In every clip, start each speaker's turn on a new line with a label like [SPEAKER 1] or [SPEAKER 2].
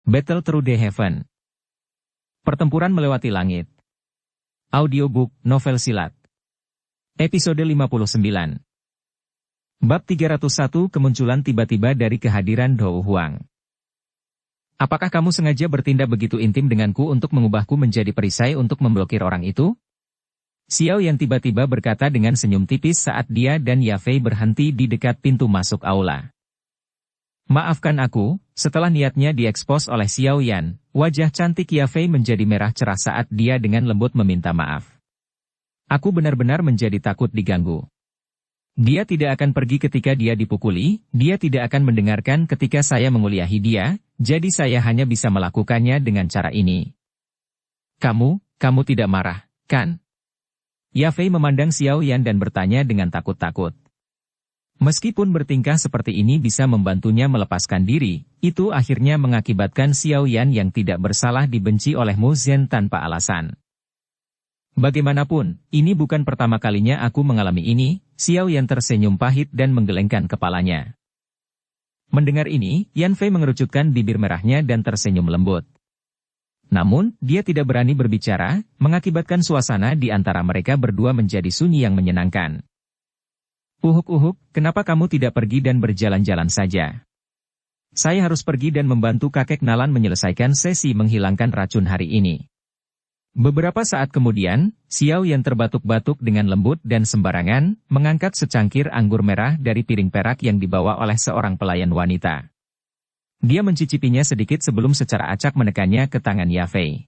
[SPEAKER 1] Battle Through the Heaven. Pertempuran melewati langit. Audiobook, novel silat. Episode 59. Bab 301 kemunculan tiba-tiba dari kehadiran Dou Huang. Apakah kamu sengaja bertindak begitu intim denganku untuk mengubahku menjadi perisai untuk memblokir orang itu? Xiao Yan tiba-tiba berkata dengan senyum tipis saat dia dan Yafei berhenti di dekat pintu masuk aula. Maafkan aku, setelah niatnya diekspos oleh Xiao Yan, wajah cantik Yafei menjadi merah cerah saat dia dengan lembut meminta maaf. Aku benar-benar menjadi takut diganggu. Dia tidak akan pergi ketika dia dipukuli, dia tidak akan mendengarkan ketika saya menguliahi dia, jadi saya hanya bisa melakukannya dengan cara ini. Kamu tidak marah, kan? Yafei memandang Xiao Yan dan bertanya dengan takut-takut. Meskipun bertingkah seperti ini bisa membantunya melepaskan diri, itu akhirnya mengakibatkan Xiao Yan yang tidak bersalah dibenci oleh Mu Zhen tanpa alasan. Bagaimanapun, ini bukan pertama kalinya aku mengalami ini, Xiao Yan tersenyum pahit dan menggelengkan kepalanya. Mendengar ini, Yan Fei mengerucutkan bibir merahnya dan tersenyum lembut. Namun, dia tidak berani berbicara, mengakibatkan suasana di antara mereka berdua menjadi sunyi yang menyenangkan. Uhuk, kenapa kamu tidak pergi dan berjalan-jalan saja? Saya harus pergi dan membantu kakek Nalan menyelesaikan sesi menghilangkan racun hari ini. Beberapa saat kemudian, Xiao Yan terbatuk-batuk dengan lembut dan sembarangan, mengangkat secangkir anggur merah dari piring perak yang dibawa oleh seorang pelayan wanita. Dia mencicipinya sedikit sebelum secara acak menekannya ke tangan Yafei.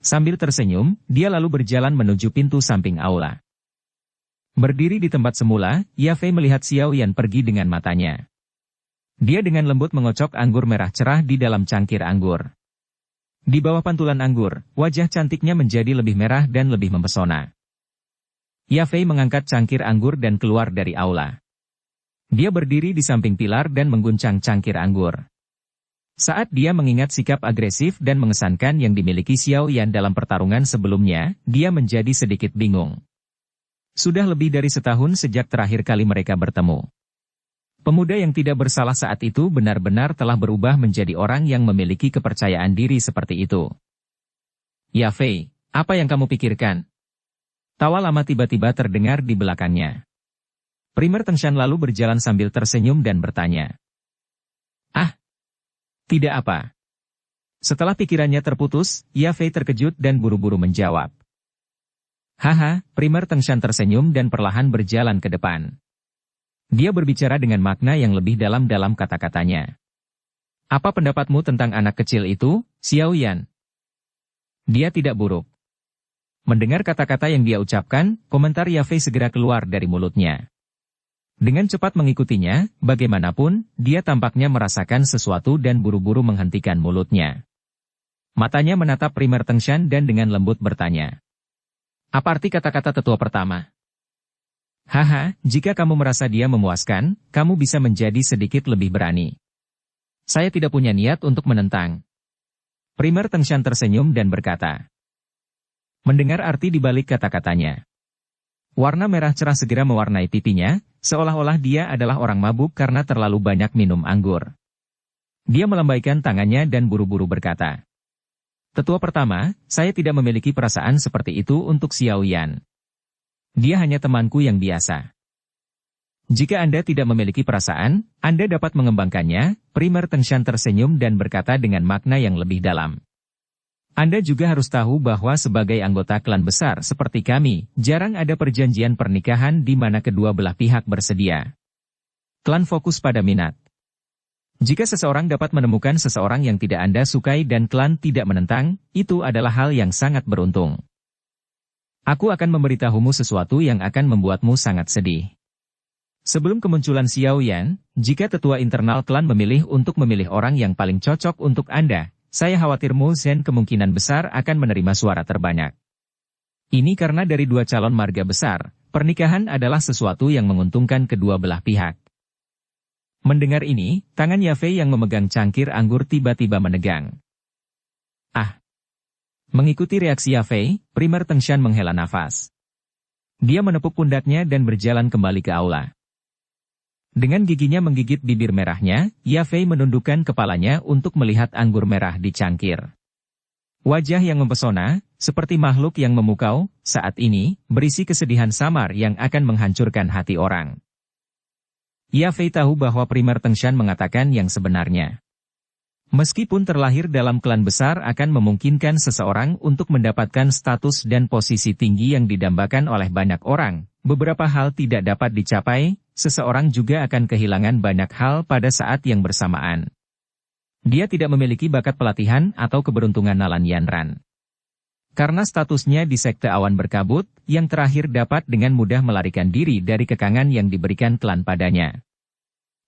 [SPEAKER 1] Sambil tersenyum, dia lalu berjalan menuju pintu samping aula. Berdiri di tempat semula, Yafei melihat Xiao Yan pergi dengan matanya. Dia dengan lembut mengocok anggur merah cerah di dalam cangkir anggur. Di bawah pantulan anggur, wajah cantiknya menjadi lebih merah dan lebih mempesona. Yafei mengangkat cangkir anggur dan keluar dari aula. Dia berdiri di samping pilar dan mengguncang cangkir anggur. Saat dia mengingat sikap agresif dan mengesankan yang dimiliki Xiao Yan dalam pertarungan sebelumnya, dia menjadi sedikit bingung. Sudah lebih dari setahun sejak terakhir kali mereka bertemu. Pemuda yang tidak bersalah saat itu benar-benar telah berubah menjadi orang yang memiliki kepercayaan diri seperti itu. Yafei, apa yang kamu pikirkan? Tawa lama tiba-tiba terdengar di belakangnya. Primer Tengshan lalu berjalan sambil tersenyum dan bertanya. Tidak apa. Setelah pikirannya terputus, Yafei terkejut dan buru-buru menjawab. Haha, Primer Tengshan tersenyum dan perlahan berjalan ke depan. Dia berbicara dengan makna yang lebih dalam kata-katanya. Apa pendapatmu tentang anak kecil itu, Xiao Yan? Dia tidak buruk. Mendengar kata-kata yang dia ucapkan, komentar Yafei segera keluar dari mulutnya. Dengan cepat mengikutinya, bagaimanapun, dia tampaknya merasakan sesuatu dan buru-buru menghentikan mulutnya. Matanya menatap Primer Tengshan dan dengan lembut bertanya. Apa arti kata-kata tetua pertama? Haha, jika kamu merasa dia memuaskan, kamu bisa menjadi sedikit lebih berani. Saya tidak punya niat untuk menentang. Primer Tengshan tersenyum dan berkata. Mendengar arti di balik kata-katanya. Warna merah cerah segera mewarnai pipinya, seolah-olah dia adalah orang mabuk karena terlalu banyak minum anggur. Dia melambaikan tangannya dan buru-buru berkata. Tetua pertama, saya tidak memiliki perasaan seperti itu untuk Xiao Yan. Dia hanya temanku yang biasa. Jika Anda tidak memiliki perasaan, Anda dapat mengembangkannya, Primer Tengshan tersenyum dan berkata dengan makna yang lebih dalam. Anda juga harus tahu bahwa sebagai anggota klan besar seperti kami, jarang ada perjanjian pernikahan di mana kedua belah pihak bersedia. Klan fokus pada minat. Jika seseorang dapat menemukan seseorang yang tidak Anda sukai dan klan tidak menentang, itu adalah hal yang sangat beruntung. Aku akan memberitahumu sesuatu yang akan membuatmu sangat sedih. Sebelum kemunculan Xiao Yan, jika tetua internal klan memilih untuk memilih orang yang paling cocok untuk Anda, saya khawatir Mu Zhen kemungkinan besar akan menerima suara terbanyak. Ini karena dari dua calon marga besar, pernikahan adalah sesuatu yang menguntungkan kedua belah pihak. Mendengar ini, tangan Yafei yang memegang cangkir anggur tiba-tiba menegang. Mengikuti reaksi Yafei, Primer Tengshan menghela nafas. Dia menepuk pundaknya dan berjalan kembali ke aula. Dengan giginya menggigit bibir merahnya, Yafei menundukkan kepalanya untuk melihat anggur merah di cangkir. Wajah yang mempesona, seperti makhluk yang memukau, saat ini, berisi kesedihan samar yang akan menghancurkan hati orang. Yafei tahu bahwa primer Tengshan mengatakan yang sebenarnya. Meskipun terlahir dalam klan besar akan memungkinkan seseorang untuk mendapatkan status dan posisi tinggi yang didambakan oleh banyak orang, beberapa hal tidak dapat dicapai, seseorang juga akan kehilangan banyak hal pada saat yang bersamaan. Dia tidak memiliki bakat pelatihan atau keberuntungan Nalan Yanran. Karena statusnya di Sekte Awan Berkabut, yang terakhir dapat dengan mudah melarikan diri dari kekangan yang diberikan klan padanya.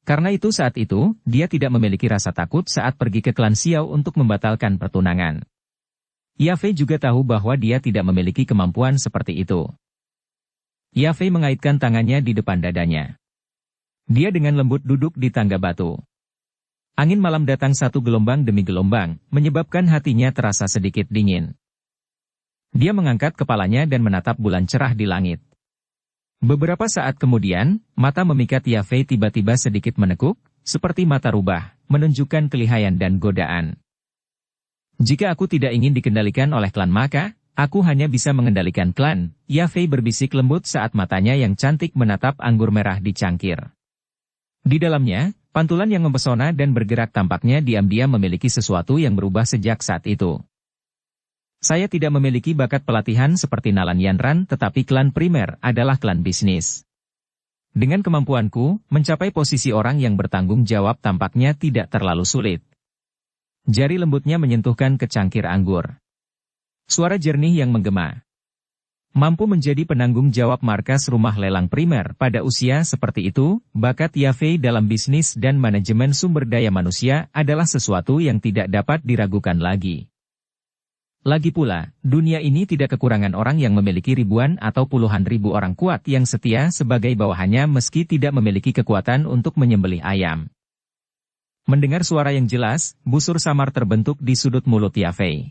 [SPEAKER 1] Karena itu saat itu, dia tidak memiliki rasa takut saat pergi ke klan Xiao untuk membatalkan pertunangan. Yafei juga tahu bahwa dia tidak memiliki kemampuan seperti itu. Yafei mengaitkan tangannya di depan dadanya. Dia dengan lembut duduk di tangga batu. Angin malam datang satu gelombang demi gelombang, menyebabkan hatinya terasa sedikit dingin. Dia mengangkat kepalanya dan menatap bulan cerah di langit. Beberapa saat kemudian, mata memikat Yafei tiba-tiba sedikit menekuk, seperti mata rubah, menunjukkan kelihayan dan godaan. Jika aku tidak ingin dikendalikan oleh klan maka, aku hanya bisa mengendalikan klan, Yafei berbisik lembut saat matanya yang cantik menatap anggur merah di cangkir. Di dalamnya, pantulan yang mempesona dan bergerak tampaknya diam-diam memiliki sesuatu yang berubah sejak saat itu. Saya tidak memiliki bakat pelatihan seperti Nalan Yanran tetapi klan primer adalah klan bisnis. Dengan kemampuanku, mencapai posisi orang yang bertanggung jawab tampaknya tidak terlalu sulit. Jari lembutnya menyentuhkan ke cangkir anggur. Suara jernih yang menggema. Mampu menjadi penanggung jawab markas rumah lelang primer pada usia seperti itu, bakat Yafei dalam bisnis dan manajemen sumber daya manusia adalah sesuatu yang tidak dapat diragukan lagi. Lagi pula, dunia ini tidak kekurangan orang yang memiliki ribuan atau puluhan ribu orang kuat yang setia sebagai bawahannya meski tidak memiliki kekuatan untuk menyembelih ayam. Mendengar suara yang jelas, busur samar terbentuk di sudut mulut Yafei.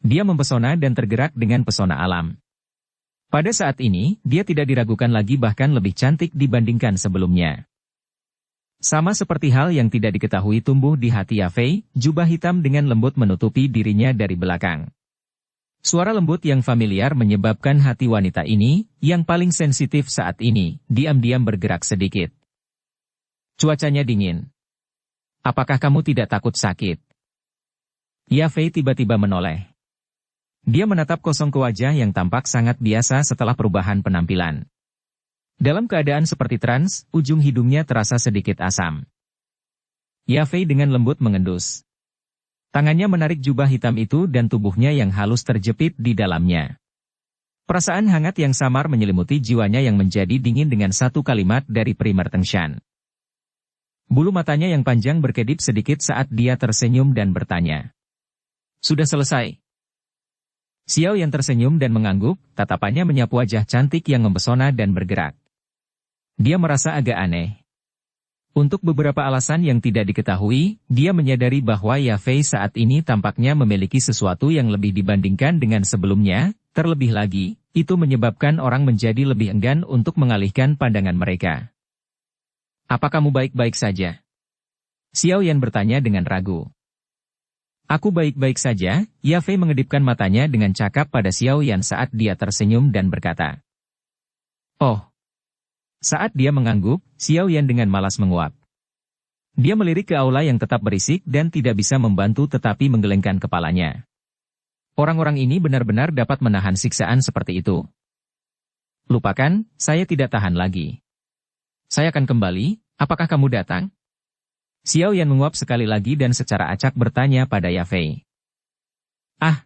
[SPEAKER 1] Dia mempesona dan tergerak dengan pesona alam. Pada saat ini, dia tidak diragukan lagi bahkan lebih cantik dibandingkan sebelumnya. Sama seperti hal yang tidak diketahui tumbuh di hati Yafei, jubah hitam dengan lembut menutupi dirinya dari belakang. Suara lembut yang familiar menyebabkan hati wanita ini, yang paling sensitif saat ini, diam-diam bergerak sedikit. Cuacanya dingin. Apakah kamu tidak takut sakit? Yafei tiba-tiba menoleh. Dia menatap kosong ke wajah yang tampak sangat biasa setelah perubahan penampilan. Dalam keadaan seperti trans, ujung hidungnya terasa sedikit asam. Yafei dengan lembut mengendus. Tangannya menarik jubah hitam itu dan tubuhnya yang halus terjepit di dalamnya. Perasaan hangat yang samar menyelimuti jiwanya yang menjadi dingin dengan satu kalimat dari primer Tengshan. Bulu matanya yang panjang berkedip sedikit saat dia tersenyum dan bertanya. Sudah selesai. Xiao yang tersenyum dan mengangguk, tatapannya menyapu wajah cantik yang mempesona dan bergerak. Dia merasa agak aneh. Untuk beberapa alasan yang tidak diketahui, dia menyadari bahwa Yafei saat ini tampaknya memiliki sesuatu yang lebih dibandingkan dengan sebelumnya, terlebih lagi, itu menyebabkan orang menjadi lebih enggan untuk mengalihkan pandangan mereka. Apa kamu baik-baik saja? Xiao Yan bertanya dengan ragu. Aku baik-baik saja, Yafei mengedipkan matanya dengan cakap pada Xiao Yan saat dia tersenyum dan berkata. Oh. Saat dia mengangguk, Xiao Yan dengan malas menguap. Dia melirik ke aula yang tetap berisik dan tidak bisa membantu tetapi menggelengkan kepalanya. Orang-orang ini benar-benar dapat menahan siksaan seperti itu. Lupakan, saya tidak tahan lagi. Saya akan kembali, apakah kamu datang? Xiao Yan menguap sekali lagi dan secara acak bertanya pada Yafei.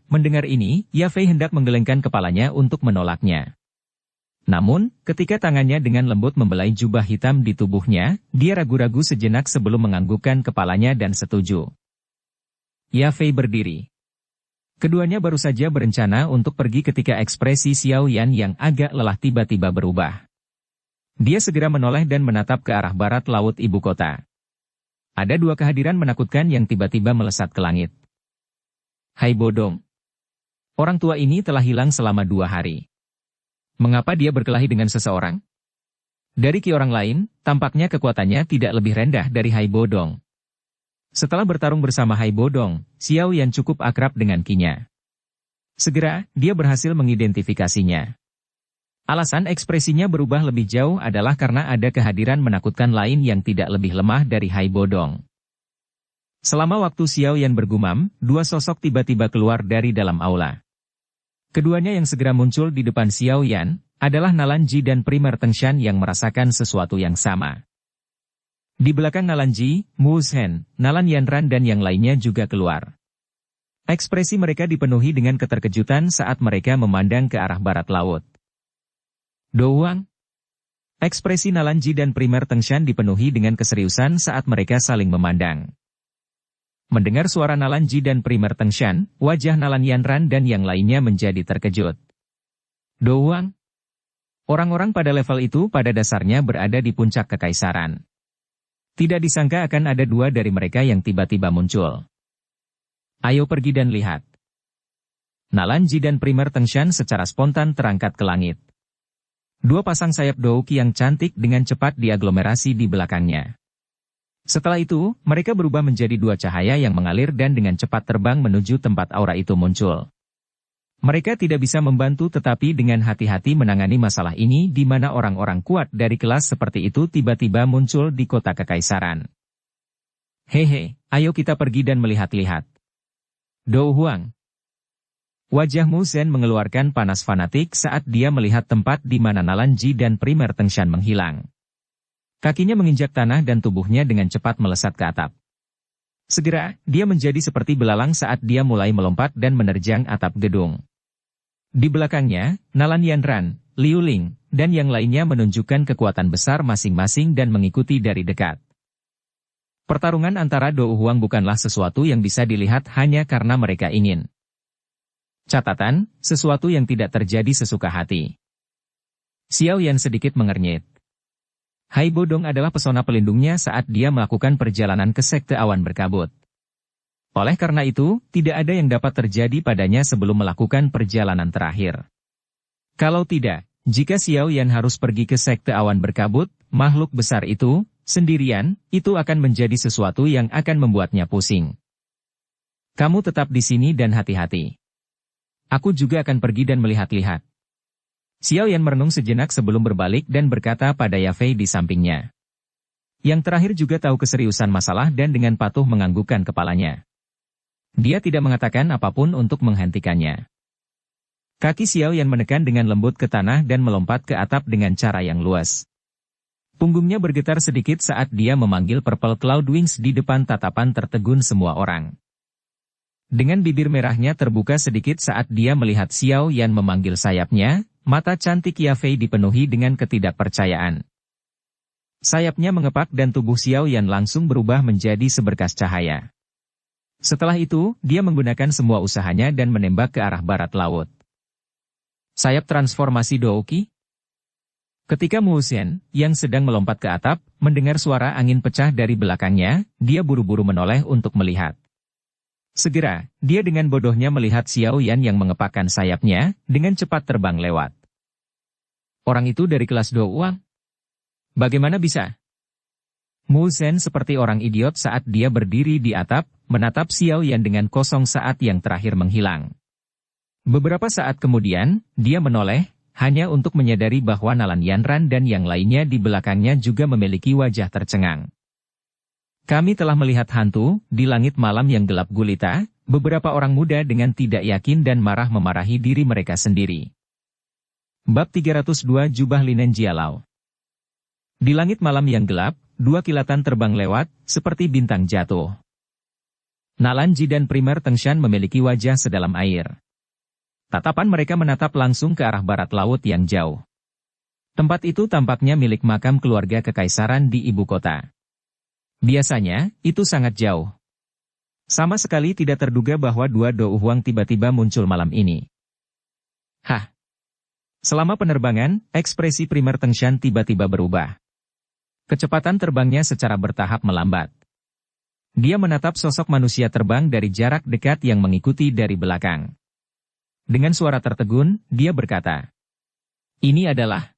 [SPEAKER 1] Mendengar ini, Yafei hendak menggelengkan kepalanya untuk menolaknya. Namun, ketika tangannya dengan lembut membelai jubah hitam di tubuhnya, dia ragu-ragu sejenak sebelum menganggukkan kepalanya dan setuju. Yafei berdiri. Keduanya baru saja berencana untuk pergi ketika ekspresi Xiao Yan yang agak lelah tiba-tiba berubah. Dia segera menoleh dan menatap ke arah barat laut ibu kota. Ada dua kehadiran menakutkan yang tiba-tiba melesat ke langit. Hai bodong. Orang tua ini telah hilang selama 2 hari. Mengapa dia berkelahi dengan seseorang? Dari ki orang lain, tampaknya kekuatannya tidak lebih rendah dari Hai Bodong. Setelah bertarung bersama Hai Bodong, Xiao Yan cukup akrab dengan kinya. Segera, dia berhasil mengidentifikasinya. Alasan ekspresinya berubah lebih jauh adalah karena ada kehadiran menakutkan lain yang tidak lebih lemah dari Hai Bodong. Selama waktu Xiao Yan bergumam, dua sosok tiba-tiba keluar dari dalam aula. Keduanya yang segera muncul di depan Xiao Yan adalah Nalanji dan Primer Tengshan yang merasakan sesuatu yang sama. Di belakang Nalanji, Mu Zhen, Nalan Yanran dan yang lainnya juga keluar. Ekspresi mereka dipenuhi dengan keterkejutan saat mereka memandang ke arah barat laut. Douang. Ekspresi Nalanji dan Primer Tengshan dipenuhi dengan keseriusan saat mereka saling memandang. Mendengar suara Nalanji dan Primer Tengshan, wajah Nalan Yanran dan yang lainnya menjadi terkejut. Douang. Orang-orang pada level itu pada dasarnya berada di puncak kekaisaran. Tidak disangka akan ada dua dari mereka yang tiba-tiba muncul. Ayo pergi dan lihat. Nalanji dan Primer Tengshan secara spontan terangkat ke langit. Dua pasang sayap douki yang cantik dengan cepat diaglomerasi di belakangnya. Setelah itu, mereka berubah menjadi dua cahaya yang mengalir dan dengan cepat terbang menuju tempat aura itu muncul. Mereka tidak bisa membantu tetapi dengan hati-hati menangani masalah ini di mana orang-orang kuat dari kelas seperti itu tiba-tiba muncul di kota kekaisaran. Hehe, ayo kita pergi dan melihat-lihat. Dou Huang. Wajah Mu Zhen mengeluarkan panas fanatik saat dia melihat tempat di mana Nalanji dan Primer Tengshan menghilang. Kakinya menginjak tanah dan tubuhnya dengan cepat melesat ke atap. Segera, dia menjadi seperti belalang saat dia mulai melompat dan menerjang atap gedung. Di belakangnya, Nalan Yanran, Liu Ling, dan yang lainnya menunjukkan kekuatan besar masing-masing dan mengikuti dari dekat. Pertarungan antara Dou Huang bukanlah sesuatu yang bisa dilihat hanya karena mereka ingin. Catatan, sesuatu yang tidak terjadi sesuka hati. Xiao Yan sedikit mengernyit. Hai Bodong adalah pesona pelindungnya saat dia melakukan perjalanan ke Sekte Awan Berkabut. Oleh karena itu, tidak ada yang dapat terjadi padanya sebelum melakukan perjalanan terakhir. Kalau tidak, jika Xiao Yan harus pergi ke Sekte Awan Berkabut, makhluk besar itu, sendirian, itu akan menjadi sesuatu yang akan membuatnya pusing. Kamu tetap di sini dan hati-hati. Aku juga akan pergi dan melihat-lihat. Xiao Yan merenung sejenak sebelum berbalik dan berkata pada Yafei di sampingnya. Yang terakhir juga tahu keseriusan masalah dan dengan patuh menganggukkan kepalanya. Dia tidak mengatakan apapun untuk menghentikannya. Kaki Xiao Yan menekan dengan lembut ke tanah dan melompat ke atap dengan cara yang luas. Punggungnya bergetar sedikit saat dia memanggil Purple Cloud Wings di depan tatapan tertegun semua orang. Dengan bibir merahnya terbuka sedikit saat dia melihat Xiao Yan memanggil sayapnya, mata cantik Yafei dipenuhi dengan ketidakpercayaan. Sayapnya mengepak dan tubuh Xiao Yan langsung berubah menjadi seberkas cahaya. Setelah itu, dia menggunakan semua usahanya dan menembak ke arah barat laut. Sayap transformasi Douki? Ketika Mu Zhen, yang sedang melompat ke atap, mendengar suara angin pecah dari belakangnya, dia buru-buru menoleh untuk melihat. Segera, dia dengan bodohnya melihat Xiao Yan yang mengepakkan sayapnya, dengan cepat terbang lewat. Orang itu dari kelas Douang? Bagaimana bisa? Mu Zhen seperti orang idiot saat dia berdiri di atap, menatap Xiao Yan dengan kosong saat yang terakhir menghilang. Beberapa saat kemudian, dia menoleh, hanya untuk menyadari bahwa Nalan Yanran dan yang lainnya di belakangnya juga memiliki wajah tercengang. Kami telah melihat hantu, di langit malam yang gelap gulita, beberapa orang muda dengan tidak yakin dan marah memarahi diri mereka sendiri. Bab 302 Jubah Linen Jialau. Di langit malam yang gelap, dua kilatan terbang lewat, seperti bintang jatuh. Nalanji dan Primer Tengshan memiliki wajah sedalam air. Tatapan mereka menatap langsung ke arah barat laut yang jauh. Tempat itu tampaknya milik makam keluarga kekaisaran di ibu kota. Biasanya, itu sangat jauh. Sama sekali tidak terduga bahwa dua Dou Huang tiba-tiba muncul malam ini. Hah! Selama penerbangan, ekspresi Primer Tengshan tiba-tiba berubah. Kecepatan terbangnya secara bertahap melambat. Dia menatap sosok manusia terbang dari jarak dekat yang mengikuti dari belakang. Dengan suara tertegun, dia berkata, "Ini adalah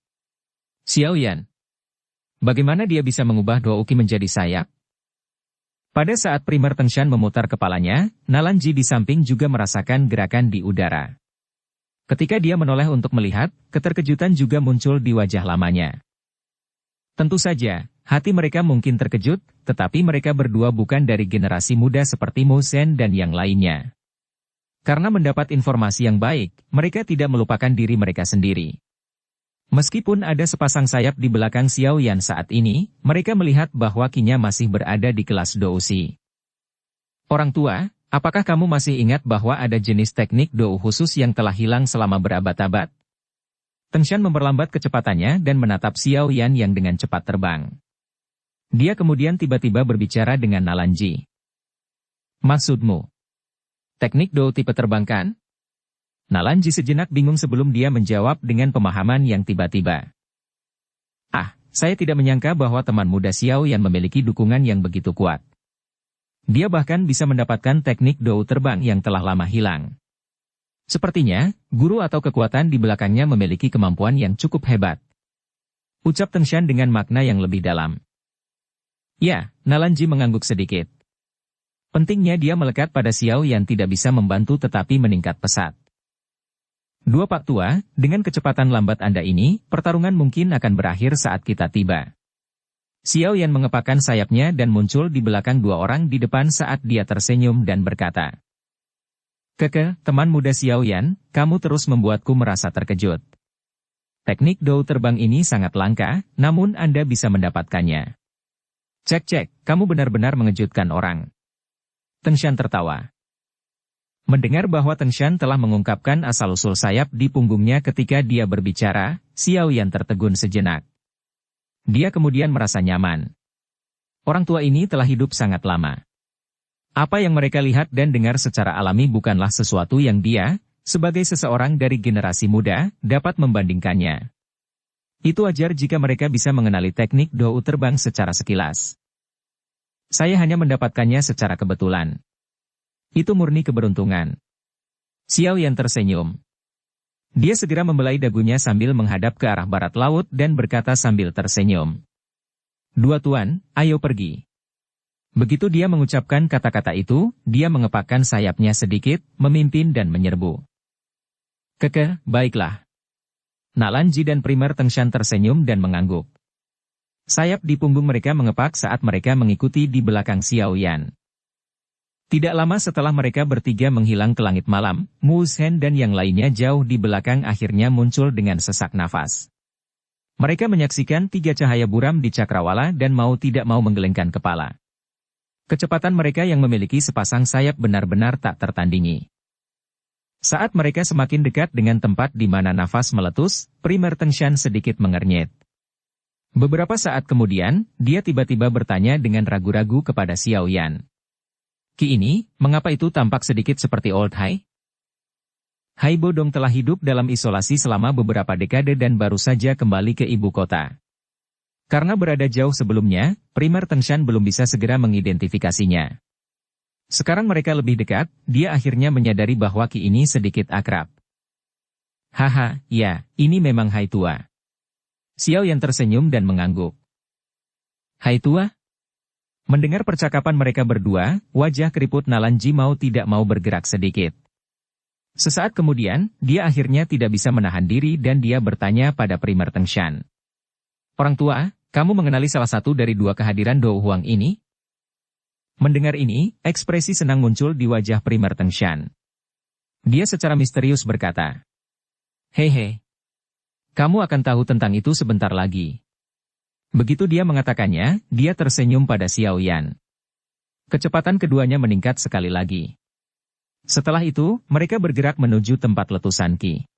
[SPEAKER 1] Xiao Yan." Bagaimana dia bisa mengubah Douki menjadi sayap? Pada saat Primer Tengshan memutar kepalanya, Nalanji di samping juga merasakan gerakan di udara. Ketika dia menoleh untuk melihat, keterkejutan juga muncul di wajah lamanya. Tentu saja, hati mereka mungkin terkejut, tetapi mereka berdua bukan dari generasi muda seperti Mu Shen dan yang lainnya. Karena mendapat informasi yang baik, mereka tidak melupakan diri mereka sendiri. Meskipun ada sepasang sayap di belakang Xiao Yan saat ini, mereka melihat bahwa Qi-nya masih berada di kelas Douxi. Orang tua, apakah kamu masih ingat bahwa ada jenis teknik Dou khusus yang telah hilang selama berabad-abad? Tengshan memperlambat kecepatannya dan menatap Xiao Yan yang dengan cepat terbang. Dia kemudian tiba-tiba berbicara dengan Nalanji. Maksudmu? Teknik Dou tipe terbang kan? Nalanji sejenak bingung sebelum dia menjawab dengan pemahaman yang tiba-tiba. Ah, saya tidak menyangka bahwa teman muda Xiao Yan memiliki dukungan yang begitu kuat. Dia bahkan bisa mendapatkan teknik Dou terbang yang telah lama hilang. Sepertinya, guru atau kekuatan di belakangnya memiliki kemampuan yang cukup hebat. Ucap Tengshan dengan makna yang lebih dalam. Ya, Nalanji mengangguk sedikit. Pentingnya dia melekat pada Xiao Yan tidak bisa membantu tetapi meningkat pesat. Dua Pak Tua, dengan kecepatan lambat Anda ini, pertarungan mungkin akan berakhir saat kita tiba. Xiao Yan mengepakkan sayapnya dan muncul di belakang dua orang di depan saat dia tersenyum dan berkata. Keke, teman muda Xiao Yan, kamu terus membuatku merasa terkejut. Teknik Dou terbang ini sangat langka, namun Anda bisa mendapatkannya. Cek, kamu benar-benar mengejutkan orang. Tengshan tertawa. Mendengar bahwa Tengshan telah mengungkapkan asal-usul sayap di punggungnya ketika dia berbicara, Xiao Yan tertegun sejenak. Dia kemudian merasa nyaman. Orang tua ini telah hidup sangat lama. Apa yang mereka lihat dan dengar secara alami bukanlah sesuatu yang dia, sebagai seseorang dari generasi muda, dapat membandingkannya. Itu wajar jika mereka bisa mengenali teknik Dou terbang secara sekilas. Saya hanya mendapatkannya secara kebetulan. Itu murni keberuntungan. Xiao Yan tersenyum. Dia segera membelai dagunya sambil menghadap ke arah barat laut dan berkata sambil tersenyum. Dua tuan, ayo pergi. Begitu dia mengucapkan kata-kata itu, dia mengepakkan sayapnya sedikit, memimpin dan menyerbu. Keke, baiklah. Nalanji dan Primer Tengshan tersenyum dan mengangguk. Sayap di punggung mereka mengepak saat mereka mengikuti di belakang Xiao Yan. Tidak lama setelah mereka bertiga menghilang ke langit malam, Mu Shen dan yang lainnya jauh di belakang akhirnya muncul dengan sesak nafas. Mereka menyaksikan tiga cahaya buram di cakrawala dan mau tidak mau menggelengkan kepala. Kecepatan mereka yang memiliki sepasang sayap benar-benar tak tertandingi. Saat mereka semakin dekat dengan tempat di mana nafas meletus, Primer Tengshan sedikit mengernyit. Beberapa saat kemudian, dia tiba-tiba bertanya dengan ragu-ragu kepada Xiao Yan. Ki ini, mengapa itu tampak sedikit seperti Old Hai? Hai Bodong telah hidup dalam isolasi selama beberapa dekade dan baru saja kembali ke ibu kota. Karena berada jauh sebelumnya, Primer Tengshan belum bisa segera mengidentifikasinya. Sekarang mereka lebih dekat, dia akhirnya menyadari bahwa Ki ini sedikit akrab. Haha, ya, ini memang Hai Tua. Xiao Yan tersenyum dan mengangguk. Hai Tua? Mendengar percakapan mereka berdua, wajah keriput Nalanji mau tidak mau bergerak sedikit. Sesaat kemudian, dia akhirnya tidak bisa menahan diri dan dia bertanya pada Primer Tengshan. Orang tua, kamu mengenali salah satu dari dua kehadiran Dou Huang ini? Mendengar ini, ekspresi senang muncul di wajah Primer Tengshan. Dia secara misterius berkata, Hehe, kamu akan tahu tentang itu sebentar lagi. Begitu dia mengatakannya, dia tersenyum pada Xiao Yan. Kecepatan keduanya meningkat sekali lagi. Setelah itu, mereka bergerak menuju tempat letusan Qi.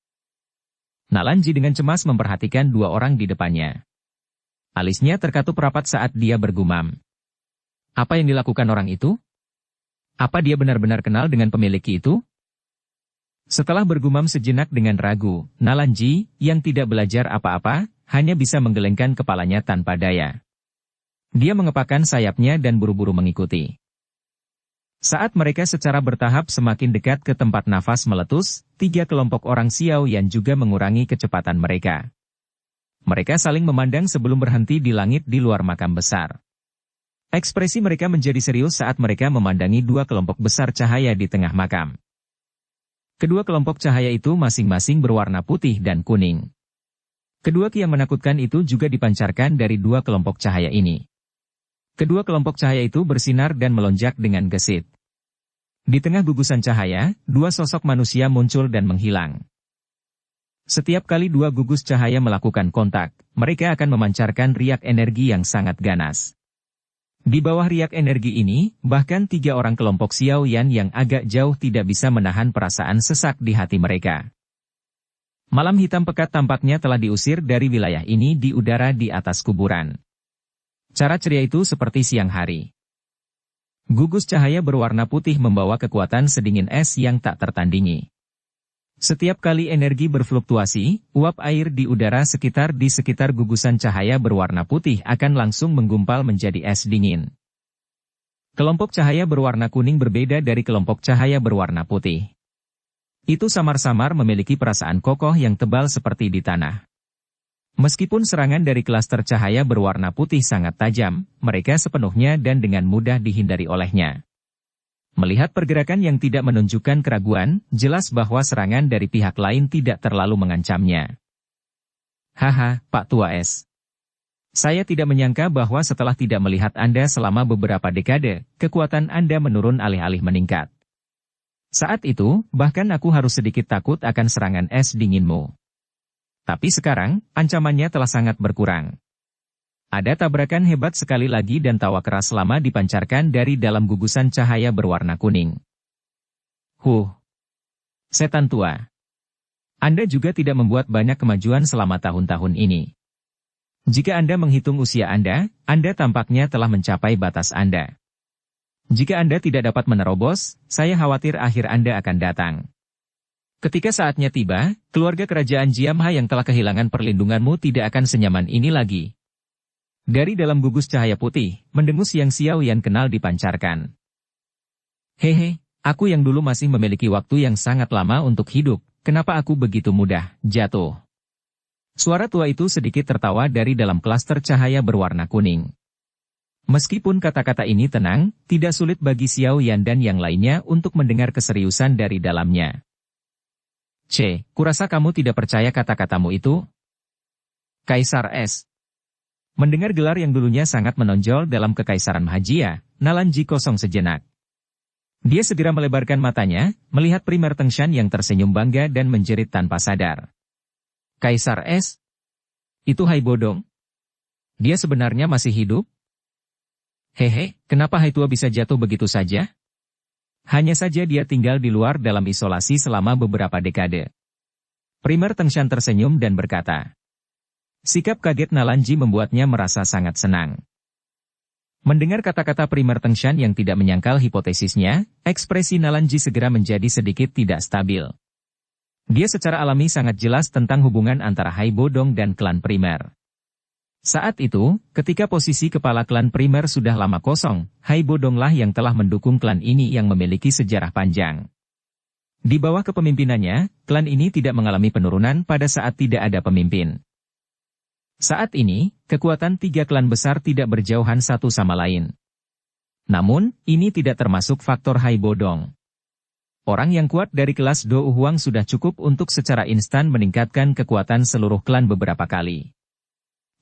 [SPEAKER 1] Nalanji dengan cemas memperhatikan dua orang di depannya. Alisnya terkatup rapat saat dia bergumam. Apa yang dilakukan orang itu? Apa dia benar-benar kenal dengan pemilik Qi itu? Setelah bergumam sejenak dengan ragu, Nalanji, yang tidak belajar apa-apa, hanya bisa menggelengkan kepalanya tanpa daya. Dia mengepakkan sayapnya dan buru-buru mengikuti. Saat mereka secara bertahap semakin dekat ke tempat nafas meletus, tiga kelompok orang Xiao Yan juga mengurangi kecepatan mereka. Mereka saling memandang sebelum berhenti di langit di luar makam besar. Ekspresi mereka menjadi serius saat mereka memandangi dua kelompok besar cahaya di tengah makam. Kedua kelompok cahaya itu masing-masing berwarna putih dan kuning. Kedua ki yang menakutkan itu juga dipancarkan dari dua kelompok cahaya ini. Kedua kelompok cahaya itu bersinar dan melonjak dengan gesit. Di tengah gugusan cahaya, dua sosok manusia muncul dan menghilang. Setiap kali dua gugus cahaya melakukan kontak, mereka akan memancarkan riak energi yang sangat ganas. Di bawah riak energi ini, bahkan tiga orang kelompok Xiao Yan yang agak jauh tidak bisa menahan perasaan sesak di hati mereka. Malam hitam pekat tampaknya telah diusir dari wilayah ini di udara di atas kuburan. Cara ceria itu seperti siang hari. Gugus cahaya berwarna putih membawa kekuatan sedingin es yang tak tertandingi. Setiap kali energi berfluktuasi, uap air di udara di sekitar gugusan cahaya berwarna putih akan langsung menggumpal menjadi es dingin. Kelompok cahaya berwarna kuning berbeda dari kelompok cahaya berwarna putih. Itu samar-samar memiliki perasaan kokoh yang tebal seperti di tanah. Meskipun serangan dari klaster cahaya berwarna putih sangat tajam, mereka sepenuhnya dan dengan mudah dihindari olehnya. Melihat pergerakan yang tidak menunjukkan keraguan, jelas bahwa serangan dari pihak lain tidak terlalu mengancamnya. Haha, Pak Tua Es. Saya tidak menyangka bahwa setelah tidak melihat Anda selama beberapa dekade, kekuatan Anda menurun alih-alih meningkat. Saat itu, bahkan aku harus sedikit takut akan serangan es dinginmu. Tapi sekarang, ancamannya telah sangat berkurang. Ada tabrakan hebat sekali lagi dan tawa keras lama dipancarkan dari dalam gugusan cahaya berwarna kuning. Setan tua. Anda juga tidak membuat banyak kemajuan selama tahun-tahun ini. Jika Anda menghitung usia Anda tampaknya telah mencapai batas Anda. Jika Anda tidak dapat menerobos, saya khawatir akhir Anda akan datang. Ketika saatnya tiba, keluarga kerajaan Jiamha yang telah kehilangan perlindunganmu tidak akan senyaman ini lagi. Dari dalam gugus cahaya putih, mendengus yang Xiao Yan kenal dipancarkan. Hehe, aku yang dulu masih memiliki waktu yang sangat lama untuk hidup, kenapa aku begitu mudah jatuh? Suara tua itu sedikit tertawa dari dalam klaster cahaya berwarna kuning. Meskipun kata-kata ini tenang, tidak sulit bagi Xiao Yan dan yang lainnya untuk mendengar keseriusan dari dalamnya. Kurasa kamu tidak percaya kata-katamu itu? Kaisar Es. Mendengar gelar yang dulunya sangat menonjol dalam kekaisaran Mahajia, Nalanji kosong sejenak. Dia segera melebarkan matanya, melihat primer Tengshan yang tersenyum bangga dan menjerit tanpa sadar. Kaisar Es? Itu Hai Bodong? Dia sebenarnya masih hidup? Hehe, kenapa Hai Tua bisa jatuh begitu saja? Hanya saja dia tinggal di luar dalam isolasi selama beberapa dekade. Primer Tengshan tersenyum dan berkata. Sikap kaget Nalanji membuatnya merasa sangat senang. Mendengar kata-kata primer Tengshan yang tidak menyangkal hipotesisnya, ekspresi Nalanji segera menjadi sedikit tidak stabil. Dia secara alami sangat jelas tentang hubungan antara Hai Bodong dan klan primer. Saat itu, ketika posisi kepala klan primer sudah lama kosong, Hai Bodonglah yang telah mendukung klan ini yang memiliki sejarah panjang. Di bawah kepemimpinannya, klan ini tidak mengalami penurunan pada saat tidak ada pemimpin. Saat ini, kekuatan tiga klan besar tidak berjauhan satu sama lain. Namun, ini tidak termasuk faktor Hai Bodong. Orang yang kuat dari kelas Dou Huang sudah cukup untuk secara instan meningkatkan kekuatan seluruh klan beberapa kali.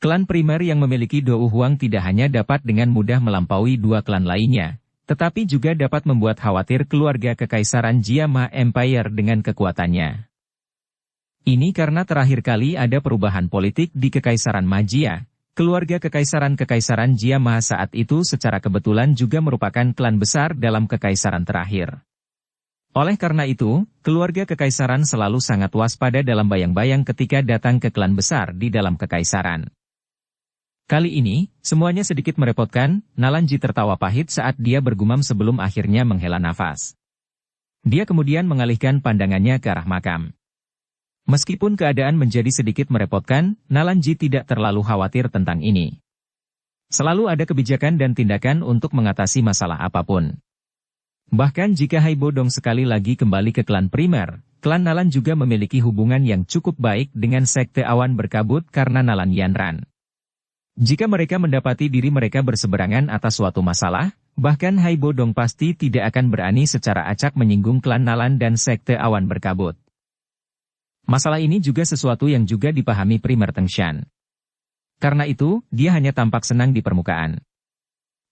[SPEAKER 1] Klan primer yang memiliki Dou Huang tidak hanya dapat dengan mudah melampaui dua klan lainnya, tetapi juga dapat membuat khawatir keluarga kekaisaran Jiamha Empire dengan kekuatannya. Ini karena terakhir kali ada perubahan politik di Kekaisaran Mahajia, keluarga kekaisaran Jiamha saat itu secara kebetulan juga merupakan klan besar dalam kekaisaran terakhir. Oleh karena itu, keluarga kekaisaran selalu sangat waspada dalam bayang-bayang ketika datang ke klan besar di dalam kekaisaran. Kali ini, semuanya sedikit merepotkan, Nalanji tertawa pahit saat dia bergumam sebelum akhirnya menghela nafas. Dia kemudian mengalihkan pandangannya ke arah makam. Meskipun keadaan menjadi sedikit merepotkan, Nalanji tidak terlalu khawatir tentang ini. Selalu ada kebijakan dan tindakan untuk mengatasi masalah apapun. Bahkan jika Hai Bodong sekali lagi kembali ke klan primer, klan Nalan juga memiliki hubungan yang cukup baik dengan Sekte Awan Berkabut karena Nalan Yanran. Jika mereka mendapati diri mereka berseberangan atas suatu masalah, bahkan Hai Bodong pasti tidak akan berani secara acak menyinggung klan Nalan dan Sekte Awan Berkabut. Masalah ini juga sesuatu yang juga dipahami Primer Tengshan. Karena itu, dia hanya tampak senang di permukaan.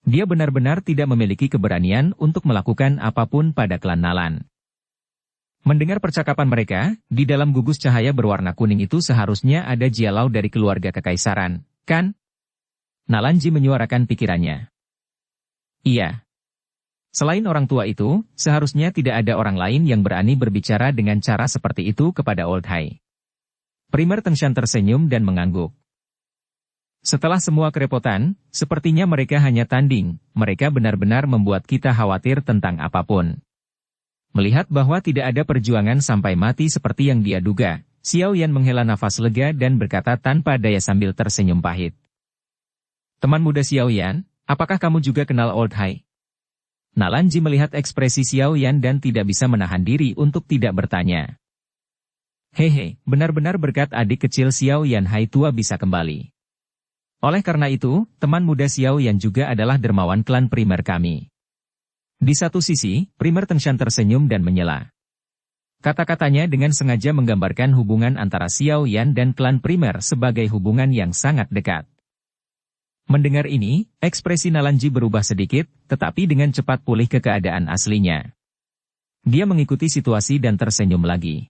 [SPEAKER 1] Dia benar-benar tidak memiliki keberanian untuk melakukan apapun pada klan Nalan. Mendengar percakapan mereka, di dalam gugus cahaya berwarna kuning itu seharusnya ada Jialau dari keluarga kekaisaran, kan? Nalanji menyuarakan pikirannya. Iya. Selain orang tua itu, seharusnya tidak ada orang lain yang berani berbicara dengan cara seperti itu kepada Old Hai. Primer Tengshan tersenyum dan mengangguk. Setelah semua kerepotan, sepertinya mereka hanya tanding, mereka benar-benar membuat kita khawatir tentang apapun. Melihat bahwa tidak ada perjuangan sampai mati seperti yang dia duga, Xiao Yan menghela nafas lega dan berkata tanpa daya sambil tersenyum pahit. Teman muda Xiao Yan, apakah kamu juga kenal Old Hai? Nalanji melihat ekspresi Xiao Yan dan tidak bisa menahan diri untuk tidak bertanya. Hehe, benar-benar berkat adik kecil Xiao Yan Hai tua bisa kembali. Oleh karena itu, teman muda Xiao Yan juga adalah dermawan klan primer kami. Di satu sisi, Primer Tengshan tersenyum dan menyela. Kata-katanya dengan sengaja menggambarkan hubungan antara Xiao Yan dan klan primer sebagai hubungan yang sangat dekat. Mendengar ini, ekspresi Nalanji berubah sedikit, tetapi dengan cepat pulih ke keadaan aslinya. Dia mengikuti situasi dan tersenyum lagi.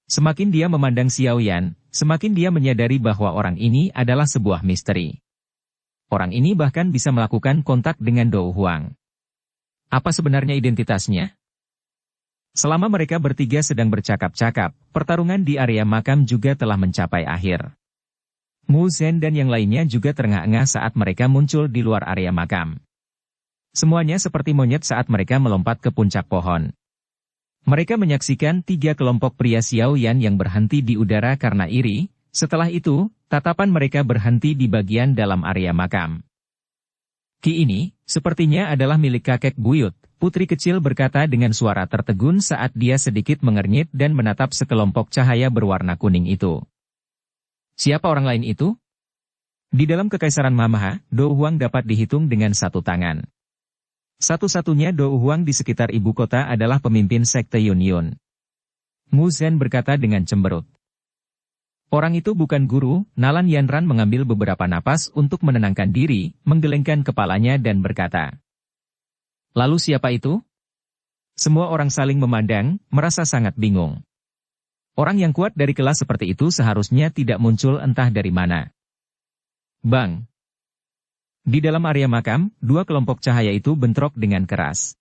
[SPEAKER 1] Semakin dia memandang Xiao Yan, semakin dia menyadari bahwa orang ini adalah sebuah misteri. Orang ini bahkan bisa melakukan kontak dengan Dou Huang. Apa sebenarnya identitasnya? Selama mereka bertiga sedang bercakap-cakap, pertarungan di area makam juga telah mencapai akhir. Mu Zhen dan yang lainnya juga terengah-engah saat mereka muncul di luar area makam. Semuanya seperti monyet saat mereka melompat ke puncak pohon. Mereka menyaksikan 3 kelompok pria Xiao Yan yang berhenti di udara karena iri, setelah itu, tatapan mereka berhenti di bagian dalam area makam. Ki ini, sepertinya adalah milik kakek buyut, putri kecil berkata dengan suara tertegun saat dia sedikit mengernyit dan menatap sekelompok cahaya berwarna kuning itu. Siapa orang lain itu? Di dalam kekaisaran Mamaha, Dou Huang dapat dihitung dengan satu tangan. Satu-satunya Dou Huang di sekitar ibu kota adalah pemimpin sekte Yun Yun. Mu Zhen berkata dengan cemberut. Orang itu bukan guru. Nalan Yanran mengambil beberapa napas untuk menenangkan diri, menggelengkan kepalanya dan berkata. Lalu siapa itu? Semua orang saling memandang, merasa sangat bingung. Orang yang kuat dari kelas seperti itu seharusnya tidak muncul entah dari mana. Bang! Di dalam area makam, 2 kelompok cahaya itu bentrok dengan keras.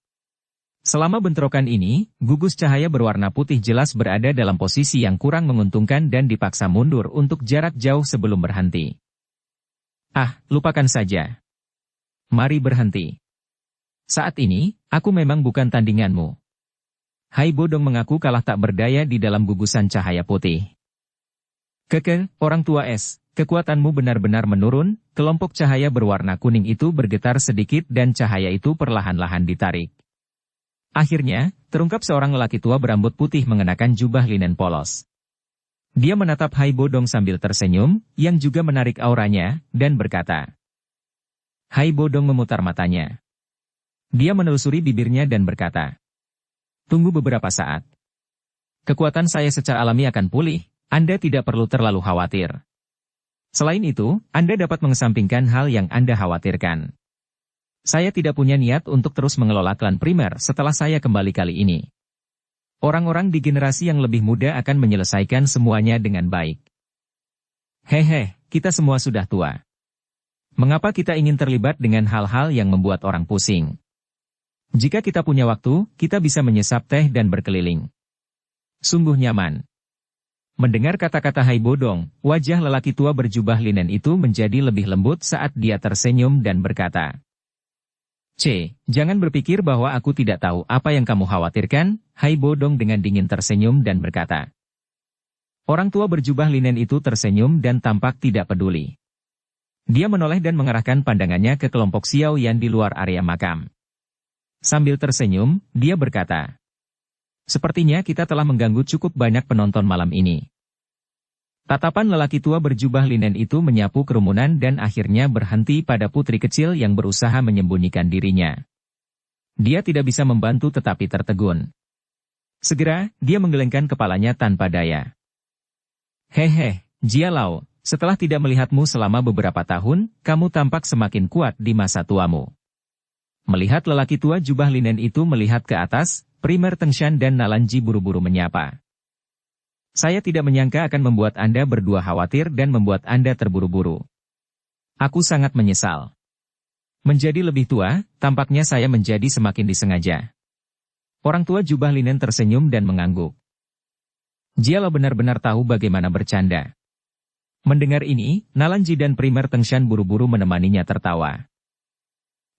[SPEAKER 1] Selama bentrokan ini, gugus cahaya berwarna putih jelas berada dalam posisi yang kurang menguntungkan dan dipaksa mundur untuk jarak jauh sebelum berhenti. Ah, lupakan saja. Mari berhenti. Saat ini, aku memang bukan tandinganmu. Hai Bodong mengaku kalah tak berdaya di dalam gugusan cahaya putih. Keke, orang tua es, kekuatanmu benar-benar menurun. Kelompok cahaya berwarna kuning itu bergetar sedikit dan cahaya itu perlahan-lahan ditarik. Akhirnya, terungkap seorang lelaki tua berambut putih mengenakan jubah linen polos. Dia menatap Hai Bodong sambil tersenyum, yang juga menarik auranya, dan berkata. Hai Bodong memutar matanya. Dia menelusuri bibirnya dan berkata. Tunggu beberapa saat. Kekuatan saya secara alami akan pulih, Anda tidak perlu terlalu khawatir. Selain itu, Anda dapat mengesampingkan hal yang Anda khawatirkan. Saya tidak punya niat untuk terus mengelola klan primer setelah saya kembali kali ini. Orang-orang di generasi yang lebih muda akan menyelesaikan semuanya dengan baik. Hehe, kita semua sudah tua. Mengapa kita ingin terlibat dengan hal-hal yang membuat orang pusing? Jika kita punya waktu, kita bisa menyesap teh dan berkeliling. Sungguh nyaman. Mendengar kata-kata Hai Bodong, wajah lelaki tua berjubah linen itu menjadi lebih lembut saat dia tersenyum dan berkata. Jangan berpikir bahwa aku tidak tahu apa yang kamu khawatirkan. Hai Bodong dengan dingin tersenyum dan berkata. Orang tua berjubah linen itu tersenyum dan tampak tidak peduli. Dia menoleh dan mengarahkan pandangannya ke kelompok Xiao Yan di luar area makam. Sambil tersenyum, dia berkata. Sepertinya kita telah mengganggu cukup banyak penonton malam ini. Tatapan lelaki tua berjubah linen itu menyapu kerumunan dan akhirnya berhenti pada putri kecil yang berusaha menyembunyikan dirinya. Dia tidak bisa membantu tetapi tertegun. Segera, dia menggelengkan kepalanya tanpa daya. Hehe, Jia Lao, setelah tidak melihatmu selama beberapa tahun, kamu tampak semakin kuat di masa tuamu. Melihat lelaki tua jubah linen itu melihat ke atas, Primer Tengshan dan Nalanji buru-buru menyapa. Saya tidak menyangka akan membuat Anda berdua khawatir dan membuat Anda terburu-buru. Aku sangat menyesal. Menjadi lebih tua, tampaknya saya menjadi semakin disengaja. Orang tua jubah linen tersenyum dan mengangguk. Jia Lao benar-benar tahu bagaimana bercanda. Mendengar ini, Nalanji dan Primer Tengshan buru-buru menemaninya tertawa.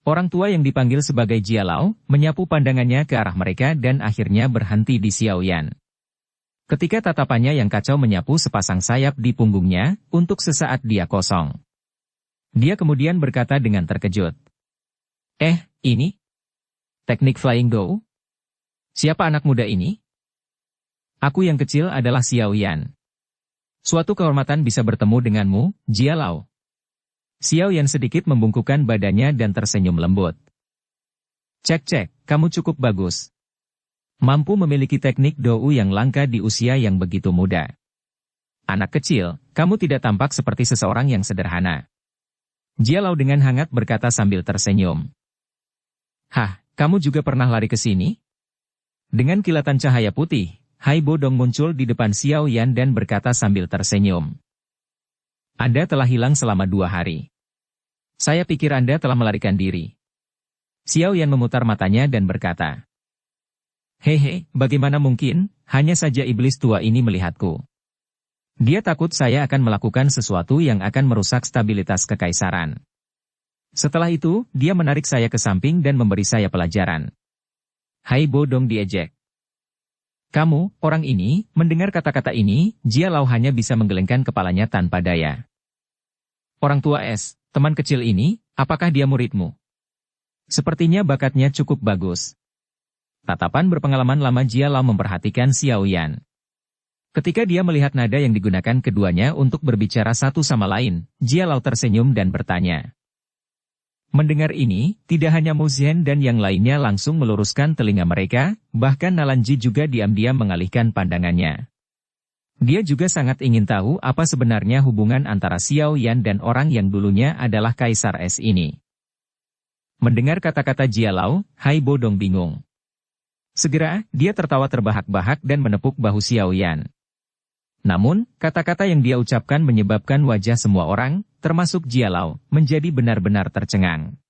[SPEAKER 1] Orang tua yang dipanggil sebagai Jia Lao, menyapu pandangannya ke arah mereka dan akhirnya berhenti di Xiaoyan. Ketika tatapannya yang kacau menyapu sepasang sayap di punggungnya, untuk sesaat dia kosong. Dia kemudian berkata dengan terkejut. Ini? Teknik Flying Dou? Siapa anak muda ini? Aku yang kecil adalah Xiaoyan. Suatu kehormatan bisa bertemu denganmu, Jia Lao. Xiaoyan sedikit membungkukkan badannya dan tersenyum lembut. Cek, kamu cukup bagus. Mampu memiliki teknik dou yang langka di usia yang begitu muda. Anak kecil, kamu tidak tampak seperti seseorang yang sederhana. Jia Lao dengan hangat berkata sambil tersenyum. Hah, kamu juga pernah lari ke sini? Dengan kilatan cahaya putih, Hai Bodong muncul di depan Xiaoyan dan berkata sambil tersenyum. Anda telah hilang selama 2 hari. Saya pikir Anda telah melarikan diri. Xiaoyan memutar matanya dan berkata. Hehe, bagaimana mungkin, hanya saja iblis tua ini melihatku. Dia takut saya akan melakukan sesuatu yang akan merusak stabilitas kekaisaran. Setelah itu, dia menarik saya ke samping dan memberi saya pelajaran. Hai Bodong diejek. Kamu, orang ini, mendengar kata-kata ini, Jia Lao hanya bisa menggelengkan kepalanya tanpa daya. Orang tua teman kecil ini, apakah dia muridmu? Sepertinya bakatnya cukup bagus. Tatapan berpengalaman lama Jia Lao memperhatikan Xiaoyan. Ketika dia melihat nada yang digunakan keduanya untuk berbicara satu sama lain, Jia Lao tersenyum dan bertanya. Mendengar ini, tidak hanya Mu Zhen dan yang lainnya langsung meluruskan telinga mereka, bahkan Nalanji juga diam-diam mengalihkan pandangannya. Dia juga sangat ingin tahu apa sebenarnya hubungan antara Xiaoyan dan orang yang dulunya adalah Kaisar Es ini. Mendengar kata-kata Jia Lao, Hai Bodong bingung. Segera, dia tertawa terbahak-bahak dan menepuk bahu Xiaoyan. Namun, kata-kata yang dia ucapkan menyebabkan wajah semua orang, termasuk Jia Lao, menjadi benar-benar tercengang.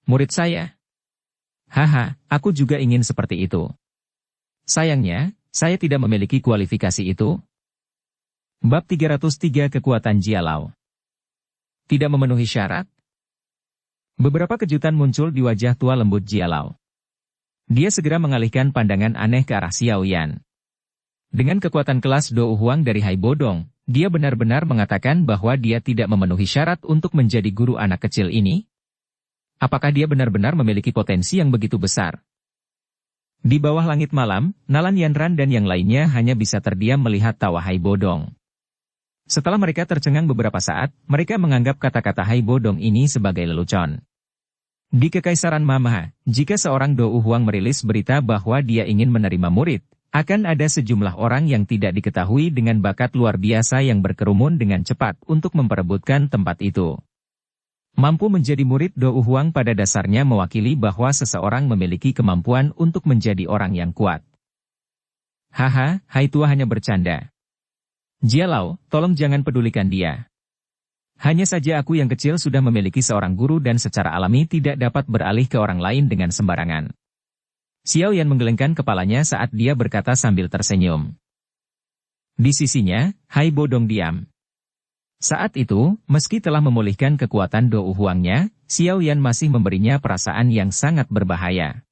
[SPEAKER 1] Murid saya? Haha, aku juga ingin seperti itu. Sayangnya, saya tidak memiliki kualifikasi itu. Bab 303 Kekuatan Jia Lao. Tidak memenuhi syarat? Beberapa kejutan muncul di wajah tua lembut Jia Lao. Dia segera mengalihkan pandangan aneh ke arah Xiaoyan. Dengan kekuatan kelas Dou Huang dari Hai Bodong, dia benar-benar mengatakan bahwa dia tidak memenuhi syarat untuk menjadi guru anak kecil ini? Apakah dia benar-benar memiliki potensi yang begitu besar? Di bawah langit malam, Nalan Yanran dan yang lainnya hanya bisa terdiam melihat tawa Hai Bodong. Setelah mereka tercengang beberapa saat, mereka menganggap kata-kata Hai Bodong ini sebagai lelucon. Di Kekaisaran Mama, jika seorang Dou Huang merilis berita bahwa dia ingin menerima murid, akan ada sejumlah orang yang tidak diketahui dengan bakat luar biasa yang berkerumun dengan cepat untuk memperebutkan tempat itu. Mampu menjadi murid Dou Huang pada dasarnya mewakili bahwa seseorang memiliki kemampuan untuk menjadi orang yang kuat. Haha, Hai tua hanya bercanda. Jia Lao, tolong jangan pedulikan dia. Hanya saja aku yang kecil sudah memiliki seorang guru dan secara alami tidak dapat beralih ke orang lain dengan sembarangan. Xiaoyan menggelengkan kepalanya saat dia berkata sambil tersenyum. Di sisinya, Hai Bodong diam. Saat itu, meski telah memulihkan kekuatan Dou Huangnya, Xiaoyan masih memberinya perasaan yang sangat berbahaya.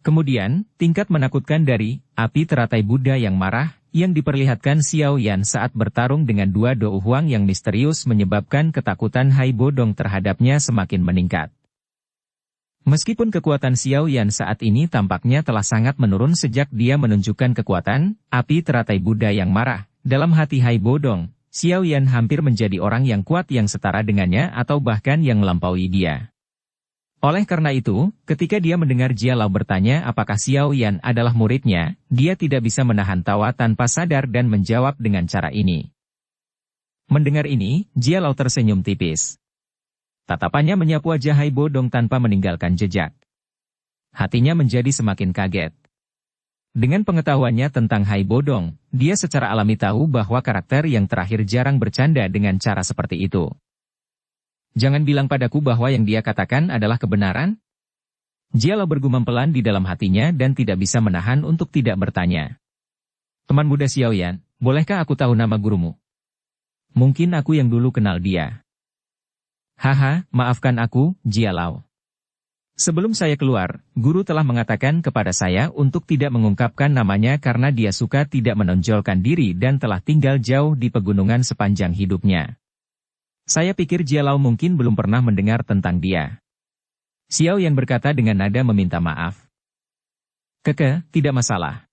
[SPEAKER 1] Kemudian, tingkat menakutkan dari api teratai Buddha yang marah, yang diperlihatkan Xiaoyan saat bertarung dengan dua Dou Huang yang misterius menyebabkan ketakutan Hai Bodong terhadapnya semakin meningkat. Meskipun kekuatan Xiao Yan saat ini tampaknya telah sangat menurun sejak dia menunjukkan kekuatan api teratai Buddha yang marah, dalam hati Hai Bodong, Xiao Yan hampir menjadi orang yang kuat yang setara dengannya atau bahkan yang melampaui dia. Oleh karena itu, ketika dia mendengar Jia Lao bertanya apakah Xiao Yan adalah muridnya, dia tidak bisa menahan tawa tanpa sadar dan menjawab dengan cara ini. Mendengar ini, Jia Lao tersenyum tipis. Tatapannya menyapu wajah Hai Bodong tanpa meninggalkan jejak. Hatinya menjadi semakin kaget. Dengan pengetahuannya tentang Hai Bodong, dia secara alami tahu bahwa karakter yang terakhir jarang bercanda dengan cara seperti itu. Jangan bilang padaku bahwa yang dia katakan adalah kebenaran. Jia Lao bergumam pelan di dalam hatinya dan tidak bisa menahan untuk tidak bertanya. Teman muda Xiao Yan, bolehkah aku tahu nama gurumu? Mungkin aku yang dulu kenal dia. Haha, maafkan aku, Jia Lao. Sebelum saya keluar, guru telah mengatakan kepada saya untuk tidak mengungkapkan namanya karena dia suka tidak menonjolkan diri dan telah tinggal jauh di pegunungan sepanjang hidupnya. Saya pikir Jia Lao mungkin belum pernah mendengar tentang dia. Xiao Yan berkata dengan nada meminta maaf. Tidak masalah.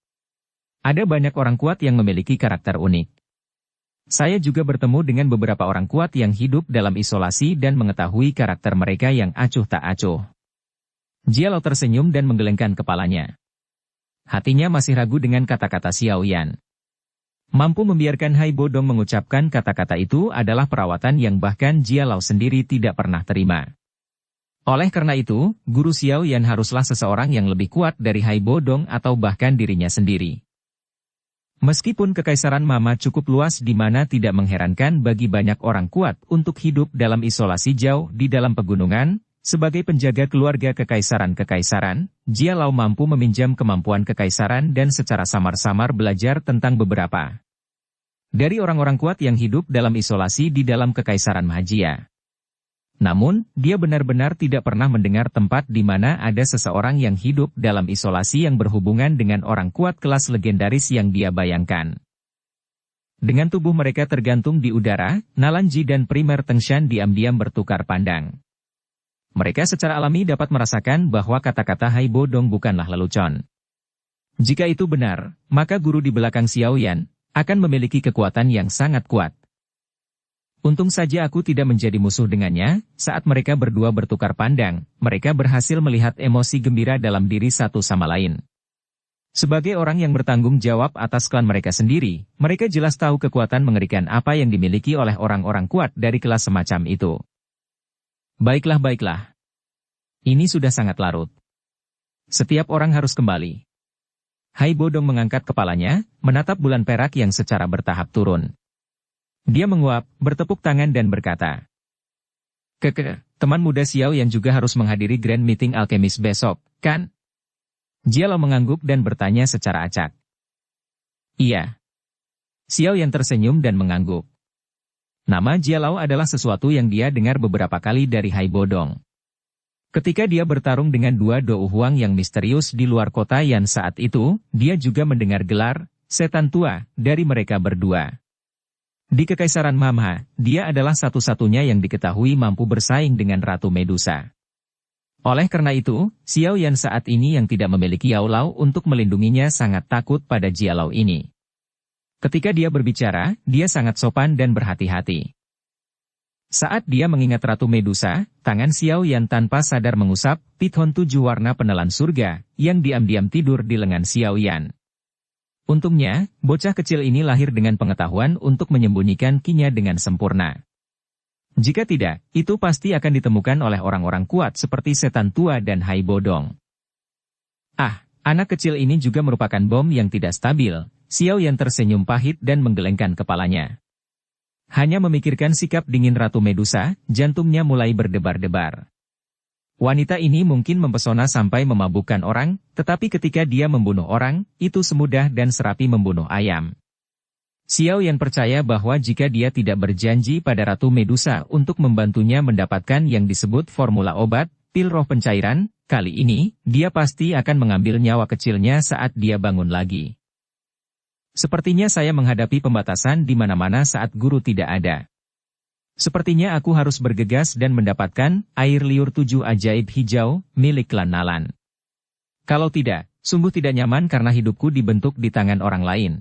[SPEAKER 1] Ada banyak orang kuat yang memiliki karakter unik. Saya juga bertemu dengan beberapa orang kuat yang hidup dalam isolasi dan mengetahui karakter mereka yang acuh tak acuh. Jia Lao tersenyum dan menggelengkan kepalanya. Hatinya masih ragu dengan kata-kata Xiao Yan. Mampu membiarkan Hai Bodong mengucapkan kata-kata itu adalah perawatan yang bahkan Jia Lao sendiri tidak pernah terima. Oleh karena itu, guru Xiao Yan haruslah seseorang yang lebih kuat dari Hai Bodong atau bahkan dirinya sendiri. Meskipun kekaisaran Mama cukup luas di mana tidak mengherankan bagi banyak orang kuat untuk hidup dalam isolasi jauh di dalam pegunungan, sebagai penjaga keluarga kekaisaran-kekaisaran, Jia Lao mampu meminjam kemampuan kekaisaran dan secara samar-samar belajar tentang beberapa dari orang-orang kuat yang hidup dalam isolasi di dalam kekaisaran Mahajia. Namun, dia benar-benar tidak pernah mendengar tempat di mana ada seseorang yang hidup dalam isolasi yang berhubungan dengan orang kuat kelas legendaris yang dia bayangkan. Dengan tubuh mereka tergantung di udara, Nalanji dan Primer Tengshan diam-diam bertukar pandang. Mereka secara alami dapat merasakan bahwa kata-kata Hai Bodong bukanlah lelucon. Jika itu benar, maka guru di belakang Xiao Yan akan memiliki kekuatan yang sangat kuat. Untung saja aku tidak menjadi musuh dengannya. Saat mereka berdua bertukar pandang, mereka berhasil melihat emosi gembira dalam diri satu sama lain. Sebagai orang yang bertanggung jawab atas klan mereka sendiri, mereka jelas tahu kekuatan mengerikan apa yang dimiliki oleh orang-orang kuat dari kelas semacam itu. Baiklah. Ini sudah sangat larut. Setiap orang harus kembali. Hai Bodong mengangkat kepalanya, menatap bulan perak yang secara bertahap turun. Dia menguap, bertepuk tangan dan berkata, teman muda Xiao yang juga harus menghadiri Grand Meeting Alkemis besok, kan? Jia Lao mengangguk dan bertanya secara acak. Iya. Xiao yang tersenyum dan mengangguk. Nama Jia Lao adalah sesuatu yang dia dengar beberapa kali dari Hai Bodong. Ketika dia bertarung dengan dua Dou Huang yang misterius di luar kota Yan saat itu, dia juga mendengar gelar setan tua dari mereka berdua. Di Kekaisaran Mamha, dia adalah satu-satunya yang diketahui mampu bersaing dengan Ratu Medusa. Oleh karena itu, Xiao Yan saat ini yang tidak memiliki Yao Lao untuk melindunginya sangat takut pada Jia Lao ini. Ketika dia berbicara, dia sangat sopan dan berhati-hati. Saat dia mengingat Ratu Medusa, tangan Xiao Yan tanpa sadar mengusap pithon 7 warna penelan surga, yang diam-diam tidur di lengan Xiao Yan. Untungnya, bocah kecil ini lahir dengan pengetahuan untuk menyembunyikan kinya dengan sempurna. Jika tidak, itu pasti akan ditemukan oleh orang-orang kuat seperti setan tua dan Hai Bodong. Anak kecil ini juga merupakan bom yang tidak stabil. Xiao Yan tersenyum pahit dan menggelengkan kepalanya. Hanya memikirkan sikap dingin Ratu Medusa, jantungnya mulai berdebar-debar. Wanita ini mungkin mempesona sampai memabukkan orang, tetapi ketika dia membunuh orang, itu semudah dan serapi membunuh ayam. Xiao Yan percaya bahwa jika dia tidak berjanji pada Ratu Medusa untuk membantunya mendapatkan yang disebut formula obat, pil roh pencairan, kali ini, dia pasti akan mengambil nyawa kecilnya saat dia bangun lagi. Sepertinya saya menghadapi pembatasan di mana-mana saat guru tidak ada. Sepertinya aku harus bergegas dan mendapatkan air liur 7 ajaib hijau milik klan Nalan. Kalau tidak, sungguh tidak nyaman karena hidupku dibentuk di tangan orang lain.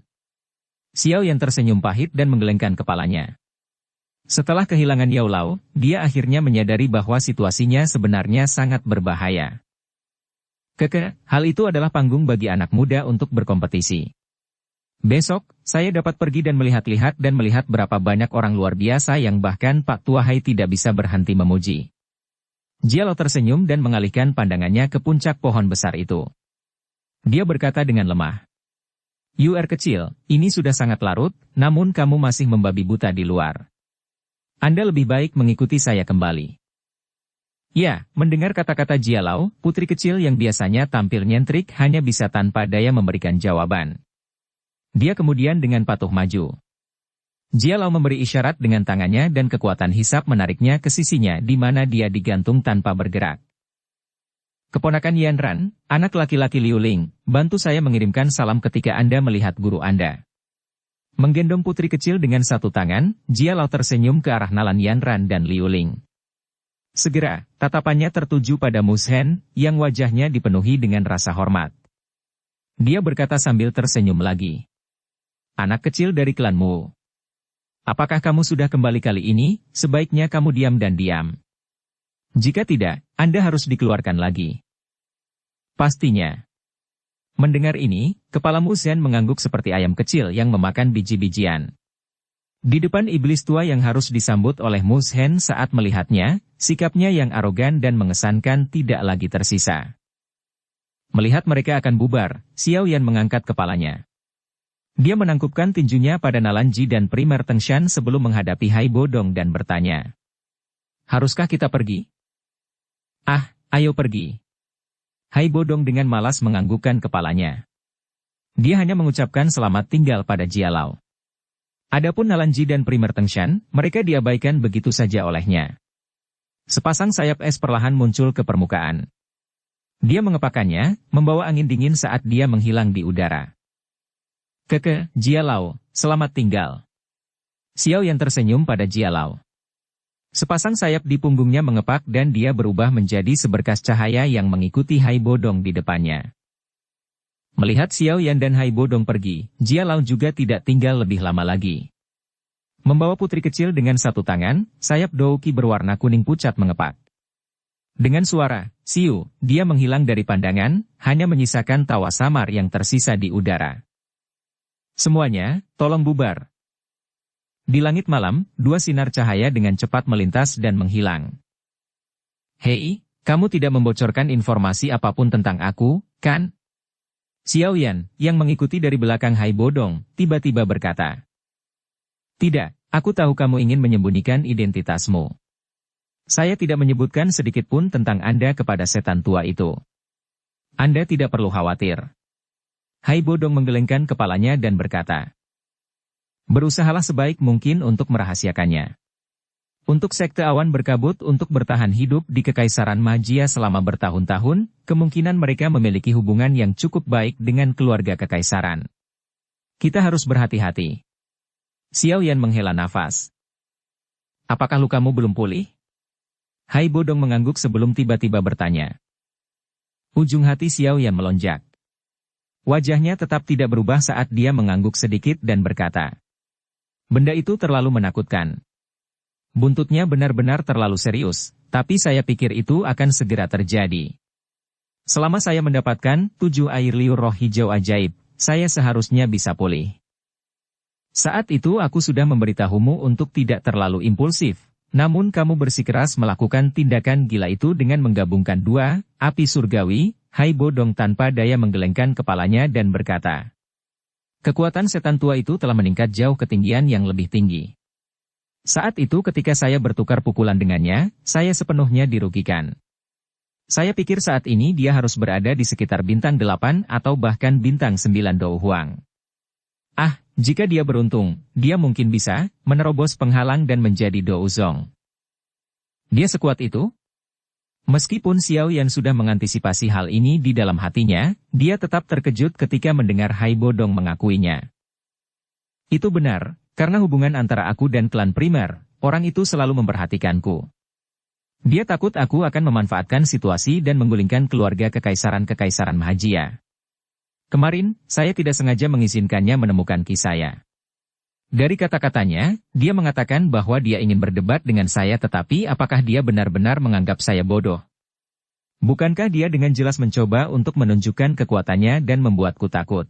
[SPEAKER 1] Xiao Yan tersenyum pahit dan menggelengkan kepalanya. Setelah kehilangan Yao Lao, dia akhirnya menyadari bahwa situasinya sebenarnya sangat berbahaya. Hal itu adalah panggung bagi anak muda untuk berkompetisi. Besok, saya dapat pergi dan melihat-lihat dan melihat berapa banyak orang luar biasa yang bahkan Pak Tua Hai tidak bisa berhenti memuji. Jia Lao tersenyum dan mengalihkan pandangannya ke puncak pohon besar itu. Dia berkata dengan lemah. UR kecil, ini sudah sangat larut, namun kamu masih membabi buta di luar. Anda lebih baik mengikuti saya kembali. Ya, mendengar kata-kata Jia Lao, putri kecil yang biasanya tampil nyentrik hanya bisa tanpa daya memberikan jawaban. Dia kemudian dengan patuh maju. Jia Lao memberi isyarat dengan tangannya dan kekuatan hisap menariknya ke sisinya di mana dia digantung tanpa bergerak. Keponakan Yan Ran, anak laki-laki Liu Ling, bantu saya mengirimkan salam ketika Anda melihat guru Anda. Menggendong putri kecil dengan satu tangan, Jia Lao tersenyum ke arah Nalan Yan Ran dan Liu Ling. Segera, tatapannya tertuju pada Mu Shen, yang wajahnya dipenuhi dengan rasa hormat. Dia berkata sambil tersenyum lagi. Anak kecil dari klanmu. Apakah kamu sudah kembali kali ini? Sebaiknya kamu diam dan diam. Jika tidak, Anda harus dikeluarkan lagi. Pastinya. Mendengar ini, kepala Mu Shen mengangguk seperti ayam kecil yang memakan biji-bijian. Di depan iblis tua yang harus disambut oleh Mu Shen saat melihatnya, sikapnya yang arogan dan mengesankan tidak lagi tersisa. Melihat mereka akan bubar, Xiao Yan mengangkat kepalanya. Dia menangkupkan tinjunya pada Nalanji dan primer Tengshan sebelum menghadapi Hai Bodong dan bertanya. Haruskah kita pergi? Ah, ayo pergi. Hai Bodong dengan malas menganggukkan kepalanya. Dia hanya mengucapkan selamat tinggal pada Jia Lao. Adapun Nalanji dan primer Tengshan, mereka diabaikan begitu saja olehnya. Sepasang sayap es perlahan muncul ke permukaan. Dia mengepakkannya, membawa angin dingin saat dia menghilang di udara. Jia Lao, selamat tinggal. Xiao Yan tersenyum pada Jia Lao. Sepasang sayap di punggungnya mengepak dan dia berubah menjadi seberkas cahaya yang mengikuti Hai Bodong di depannya. Melihat Xiao Yan dan Hai Bodong pergi, Jia Lao juga tidak tinggal lebih lama lagi. Membawa putri kecil dengan satu tangan, sayap Douki berwarna kuning pucat mengepak. Dengan suara, siu, dia menghilang dari pandangan, hanya menyisakan tawa samar yang tersisa di udara. Semuanya, tolong bubar. Di langit malam, dua sinar cahaya dengan cepat melintas dan menghilang. Hei, kamu tidak membocorkan informasi apapun tentang aku, kan? Xiao Yan, yang mengikuti dari belakang Hai Bodong, tiba-tiba berkata. Tidak, aku tahu kamu ingin menyembunyikan identitasmu. Saya tidak menyebutkan sedikit pun tentang Anda kepada setan tua itu. Anda tidak perlu khawatir. Hai Bodong menggelengkan kepalanya dan berkata. Berusahalah sebaik mungkin untuk merahasiakannya. Untuk sekte awan berkabut untuk bertahan hidup di Kekaisaran Magia selama bertahun-tahun, kemungkinan mereka memiliki hubungan yang cukup baik dengan keluarga Kekaisaran. Kita harus berhati-hati. Xiao Yan menghela nafas. Apakah lukamu belum pulih? Hai Bodong mengangguk sebelum tiba-tiba bertanya. Ujung hati Xiao Yan melonjak. Wajahnya tetap tidak berubah saat dia mengangguk sedikit dan berkata. Benda itu terlalu menakutkan. Buntutnya benar-benar terlalu serius, tapi saya pikir itu akan segera terjadi. Selama saya mendapatkan 7 air liur roh hijau ajaib, saya seharusnya bisa pulih. Saat itu aku sudah memberitahumu untuk tidak terlalu impulsif, namun kamu bersikeras melakukan tindakan gila itu dengan menggabungkan dua, api surgawi, Hai Bodong tanpa daya menggelengkan kepalanya dan berkata. Kekuatan setan tua itu telah meningkat jauh ketinggian yang lebih tinggi. Saat itu ketika saya bertukar pukulan dengannya, saya sepenuhnya dirugikan. Saya pikir saat ini dia harus berada di sekitar bintang 8 atau bahkan bintang 9 Dou Huang. Ah, jika dia beruntung, dia mungkin bisa menerobos penghalang dan menjadi Dou Zong. Dia sekuat itu? Meskipun Xiao Yan sudah mengantisipasi hal ini di dalam hatinya, dia tetap terkejut ketika mendengar Hai Bodong mengakuinya. Itu benar, karena hubungan antara aku dan klan primer, orang itu selalu memperhatikanku. Dia takut aku akan memanfaatkan situasi dan menggulingkan keluarga kekaisaran-kekaisaran Mahajia. Kemarin, saya tidak sengaja mengizinkannya menemukan Ki saya. Dari kata-katanya, dia mengatakan bahwa dia ingin berdebat dengan saya, tetapi apakah dia benar-benar menganggap saya bodoh? Bukankah dia dengan jelas mencoba untuk menunjukkan kekuatannya dan membuatku takut?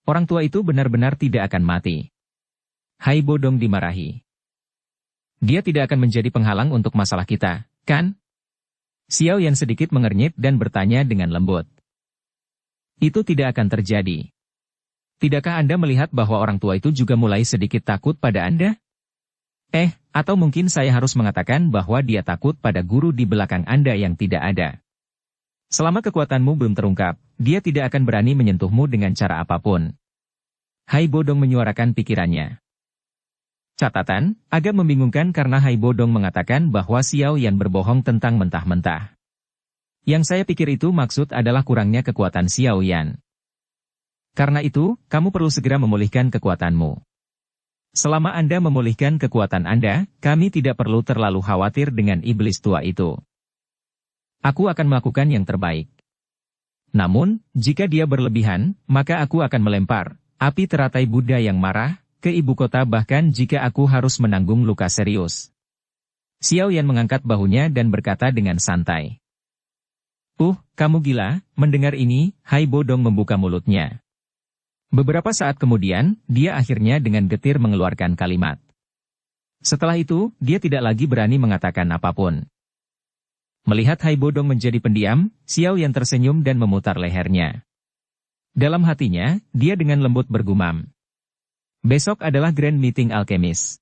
[SPEAKER 1] Orang tua itu benar-benar tidak akan mati. Hai Bodong dimarahi. Dia tidak akan menjadi penghalang untuk masalah kita, kan? Xiao Yan sedikit mengernyit dan bertanya dengan lembut. Itu tidak akan terjadi. Tidakkah Anda melihat bahwa orang tua itu juga mulai sedikit takut pada Anda? Atau mungkin saya harus mengatakan bahwa dia takut pada guru di belakang Anda yang tidak ada. Selama kekuatanmu belum terungkap, dia tidak akan berani menyentuhmu dengan cara apapun. Hai Bodong menyuarakan pikirannya. Catatan, agak membingungkan karena Hai Bodong mengatakan bahwa Xiao Yan berbohong tentang mentah-mentah. Yang saya pikir itu maksud adalah kurangnya kekuatan Xiao Yan. Karena itu, kamu perlu segera memulihkan kekuatanmu. Selama Anda memulihkan kekuatan Anda, kami tidak perlu terlalu khawatir dengan iblis tua itu. Aku akan melakukan yang terbaik. Namun, jika dia berlebihan, maka aku akan melempar api teratai Buddha yang marah ke ibu kota bahkan jika aku harus menanggung luka serius. Xiao Yan mengangkat bahunya dan berkata dengan santai. Kamu gila, mendengar ini, Hai Bodong membuka mulutnya. Beberapa saat kemudian, dia akhirnya dengan getir mengeluarkan kalimat. Setelah itu, dia tidak lagi berani mengatakan apapun. Melihat Hai Bodong menjadi pendiam, Xiao Yan tersenyum dan memutar lehernya. Dalam hatinya, dia dengan lembut bergumam. Besok adalah Grand Meeting Alkemis.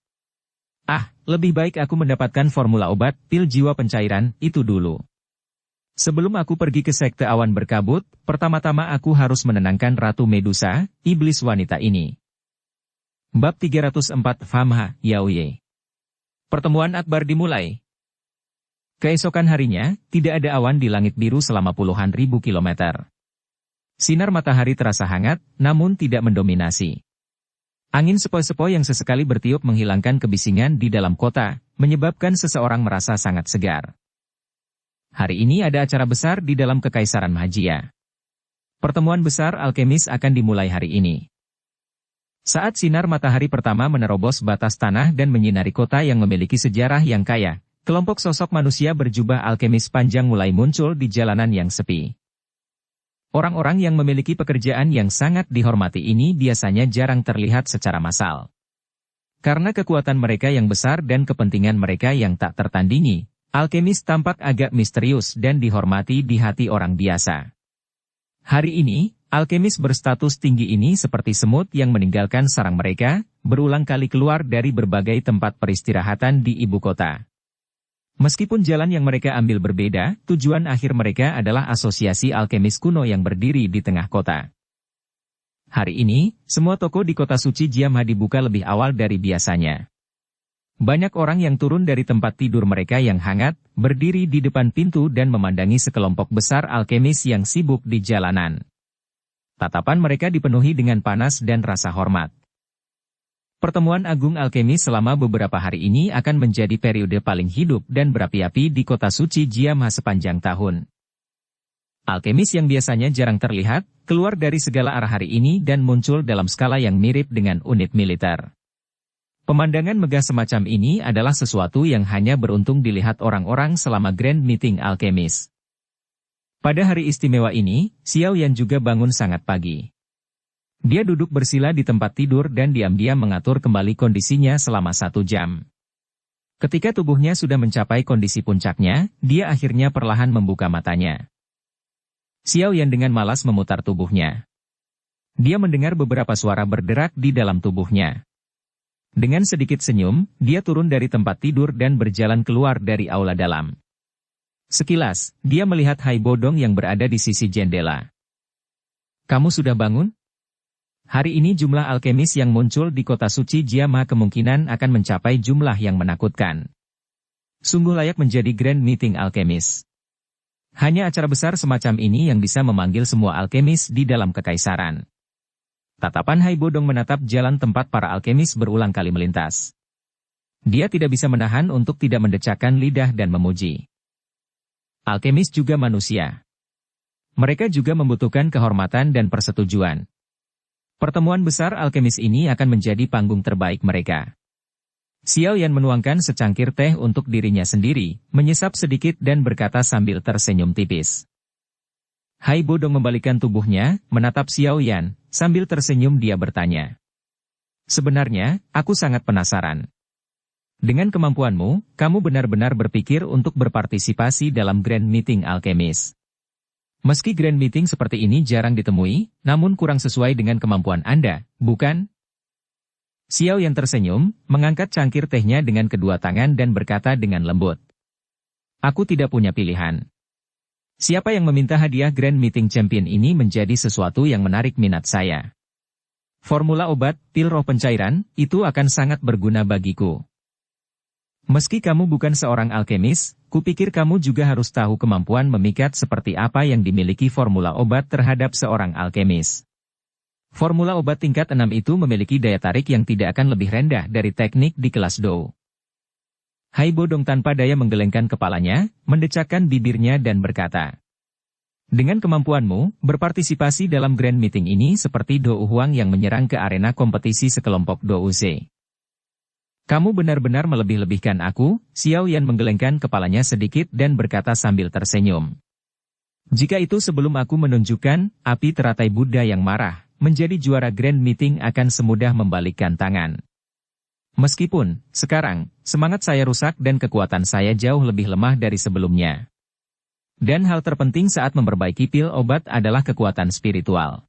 [SPEAKER 1] Lebih baik aku mendapatkan formula obat pil jiwa pencairan itu dulu. Sebelum aku pergi ke sekte awan berkabut, pertama-tama aku harus menenangkan Ratu Medusa, iblis wanita ini. Bab 304 Famha, Yaoye. Pertemuan akbar dimulai. Keesokan harinya, tidak ada awan di langit biru selama puluhan ribu kilometer. Sinar matahari terasa hangat, namun tidak mendominasi. Angin sepoi-sepoi yang sesekali bertiup menghilangkan kebisingan di dalam kota, menyebabkan seseorang merasa sangat segar. Hari ini ada acara besar di dalam Kekaisaran Mahajia. Pertemuan besar alkemis akan dimulai hari ini. Saat sinar matahari pertama menerobos batas tanah dan menyinari kota yang memiliki sejarah yang kaya, kelompok sosok manusia berjubah alkemis panjang mulai muncul di jalanan yang sepi. Orang-orang yang memiliki pekerjaan yang sangat dihormati ini biasanya jarang terlihat secara massal. Karena kekuatan mereka yang besar dan kepentingan mereka yang tak tertandingi, alkemis tampak agak misterius dan dihormati di hati orang biasa. Hari ini, alkemis berstatus tinggi ini seperti semut yang meninggalkan sarang mereka, berulang kali keluar dari berbagai tempat peristirahatan di ibu kota. Meskipun jalan yang mereka ambil berbeda, tujuan akhir mereka adalah asosiasi alkemis kuno yang berdiri di tengah kota. Hari ini, semua toko di kota suci Jiamha dibuka lebih awal dari biasanya. Banyak orang yang turun dari tempat tidur mereka yang hangat, berdiri di depan pintu dan memandangi sekelompok besar alkemis yang sibuk di jalanan. Tatapan mereka dipenuhi dengan panas dan rasa hormat. Pertemuan agung alkemis selama beberapa hari ini akan menjadi periode paling hidup dan berapi-api di kota suci Jiamha sepanjang tahun. Alkemis yang biasanya jarang terlihat, keluar dari segala arah hari ini dan muncul dalam skala yang mirip dengan unit militer. Pemandangan megah semacam ini adalah sesuatu yang hanya beruntung dilihat orang-orang selama Grand Meeting Alkemis. Pada hari istimewa ini, Xiao Yan juga bangun sangat pagi. Dia duduk bersila di tempat tidur dan diam-diam mengatur kembali kondisinya selama 1 jam. Ketika tubuhnya sudah mencapai kondisi puncaknya, dia akhirnya perlahan membuka matanya. Xiao Yan dengan malas memutar tubuhnya. Dia mendengar beberapa suara berderak di dalam tubuhnya. Dengan sedikit senyum, dia turun dari tempat tidur dan berjalan keluar dari aula dalam. Sekilas, dia melihat Hai Bodong yang berada di sisi jendela. Kamu sudah bangun? Hari ini jumlah alkemis yang muncul di kota suci Jiamha kemungkinan akan mencapai jumlah yang menakutkan. Sungguh layak menjadi Grand Meeting Alkemis. Hanya acara besar semacam ini yang bisa memanggil semua alkemis di dalam kekaisaran. Tatapan Hai Bodong menatap jalan tempat para alkemis berulang kali melintas. Dia tidak bisa menahan untuk tidak mendecakkan lidah dan memuji. Alkemis juga manusia. Mereka juga membutuhkan kehormatan dan persetujuan. Pertemuan besar alkemis ini akan menjadi panggung terbaik mereka. Xiao Yan menuangkan secangkir teh untuk dirinya sendiri, menyesap sedikit dan berkata sambil tersenyum tipis. Hai Bodong membalikkan tubuhnya, menatap Xiao Yan, sambil tersenyum dia bertanya. Sebenarnya, aku sangat penasaran. Dengan kemampuanmu, kamu benar-benar berpikir untuk berpartisipasi dalam Grand Meeting Alkemis. Meski Grand Meeting seperti ini jarang ditemui, namun kurang sesuai dengan kemampuan Anda, bukan? Xiao Yan tersenyum, mengangkat cangkir tehnya dengan kedua tangan dan berkata dengan lembut. Aku tidak punya pilihan. Siapa yang meminta hadiah Grand Meeting Champion ini menjadi sesuatu yang menarik minat saya. Formula obat, pil roh pencairan, itu akan sangat berguna bagiku. Meski kamu bukan seorang alkemis, kupikir kamu juga harus tahu kemampuan memikat seperti apa yang dimiliki formula obat terhadap seorang alkemis. Formula obat tingkat 6 itu memiliki daya tarik yang tidak akan lebih rendah dari teknik di kelas Dou. Hai Bodong tanpa daya menggelengkan kepalanya, mendecakkan bibirnya dan berkata. Dengan kemampuanmu, berpartisipasi dalam Grand Meeting ini seperti Dou Huang yang menyerang ke arena kompetisi sekelompok Dou Ze. Kamu benar-benar melebih-lebihkan aku, Xiao Yan menggelengkan kepalanya sedikit dan berkata sambil tersenyum. Jika itu sebelum aku menunjukkan, api teratai Buddha yang marah, menjadi juara Grand Meeting akan semudah membalikkan tangan. Meskipun, sekarang, semangat saya rusak dan kekuatan saya jauh lebih lemah dari sebelumnya. Dan hal terpenting saat memperbaiki pil obat adalah kekuatan spiritual.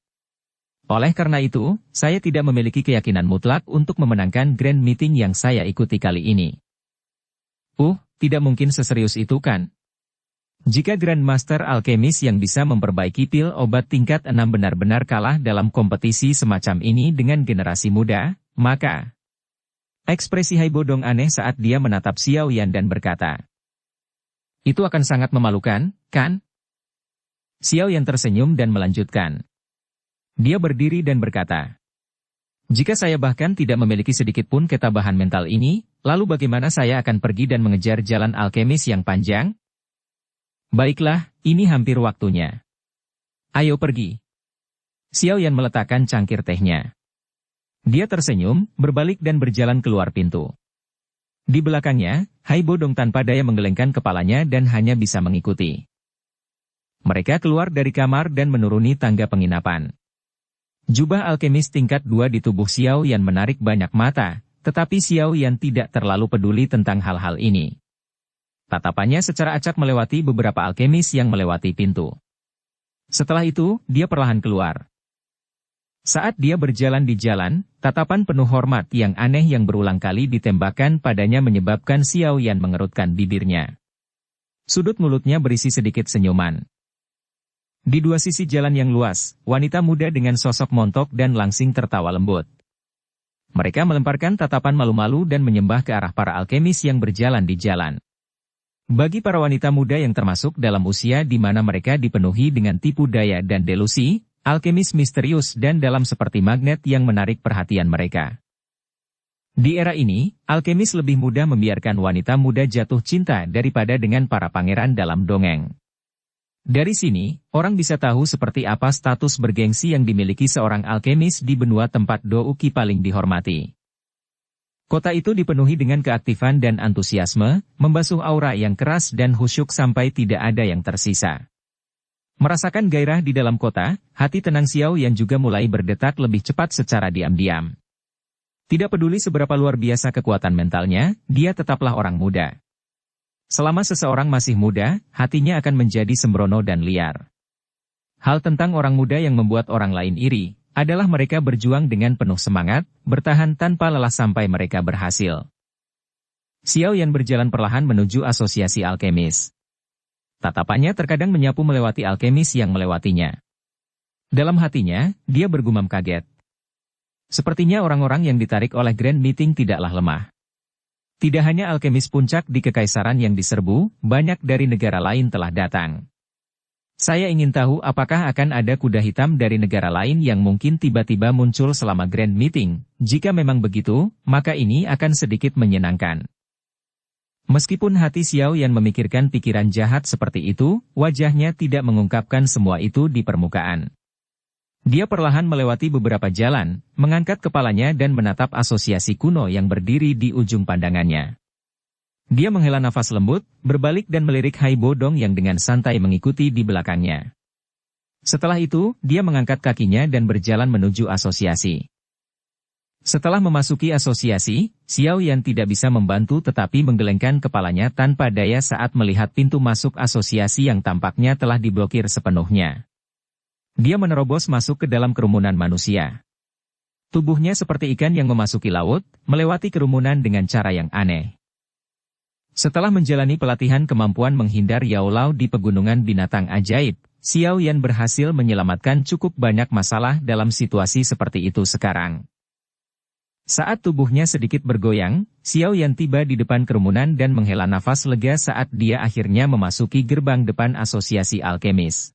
[SPEAKER 1] Oleh karena itu, saya tidak memiliki keyakinan mutlak untuk memenangkan Grand Meeting yang saya ikuti kali ini. Tidak mungkin seserius itu kan? Jika Grandmaster Alkemis yang bisa memperbaiki pil obat tingkat 6 benar-benar kalah dalam kompetisi semacam ini dengan generasi muda, maka... Ekspresi Hai Bodong aneh saat dia menatap Xiao Yan dan berkata. Itu akan sangat memalukan, kan? Xiao Yan tersenyum dan melanjutkan. Dia berdiri dan berkata, jika saya bahkan tidak memiliki sedikit pun ketabahan mental ini, lalu bagaimana saya akan pergi dan mengejar jalan alkemis yang panjang? Baiklah, ini hampir waktunya. Ayo pergi. Xiao Yan meletakkan cangkir tehnya. Dia tersenyum, berbalik dan berjalan keluar pintu. Di belakangnya, Hai Bodong tanpa daya menggelengkan kepalanya dan hanya bisa mengikuti. Mereka keluar dari kamar dan menuruni tangga penginapan. Jubah alkemis tingkat 2 di tubuh Xiao Yan menarik banyak mata, tetapi Xiao Yan tidak terlalu peduli tentang hal-hal ini. Tatapannya secara acak melewati beberapa alkemis yang melewati pintu. Setelah itu, dia perlahan keluar. Saat dia berjalan di jalan, tatapan penuh hormat yang aneh yang berulang kali ditembakkan padanya menyebabkan Xiao Yan mengerutkan bibirnya. Sudut mulutnya berisi sedikit senyuman. Di dua sisi jalan yang luas, wanita muda dengan sosok montok dan langsing tertawa lembut. Mereka melemparkan tatapan malu-malu dan menyembah ke arah para alkemis yang berjalan di jalan. Bagi para wanita muda yang termasuk dalam usia di mana mereka dipenuhi dengan tipu daya dan delusi, alkemis misterius dan dalam seperti magnet yang menarik perhatian mereka. Di era ini, alkemis lebih mudah membiarkan wanita muda jatuh cinta daripada dengan para pangeran dalam dongeng. Dari sini, orang bisa tahu seperti apa status bergengsi yang dimiliki seorang alkemis di benua tempat Douki paling dihormati. Kota itu dipenuhi dengan keaktifan dan antusiasme, membasuh aura yang keras dan khusyuk sampai tidak ada yang tersisa. Merasakan gairah di dalam kota, hati tenang Xiao Yan juga mulai berdetak lebih cepat secara diam-diam. Tidak peduli seberapa luar biasa kekuatan mentalnya, dia tetaplah orang muda. Selama seseorang masih muda, hatinya akan menjadi sembrono dan liar. Hal tentang orang muda yang membuat orang lain iri, adalah mereka berjuang dengan penuh semangat, bertahan tanpa lelah sampai mereka berhasil. Xiao Yan berjalan perlahan menuju asosiasi alkemis. Tatapannya terkadang menyapu melewati alkemis yang melewatinya. Dalam hatinya, dia bergumam kaget. Sepertinya orang-orang yang ditarik oleh Grand Meeting tidaklah lemah. Tidak hanya alkemis puncak di kekaisaran yang diserbu, banyak dari negara lain telah datang. Saya ingin tahu apakah akan ada kuda hitam dari negara lain yang mungkin tiba-tiba muncul selama Grand Meeting. Jika memang begitu, maka ini akan sedikit menyenangkan. Meskipun hati Xiao Yan memikirkan pikiran jahat seperti itu, wajahnya tidak mengungkapkan semua itu di permukaan. Dia perlahan melewati beberapa jalan, mengangkat kepalanya dan menatap asosiasi kuno yang berdiri di ujung pandangannya. Dia menghela nafas lembut, berbalik dan melirik Hai Bodong yang dengan santai mengikuti di belakangnya. Setelah itu, dia mengangkat kakinya dan berjalan menuju asosiasi. Setelah memasuki asosiasi, Xiao Yan tidak bisa membantu tetapi menggelengkan kepalanya tanpa daya saat melihat pintu masuk asosiasi yang tampaknya telah diblokir sepenuhnya. Dia menerobos masuk ke dalam kerumunan manusia. Tubuhnya seperti ikan yang memasuki laut, melewati kerumunan dengan cara yang aneh. Setelah menjalani pelatihan kemampuan menghindar Yaolau di pegunungan binatang ajaib, Xiao Yan berhasil menyelamatkan cukup banyak masalah dalam situasi seperti itu sekarang. Saat tubuhnya sedikit bergoyang, Xiao Yan tiba di depan kerumunan dan menghela nafas lega saat dia akhirnya memasuki gerbang depan asosiasi alkemis.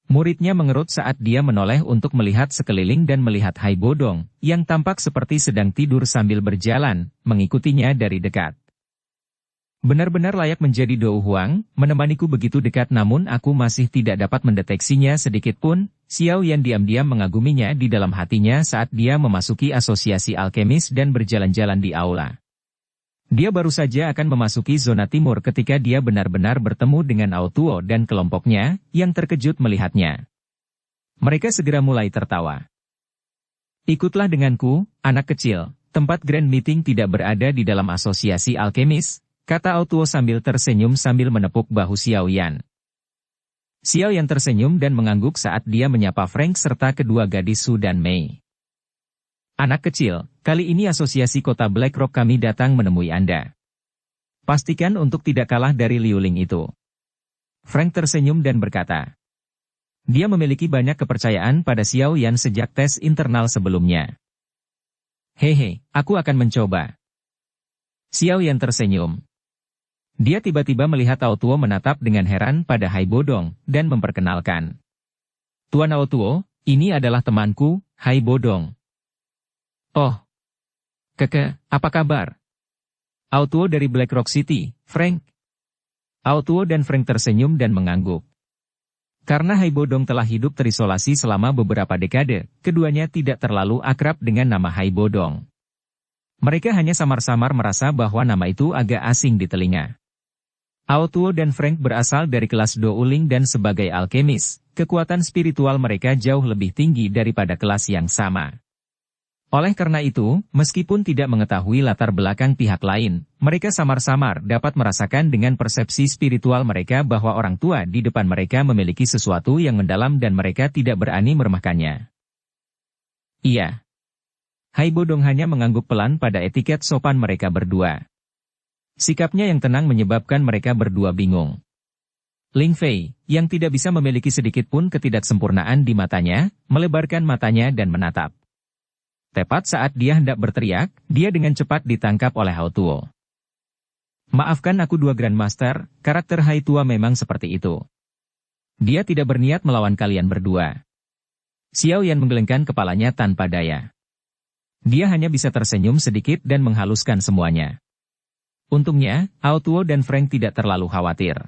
[SPEAKER 1] Muridnya mengerut saat dia menoleh untuk melihat sekeliling dan melihat Hai Bodong, yang tampak seperti sedang tidur sambil berjalan, mengikutinya dari dekat. Benar-benar layak menjadi Dou Huang, menemaniku begitu dekat namun aku masih tidak dapat mendeteksinya sedikit pun. Xiao Yan diam-diam mengaguminya di dalam hatinya saat dia memasuki asosiasi alkemis dan berjalan-jalan di aula. Dia baru saja akan memasuki zona timur ketika dia benar-benar bertemu dengan Ao Tuo dan kelompoknya, yang terkejut melihatnya. Mereka segera mulai tertawa. Ikutlah denganku, anak kecil, tempat Grand Meeting tidak berada di dalam asosiasi alkemis, kata Ao Tuo sambil tersenyum sambil menepuk bahu Xiao Yan. Xiao Yan tersenyum dan mengangguk saat dia menyapa Frank serta kedua gadis Su dan Mei. Anak kecil, kali ini asosiasi kota Black Rock kami datang menemui Anda. Pastikan untuk tidak kalah dari Liu Ling itu. Frank tersenyum dan berkata. Dia memiliki banyak kepercayaan pada Xiao Yan sejak tes internal sebelumnya. Hehe, aku akan mencoba. Xiao Yan tersenyum. Dia tiba-tiba melihat Ao Tuo menatap dengan heran pada Hai Bodong, dan memperkenalkan. Tuan Ao Tuo, ini adalah temanku, Hai Bodong. Oh. Keke, apa kabar? Ao Tuo dari Black Rock City, Frank. Ao Tuo dan Frank tersenyum dan mengangguk. Karena Hai Bodong telah hidup terisolasi selama beberapa dekade, keduanya tidak terlalu akrab dengan nama Hai Bodong. Mereka hanya samar-samar merasa bahwa nama itu agak asing di telinga. Ao Tuo dan Frank berasal dari kelas Dou Ling dan sebagai alkemis, kekuatan spiritual mereka jauh lebih tinggi daripada kelas yang sama. Oleh karena itu, meskipun tidak mengetahui latar belakang pihak lain, mereka samar-samar dapat merasakan dengan persepsi spiritual mereka bahwa orang tua di depan mereka memiliki sesuatu yang mendalam dan mereka tidak berani meremehkannya. Iya. Hai Bodong hanya mengangguk pelan pada etiket sopan mereka berdua. Sikapnya yang tenang menyebabkan mereka berdua bingung. Ling Fei, yang tidak bisa memiliki sedikit pun ketidaksempurnaan di matanya, melebarkan matanya dan menatap. Tepat saat dia hendak berteriak, dia dengan cepat ditangkap oleh Ao Tuo. Maafkan aku dua Grandmaster, karakter Hai Tua memang seperti itu. Dia tidak berniat melawan kalian berdua. Xiao Yan menggelengkan kepalanya tanpa daya. Dia hanya bisa tersenyum sedikit dan menghaluskan semuanya. Untungnya, Ao Tuo dan Frank tidak terlalu khawatir.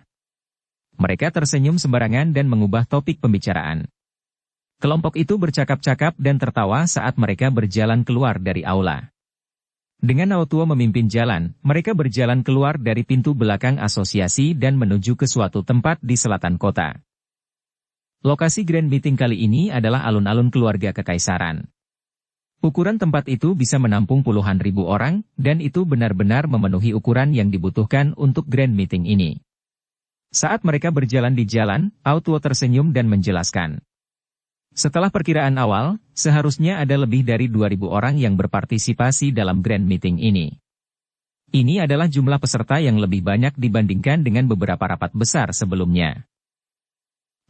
[SPEAKER 1] Mereka tersenyum sembarangan dan mengubah topik pembicaraan. Kelompok itu bercakap-cakap dan tertawa saat mereka berjalan keluar dari aula. Dengan Ao Tuo memimpin jalan, mereka berjalan keluar dari pintu belakang asosiasi dan menuju ke suatu tempat di selatan kota. Lokasi Grand Meeting kali ini adalah alun-alun keluarga kekaisaran. Ukuran tempat itu bisa menampung puluhan ribu orang, dan itu benar-benar memenuhi ukuran yang dibutuhkan untuk Grand Meeting ini. Saat mereka berjalan di jalan, Ao Tuo tersenyum dan menjelaskan. Setelah perkiraan awal, seharusnya ada lebih dari 2.000 orang yang berpartisipasi dalam Grand Meeting ini. Ini adalah jumlah peserta yang lebih banyak dibandingkan dengan beberapa rapat besar sebelumnya.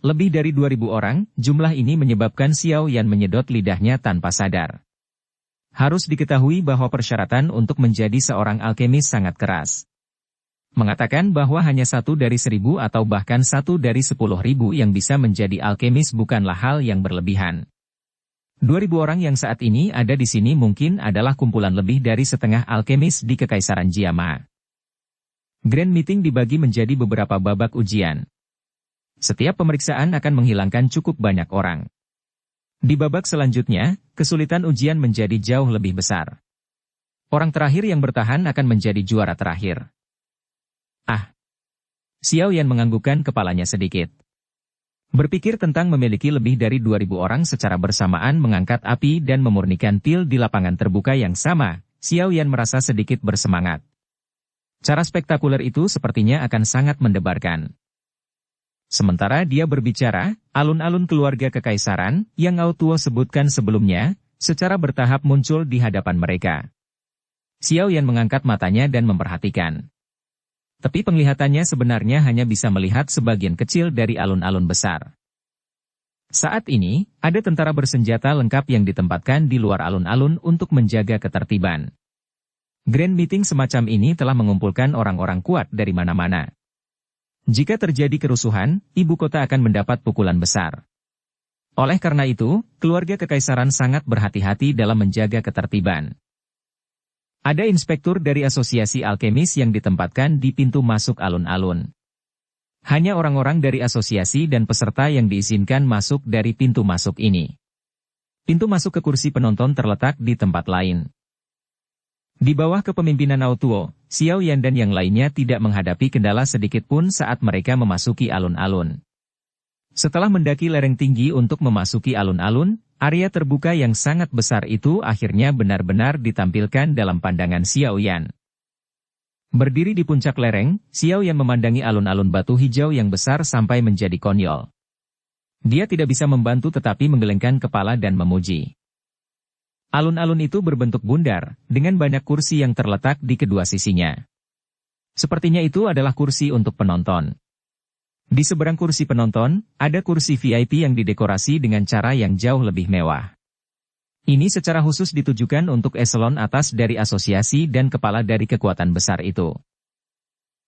[SPEAKER 1] Lebih dari 2.000 orang, jumlah ini menyebabkan Xiao Yan menyedot lidahnya tanpa sadar. Harus diketahui bahwa persyaratan untuk menjadi seorang alkemis sangat keras. Mengatakan bahwa hanya 1 dari 1.000 atau bahkan 1 dari 10.000 yang bisa menjadi alkemis bukanlah hal yang berlebihan. 2.000 orang yang saat ini ada di sini mungkin adalah kumpulan lebih dari setengah alkemis di Kekaisaran Jiama. Grand Meeting dibagi menjadi beberapa babak ujian. Setiap pemeriksaan akan menghilangkan cukup banyak orang. Di babak selanjutnya, kesulitan ujian menjadi jauh lebih besar. Orang terakhir yang bertahan akan menjadi juara terakhir. Xiao Yan menganggukkan kepalanya sedikit. Berpikir tentang memiliki lebih dari 2.000 orang secara bersamaan mengangkat api dan memurnikan pil di lapangan terbuka yang sama, Xiao Yan merasa sedikit bersemangat. Cara spektakuler itu sepertinya akan sangat mendebarkan. Sementara dia berbicara, alun-alun keluarga kekaisaran, yang Ao Tuo sebutkan sebelumnya, secara bertahap muncul di hadapan mereka. Xiao Yan mengangkat matanya dan memperhatikan. Tapi penglihatannya sebenarnya hanya bisa melihat sebagian kecil dari alun-alun besar. Saat ini, ada tentara bersenjata lengkap yang ditempatkan di luar alun-alun untuk menjaga ketertiban. Grand Meeting semacam ini telah mengumpulkan orang-orang kuat dari mana-mana. Jika terjadi kerusuhan, ibu kota akan mendapat pukulan besar. Oleh karena itu, keluarga kekaisaran sangat berhati-hati dalam menjaga ketertiban. Ada inspektur dari asosiasi alkemis yang ditempatkan di pintu masuk alun-alun. Hanya orang-orang dari asosiasi dan peserta yang diizinkan masuk dari pintu masuk ini. Pintu masuk ke kursi penonton terletak di tempat lain. Di bawah kepemimpinan Ao Tuo, Xiao Yan dan yang lainnya tidak menghadapi kendala sedikit pun saat mereka memasuki alun-alun. Setelah mendaki lereng tinggi untuk memasuki alun-alun, area terbuka yang sangat besar itu akhirnya benar-benar ditampilkan dalam pandangan Xiao Yan. Berdiri di puncak lereng, Xiao Yan memandangi alun-alun batu hijau yang besar sampai menjadi konyol. Dia tidak bisa membantu tetapi menggelengkan kepala dan memuji. Alun-alun itu berbentuk bundar, dengan banyak kursi yang terletak di kedua sisinya. Sepertinya itu adalah kursi untuk penonton. Di seberang kursi penonton, ada kursi VIP yang didekorasi dengan cara yang jauh lebih mewah. Ini secara khusus ditujukan untuk eselon atas dari asosiasi dan kepala dari kekuatan besar itu.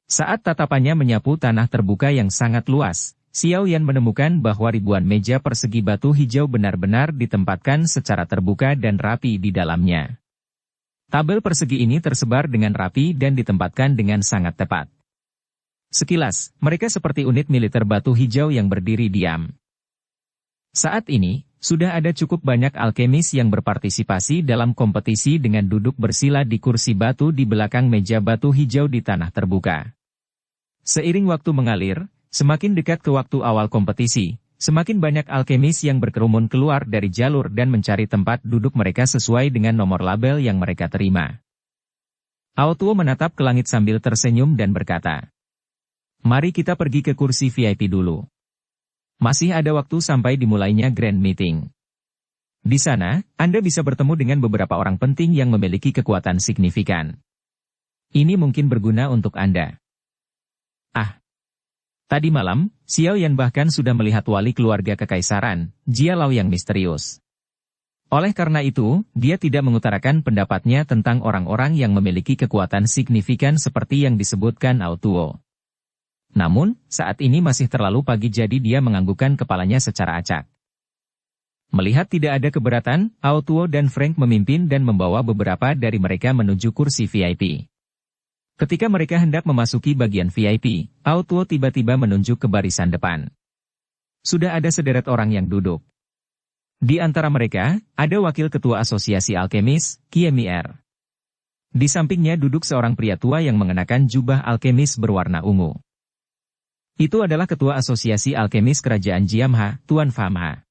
[SPEAKER 1] Saat tatapannya menyapu tanah terbuka yang sangat luas, Xiao Yan menemukan bahwa ribuan meja persegi batu hijau benar-benar ditempatkan secara terbuka dan rapi di dalamnya. Tabel persegi ini tersebar dengan rapi dan ditempatkan dengan sangat tepat. Sekilas, mereka seperti unit militer batu hijau yang berdiri diam. Saat ini, sudah ada cukup banyak alkemis yang berpartisipasi dalam kompetisi dengan duduk bersila di kursi batu di belakang meja batu hijau di tanah terbuka. Seiring waktu mengalir, semakin dekat ke waktu awal kompetisi, semakin banyak alkemis yang berkerumun keluar dari jalur dan mencari tempat duduk mereka sesuai dengan nomor label yang mereka terima. Ao Tuo menatap ke langit sambil tersenyum dan berkata, "Mari kita pergi ke kursi VIP dulu. Masih ada waktu sampai dimulainya Grand Meeting. Di sana, Anda bisa bertemu dengan beberapa orang penting yang memiliki kekuatan signifikan. Ini mungkin berguna untuk Anda." Tadi malam, Xiao Yan bahkan sudah melihat wali keluarga kekaisaran, Jia Lao yang misterius. Oleh karena itu, dia tidak mengutarakan pendapatnya tentang orang-orang yang memiliki kekuatan signifikan seperti yang disebutkan Ao Tuo. Namun, saat ini masih terlalu pagi jadi dia menganggukkan kepalanya secara acak. Melihat tidak ada keberatan, Ao Tuo dan Frank memimpin dan membawa beberapa dari mereka menuju kursi VIP. Ketika mereka hendak memasuki bagian VIP, Ao Tuo tiba-tiba menunjuk ke barisan depan. Sudah ada sederet orang yang duduk. Di antara mereka, ada wakil ketua asosiasi alkemis, Kiemier. Di sampingnya duduk seorang pria tua yang mengenakan jubah alkemis berwarna ungu. Itu adalah ketua asosiasi alkemis kerajaan Jiamha, Tuan Famha.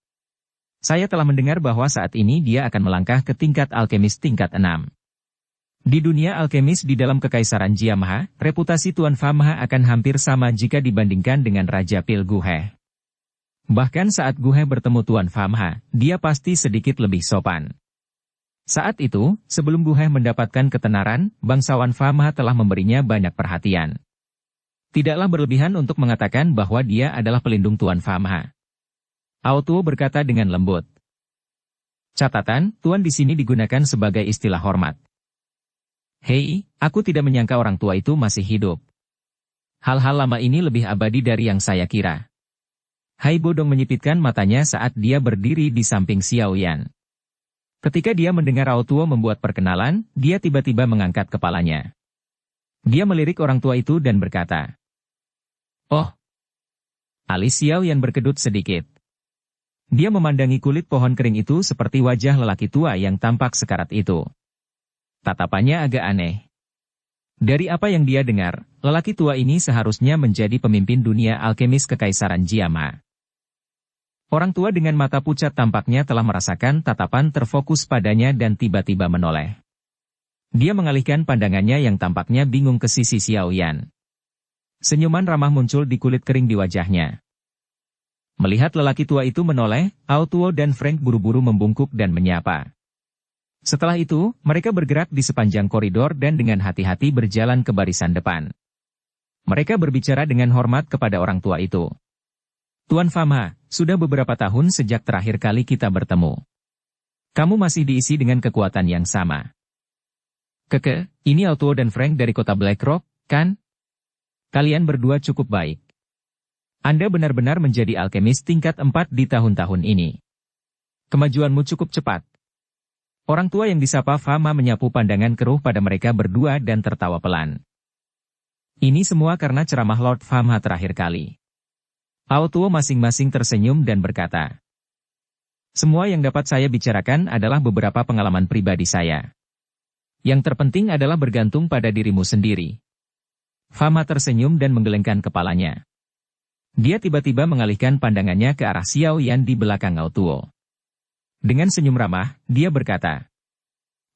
[SPEAKER 1] Saya telah mendengar bahwa saat ini dia akan melangkah ke tingkat alkemis tingkat 6. Di dunia alkemis di dalam kekaisaran Jiamha, reputasi Tuan Famha akan hampir sama jika dibandingkan dengan Raja Pil Guhe. Bahkan saat Guhe bertemu Tuan Famha, dia pasti sedikit lebih sopan. Saat itu, sebelum Guhe mendapatkan ketenaran, bangsawan Famha telah memberinya banyak perhatian. Tidaklah berlebihan untuk mengatakan bahwa dia adalah pelindung Tuan Famha. Ao Tuo berkata dengan lembut. Catatan, Tuan di sini digunakan sebagai istilah hormat. Hei, aku tidak menyangka orang tua itu masih hidup. Hal-hal lama ini lebih abadi dari yang saya kira. Hai Bodong menyipitkan matanya saat dia berdiri di samping Xiao Yan. Ketika dia mendengar Ao Tuo membuat perkenalan, dia tiba-tiba mengangkat kepalanya. Dia melirik orang tua itu dan berkata, "Oh." Alis Xiao Yan berkedut sedikit. Dia memandangi kulit pohon kering itu seperti wajah lelaki tua yang tampak sekarat itu. Tatapannya agak aneh. Dari apa yang dia dengar, lelaki tua ini seharusnya menjadi pemimpin dunia alkemis Kekaisaran Jiama. Orang tua dengan mata pucat tampaknya telah merasakan tatapan terfokus padanya dan tiba-tiba menoleh. Dia mengalihkan pandangannya yang tampaknya bingung ke sisi Xiao Yan. Senyuman ramah muncul di kulit kering di wajahnya. Melihat lelaki tua itu menoleh, Ao Tuo dan Frank buru-buru membungkuk dan menyapa. Setelah itu, mereka bergerak di sepanjang koridor dan dengan hati-hati berjalan ke barisan depan. Mereka berbicara dengan hormat kepada orang tua itu. "Tuan Fama, sudah beberapa tahun sejak terakhir kali kita bertemu. Kamu masih diisi dengan kekuatan yang sama." Ini Ao Tuo dan Frank dari kota Blackrock, kan? Kalian berdua cukup baik. Anda benar-benar menjadi alkemis tingkat 4 di tahun-tahun ini. Kemajuanmu cukup cepat. Orang tua yang disapa Fama menyapu pandangan keruh pada mereka berdua dan tertawa pelan. Ini semua karena ceramah Lord Fama terakhir kali. Ao Tuo masing-masing tersenyum dan berkata, "Semua yang dapat saya bicarakan adalah beberapa pengalaman pribadi saya. Yang terpenting adalah bergantung pada dirimu sendiri." Fama tersenyum dan menggelengkan kepalanya. Dia tiba-tiba mengalihkan pandangannya ke arah Xiao Yan di belakang Ao Tuo. Dengan senyum ramah, dia berkata,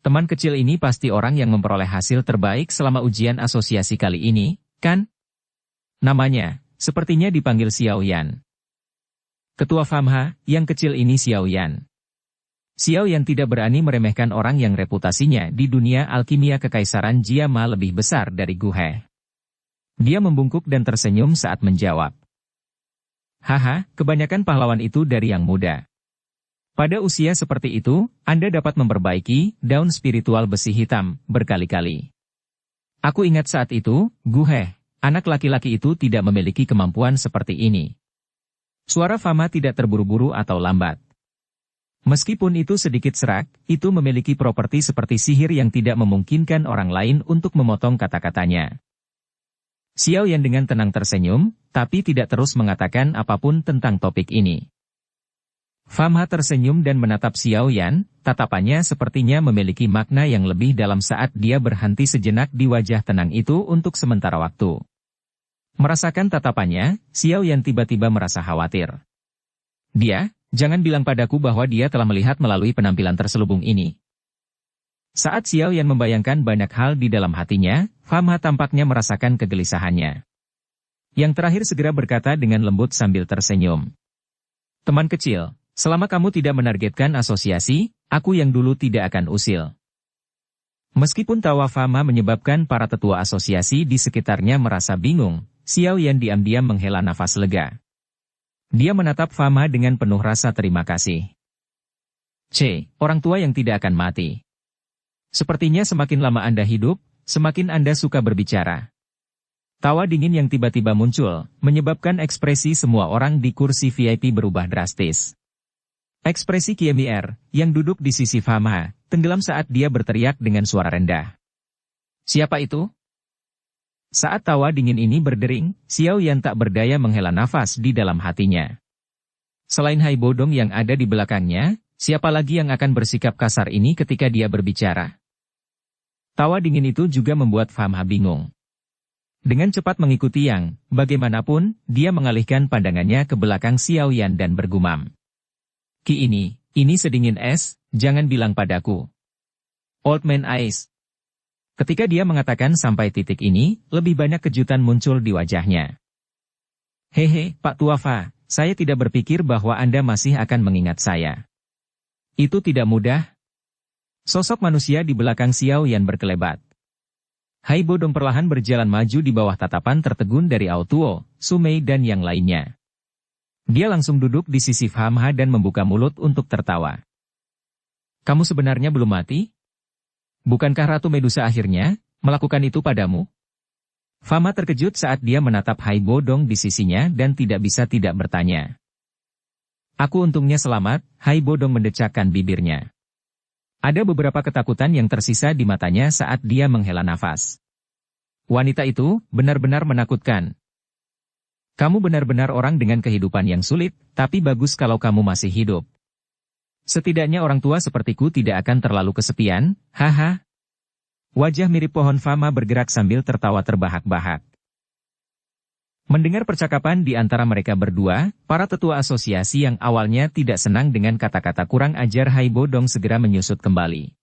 [SPEAKER 1] "Teman kecil ini pasti orang yang memperoleh hasil terbaik selama ujian asosiasi kali ini, kan?" Namanya, sepertinya dipanggil Xiao Yan. Ketua Famha, yang kecil ini Xiao Yan. Xiao Yan tidak berani meremehkan orang yang reputasinya di dunia alkimia Kekaisaran Jiama lebih besar dari Gu He. Dia membungkuk dan tersenyum saat menjawab. "Haha, kebanyakan pahlawan itu dari yang muda. Pada usia seperti itu, Anda dapat memperbaiki daun spiritual besi hitam berkali-kali. Aku ingat saat itu, Gu He, anak laki-laki itu tidak memiliki kemampuan seperti ini." Suara Fama tidak terburu-buru atau lambat. Meskipun itu sedikit serak, itu memiliki properti seperti sihir yang tidak memungkinkan orang lain untuk memotong kata-katanya. Xiao Yan dengan tenang tersenyum, tapi tidak terus mengatakan apapun tentang topik ini. Fama tersenyum dan menatap Xiao Yan, tatapannya sepertinya memiliki makna yang lebih dalam saat dia berhenti sejenak di wajah tenang itu untuk sementara waktu. Merasakan tatapannya, Xiao Yan tiba-tiba merasa khawatir. Jangan bilang padaku bahwa dia telah melihat melalui penampilan terselubung ini." Saat Xiao Yan membayangkan banyak hal di dalam hatinya, Fama tampaknya merasakan kegelisahannya. Yang terakhir segera berkata dengan lembut sambil tersenyum. "Teman kecil, selama kamu tidak menargetkan asosiasi, aku yang dulu tidak akan usil." Meskipun tawa Fama menyebabkan para tetua asosiasi di sekitarnya merasa bingung, Xiao Yan diam-diam menghela nafas lega. Dia menatap Fama dengan penuh rasa terima kasih. Orang tua yang tidak akan mati. Sepertinya semakin lama Anda hidup, semakin Anda suka berbicara. Tawa dingin yang tiba-tiba muncul, menyebabkan ekspresi semua orang di kursi VIP berubah drastis. Ekspresi Kiemier, yang duduk di sisi Fama, tenggelam saat dia berteriak dengan suara rendah. "Siapa itu?" Saat tawa dingin ini berdering, Xiao Yan tak berdaya menghela nafas di dalam hatinya. Selain Hai Bodong yang ada di belakangnya, siapa lagi yang akan bersikap kasar ini ketika dia berbicara? Tawa dingin itu juga membuat Fama bingung. Dengan cepat mengikuti Yang, bagaimanapun, dia mengalihkan pandangannya ke belakang Xiao Yan dan bergumam. Ini sedingin es, jangan bilang padaku." Old Man Ice. Ketika dia mengatakan sampai titik ini, lebih banyak kejutan muncul di wajahnya. "Hehe, Pak Tuafa, saya tidak berpikir bahwa Anda masih akan mengingat saya. Itu tidak mudah." Sosok manusia di belakang Xiao Yan berkelebat. Hai Bodong perlahan berjalan maju di bawah tatapan tertegun dari Ao Tuo, Sumei dan yang lainnya. Dia langsung duduk di sisi Famha dan membuka mulut untuk tertawa. "Kamu sebenarnya belum mati? Bukankah Ratu Medusa akhirnya melakukan itu padamu?" Fama terkejut saat dia menatap Hai Bodong di sisinya dan tidak bisa tidak bertanya. Aku untungnya selamat, Hai Bodong mendecakkan bibirnya. Ada beberapa ketakutan yang tersisa di matanya saat dia menghela nafas. Wanita itu benar-benar menakutkan. Kamu benar-benar orang dengan kehidupan yang sulit, tapi bagus kalau kamu masih hidup. Setidaknya orang tua sepertiku tidak akan terlalu kesepian, haha. Wajah mirip pohon Fama bergerak sambil tertawa terbahak-bahak. Mendengar percakapan di antara mereka berdua, para tetua asosiasi yang awalnya tidak senang dengan kata-kata kurang ajar Hai Bodong segera menyusut kembali.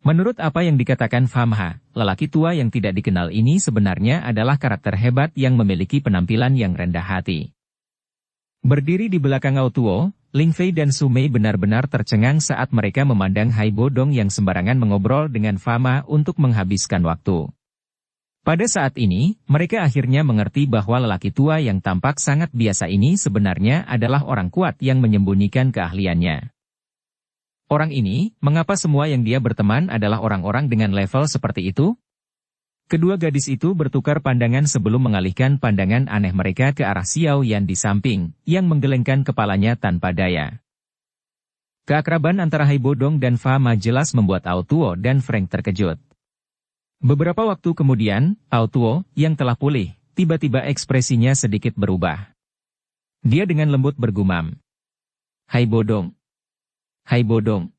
[SPEAKER 1] Menurut apa yang dikatakan Famha, lelaki tua yang tidak dikenal ini sebenarnya adalah karakter hebat yang memiliki penampilan yang rendah hati. Berdiri di belakang Autuo, Ling Fei dan Su Mei benar-benar tercengang saat mereka memandang Hai Bodong yang sembarangan mengobrol dengan Fama untuk menghabiskan waktu. Pada saat ini, mereka akhirnya mengerti bahwa lelaki tua yang tampak sangat biasa ini sebenarnya adalah orang kuat yang menyembunyikan keahliannya. Orang ini, mengapa semua yang dia berteman adalah orang-orang dengan level seperti itu? Kedua gadis itu bertukar pandangan sebelum mengalihkan pandangan aneh mereka ke arah Xiao Yan di samping, yang menggelengkan kepalanya tanpa daya. Keakraban antara Hai Bodong dan Fama jelas membuat Autuo dan Frank terkejut. Beberapa waktu kemudian, Autuo, yang telah pulih, tiba-tiba ekspresinya sedikit berubah. Dia dengan lembut bergumam. Hai Bodong. Hai Bodong.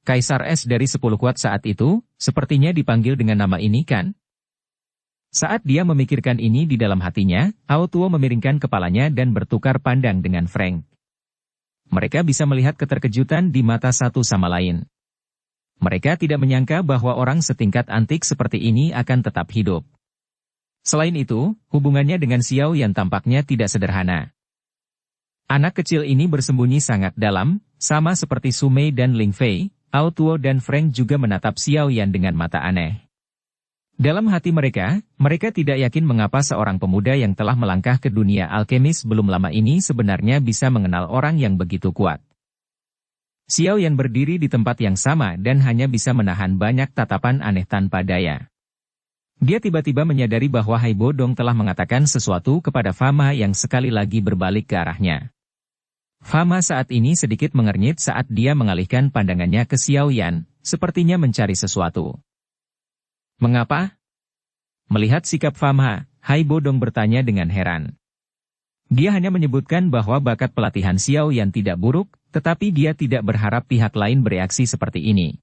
[SPEAKER 1] Kaisar Es dari 10 kuat saat itu, sepertinya dipanggil dengan nama ini kan? Saat dia memikirkan ini di dalam hatinya, Autuo memiringkan kepalanya dan bertukar pandang dengan Frank. Mereka bisa melihat keterkejutan di mata satu sama lain. Mereka tidak menyangka bahwa orang setingkat antik seperti ini akan tetap hidup. Selain itu, hubungannya dengan Xiao Yan tampaknya tidak sederhana. Anak kecil ini bersembunyi sangat dalam, sama seperti Su Mei dan Ling Fei, Autuo dan Frank juga menatap Xiao Yan dengan mata aneh. Dalam hati mereka tidak yakin mengapa seorang pemuda yang telah melangkah ke dunia alkemis belum lama ini sebenarnya bisa mengenal orang yang begitu kuat. Xiao Yan berdiri di tempat yang sama dan hanya bisa menahan banyak tatapan aneh tanpa daya. Dia tiba-tiba menyadari bahwa Hai Bodong telah mengatakan sesuatu kepada Fama yang sekali lagi berbalik ke arahnya. Fama saat ini sedikit mengernyit saat dia mengalihkan pandangannya ke Xiao Yan, sepertinya mencari sesuatu. Mengapa? Melihat sikap Fama, Hai Bodong bertanya dengan heran. Dia hanya menyebutkan bahwa bakat pelatihan Xiao Yan tidak buruk, tetapi dia tidak berharap pihak lain bereaksi seperti ini.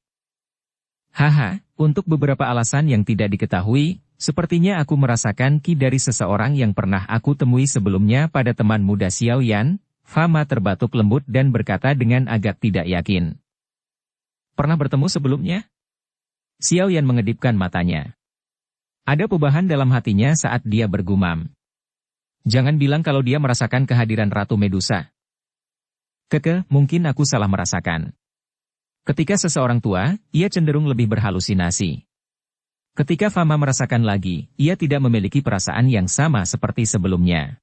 [SPEAKER 1] Haha, untuk beberapa alasan yang tidak diketahui, sepertinya aku merasakan ki dari seseorang yang pernah aku temui sebelumnya pada teman muda Xiao Yan. Fama terbatuk lembut dan berkata dengan agak tidak yakin. Pernah bertemu sebelumnya? Xiao Yan mengedipkan matanya. Ada perubahan dalam hatinya saat dia bergumam. Jangan bilang kalau dia merasakan kehadiran Ratu Medusa. Mungkin aku salah merasakan. Ketika seseorang tua, ia cenderung lebih berhalusinasi. Ketika Fama merasakan lagi, ia tidak memiliki perasaan yang sama seperti sebelumnya.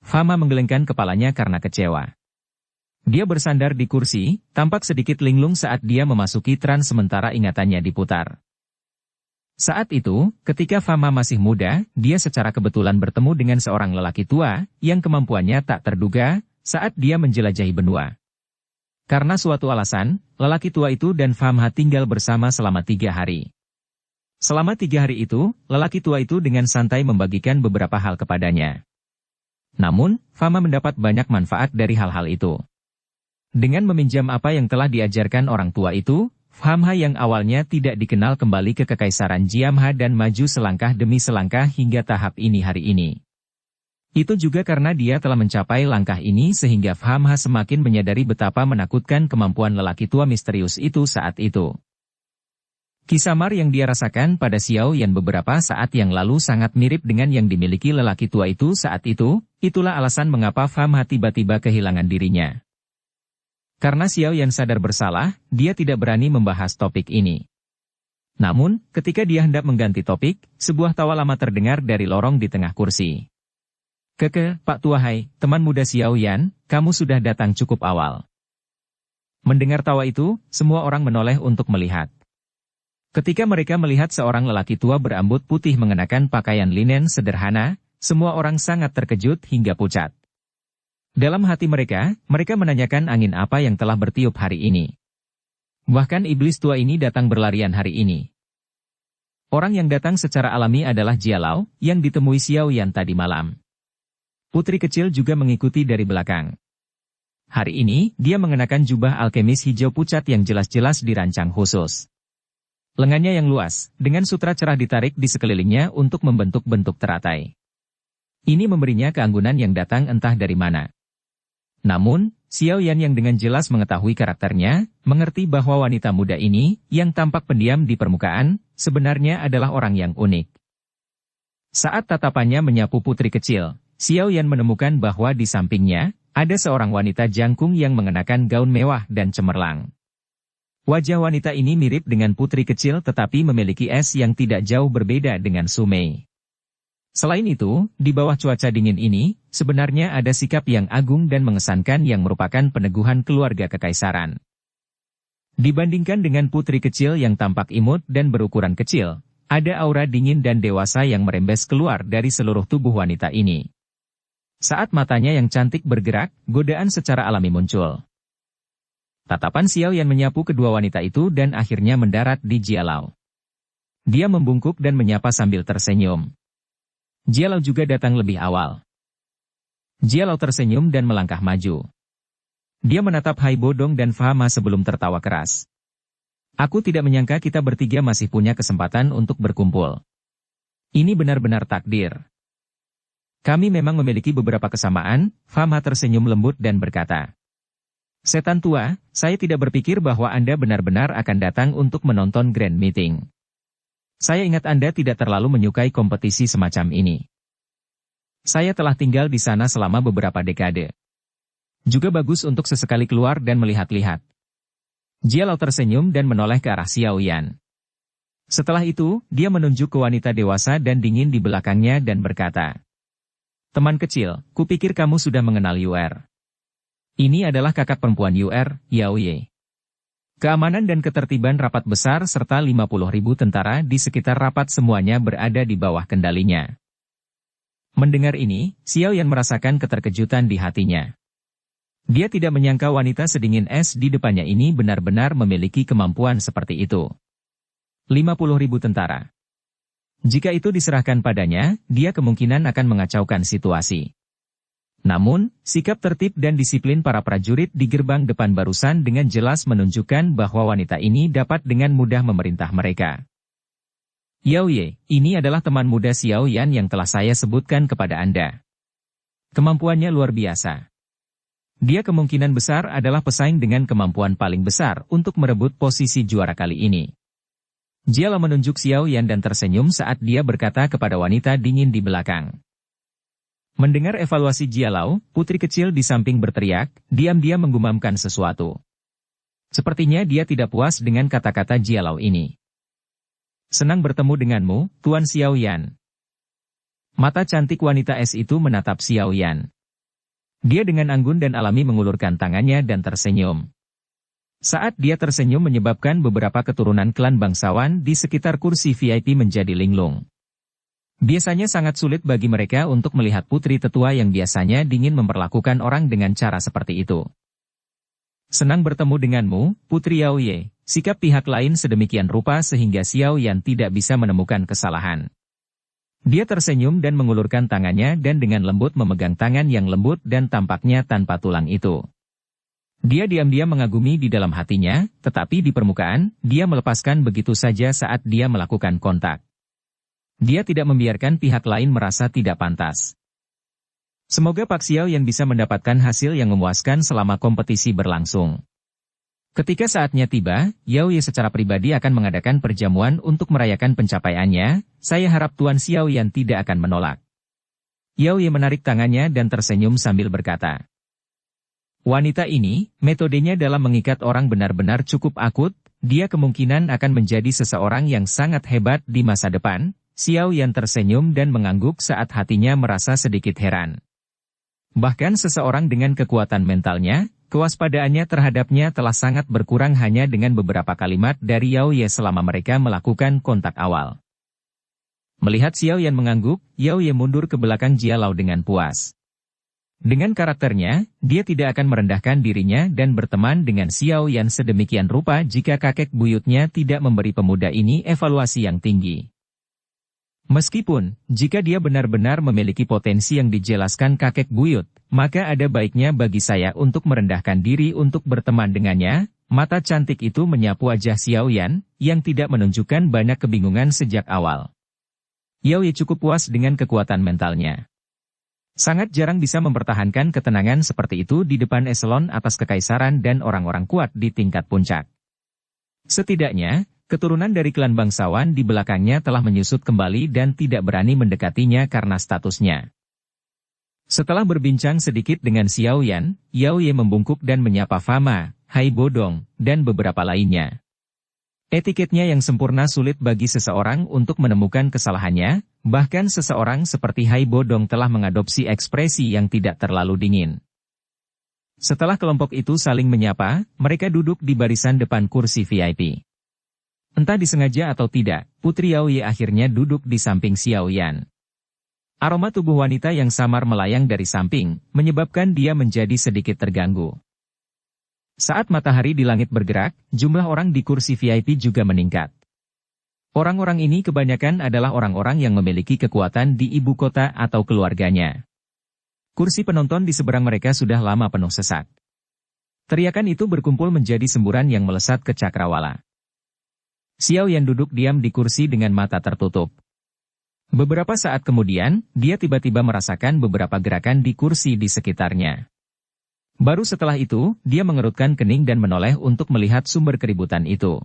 [SPEAKER 1] Fama menggelengkan kepalanya karena kecewa. Dia bersandar di kursi, tampak sedikit linglung saat dia memasuki trans sementara ingatannya diputar. Saat itu, ketika Fama masih muda, dia secara kebetulan bertemu dengan seorang lelaki tua, yang kemampuannya tak terduga, saat dia menjelajahi benua. Karena suatu alasan, lelaki tua itu dan Fama tinggal bersama selama 3 hari. Selama 3 hari itu, lelaki tua itu dengan santai membagikan beberapa hal kepadanya. Namun, Fama mendapat banyak manfaat dari hal-hal itu. Dengan meminjam apa yang telah diajarkan orang tua itu, Famha yang awalnya tidak dikenal kembali ke Kekaisaran Jiamha dan maju selangkah demi selangkah hingga tahap ini hari ini. Itu juga karena dia telah mencapai langkah ini sehingga Famha semakin menyadari betapa menakutkan kemampuan lelaki tua misterius itu saat itu. Kisamar yang dia rasakan pada Xiao Yan beberapa saat yang lalu sangat mirip dengan yang dimiliki lelaki tua itu saat itu, itulah alasan mengapa Famha tiba-tiba kehilangan dirinya. Karena Xiao Yan sadar bersalah, dia tidak berani membahas topik ini. Namun, ketika dia hendak mengganti topik, sebuah tawa lama terdengar dari lorong di tengah kursi. Pak Tua Hai, teman muda Xiao Yan, kamu sudah datang cukup awal. Mendengar tawa itu, semua orang menoleh untuk melihat. Ketika mereka melihat seorang lelaki tua berambut putih mengenakan pakaian linen sederhana, semua orang sangat terkejut hingga pucat. Dalam hati mereka menanyakan angin apa yang telah bertiup hari ini. Bahkan iblis tua ini datang berlarian hari ini. Orang yang datang secara alami adalah Jialao, yang ditemui Xiao Yan tadi malam. Putri kecil juga mengikuti dari belakang. Hari ini, dia mengenakan jubah alkemis hijau pucat yang jelas-jelas dirancang khusus. Lengannya yang luas, dengan sutra cerah ditarik di sekelilingnya untuk membentuk bentuk teratai. Ini memberinya keanggunan yang datang entah dari mana. Namun, Xiao Yan yang dengan jelas mengetahui karakternya, mengerti bahwa wanita muda ini, yang tampak pendiam di permukaan, sebenarnya adalah orang yang unik. Saat tatapannya menyapu putri kecil, Xiao Yan menemukan bahwa di sampingnya, ada seorang wanita jangkung yang mengenakan gaun mewah dan cemerlang. Wajah wanita ini mirip dengan putri kecil tetapi memiliki es yang tidak jauh berbeda dengan Su Mei. Selain itu, di bawah cuaca dingin ini, sebenarnya ada sikap yang agung dan mengesankan yang merupakan peneguhan keluarga kekaisaran. Dibandingkan dengan putri kecil yang tampak imut dan berukuran kecil, ada aura dingin dan dewasa yang merembes keluar dari seluruh tubuh wanita ini. Saat matanya yang cantik bergerak, godaan secara alami muncul. Tatapan Xiao Yan menyapu kedua wanita itu dan akhirnya mendarat di Jialao. Dia membungkuk dan menyapa sambil tersenyum. Jialao juga datang lebih awal. Jialao tersenyum dan melangkah maju. Dia menatap Hai Bodong dan Fahma sebelum tertawa keras. Aku tidak menyangka kita bertiga masih punya kesempatan untuk berkumpul. Ini benar-benar takdir. Kami memang memiliki beberapa kesamaan, Fahma tersenyum lembut dan berkata. Setan tua, saya tidak berpikir bahwa Anda benar-benar akan datang untuk menonton Grand Meeting. Saya ingat Anda tidak terlalu menyukai kompetisi semacam ini. Saya telah tinggal di sana selama beberapa dekade. Juga bagus untuk sesekali keluar dan melihat-lihat. Jialao tersenyum dan menoleh ke arah Xiao Yan. Setelah itu, dia menunjuk ke wanita dewasa dan dingin di belakangnya dan berkata, Teman kecil, kupikir kamu sudah mengenal Yuer. Ini adalah kakak perempuan Yuer, Yao Ye. Keamanan dan ketertiban rapat besar serta 50.000 tentara di sekitar rapat semuanya berada di bawah kendalinya. Mendengar ini, Xiao Yan merasakan keterkejutan di hatinya. Dia tidak menyangka wanita sedingin es di depannya ini benar-benar memiliki kemampuan seperti itu. 50.000 tentara. Jika itu diserahkan padanya, dia kemungkinan akan mengacaukan situasi. Namun, sikap tertib dan disiplin para prajurit di gerbang depan barusan dengan jelas menunjukkan bahwa wanita ini dapat dengan mudah memerintah mereka. Yao Ye, ini adalah teman muda Xiao Yan yang telah saya sebutkan kepada Anda. Kemampuannya luar biasa. Dia kemungkinan besar adalah pesaing dengan kemampuan paling besar untuk merebut posisi juara kali ini. Jialao menunjuk Xiao Yan dan tersenyum saat dia berkata kepada wanita dingin di belakang. Mendengar evaluasi Jialao, putri kecil di samping berteriak, diam-diam menggumamkan sesuatu. Sepertinya dia tidak puas dengan kata-kata Jialao ini. Senang bertemu denganmu, Tuan Xiao Yan. Mata cantik wanita es itu menatap Xiao Yan. Dia dengan anggun dan alami mengulurkan tangannya dan tersenyum. Saat dia tersenyum menyebabkan beberapa keturunan klan bangsawan di sekitar kursi VIP menjadi linglung. Biasanya sangat sulit bagi mereka untuk melihat putri tetua yang biasanya dingin memperlakukan orang dengan cara seperti itu. Senang bertemu denganmu, Putri Yao Ye. Sikap pihak lain sedemikian rupa sehingga Xiao Yan tidak bisa menemukan kesalahan. Dia tersenyum dan mengulurkan tangannya dan dengan lembut memegang tangan yang lembut dan tampaknya tanpa tulang itu. Dia diam-diam mengagumi di dalam hatinya, tetapi di permukaan, dia melepaskan begitu saja saat dia melakukan kontak. Dia tidak membiarkan pihak lain merasa tidak pantas. Semoga Pak Xiao Yan bisa mendapatkan hasil yang memuaskan selama kompetisi berlangsung. Ketika saatnya tiba, Yao Ye secara pribadi akan mengadakan perjamuan untuk merayakan pencapaiannya, saya harap Tuan Xiao Yan tidak akan menolak. Yao Ye menarik tangannya dan tersenyum sambil berkata. Wanita ini, metodenya dalam mengikat orang benar-benar cukup akut, dia kemungkinan akan menjadi seseorang yang sangat hebat di masa depan. Xiao Yan tersenyum dan mengangguk saat hatinya merasa sedikit heran. Bahkan seseorang dengan kekuatan mentalnya, Kewaspadaannya terhadapnya telah sangat berkurang hanya dengan beberapa kalimat dari Yao Ye selama mereka melakukan kontak awal. Melihat Xiao Yan mengangguk, Yao Ye mundur ke belakang Jialau dengan puas. Dengan karakternya, dia tidak akan merendahkan dirinya dan berteman dengan Xiao Yan sedemikian rupa jika kakek buyutnya tidak memberi pemuda ini evaluasi yang tinggi. Meskipun, jika dia benar-benar memiliki potensi yang dijelaskan kakek buyut, maka ada baiknya bagi saya untuk merendahkan diri untuk berteman dengannya. Mata cantik itu menyapu wajah Xiao Yan, yang tidak menunjukkan banyak kebingungan sejak awal. Yao Ye cukup puas dengan kekuatan mentalnya. Sangat jarang bisa mempertahankan ketenangan seperti itu di depan eselon atas kekaisaran dan orang-orang kuat di tingkat puncak. Setidaknya, keturunan dari klan bangsawan di belakangnya telah menyusut kembali dan tidak berani mendekatinya karena statusnya. Setelah berbincang sedikit dengan Xiao Yan, Yao Ye membungkuk dan menyapa Fama, Hai Bodong, dan beberapa lainnya. Etiketnya yang sempurna sulit bagi seseorang untuk menemukan kesalahannya, bahkan seseorang seperti Hai Bodong telah mengadopsi ekspresi yang tidak terlalu dingin. Setelah kelompok itu saling menyapa, mereka duduk di barisan depan kursi VIP. Entah disengaja atau tidak, Putri Yao Ye akhirnya duduk di samping Xiao Yan. Aroma tubuh wanita yang samar melayang dari samping, menyebabkan dia menjadi sedikit terganggu. Saat matahari di langit bergerak, jumlah orang di kursi VIP juga meningkat. Orang-orang ini kebanyakan adalah orang-orang yang memiliki kekuatan di ibu kota atau keluarganya. Kursi penonton di seberang mereka sudah lama penuh sesak. Teriakan itu berkumpul menjadi semburan yang melesat ke cakrawala. Xiao Yan duduk diam di kursi dengan mata tertutup. Beberapa saat kemudian, dia tiba-tiba merasakan beberapa gerakan di kursi di sekitarnya. Baru setelah itu, dia mengerutkan kening dan menoleh untuk melihat sumber keributan itu.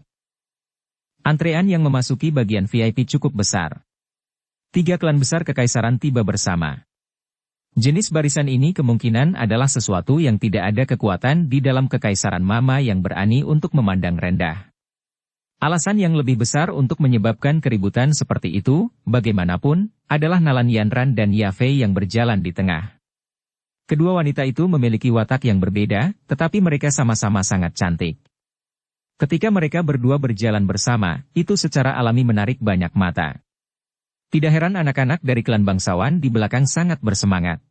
[SPEAKER 1] Antrean yang memasuki bagian VIP cukup besar. 3 klan besar kekaisaran tiba bersama. Jenis barisan ini kemungkinan adalah sesuatu yang tidak ada kekuatan di dalam kekaisaran Mama yang berani untuk memandang rendah. Alasan yang lebih besar untuk menyebabkan keributan seperti itu, bagaimanapun, adalah Nalan Yanran dan Yafei yang berjalan di tengah. Kedua wanita itu memiliki watak yang berbeda, tetapi mereka sama-sama sangat cantik. Ketika mereka berdua berjalan bersama, itu secara alami menarik banyak mata. Tidak heran anak-anak dari klan bangsawan di belakang sangat bersemangat.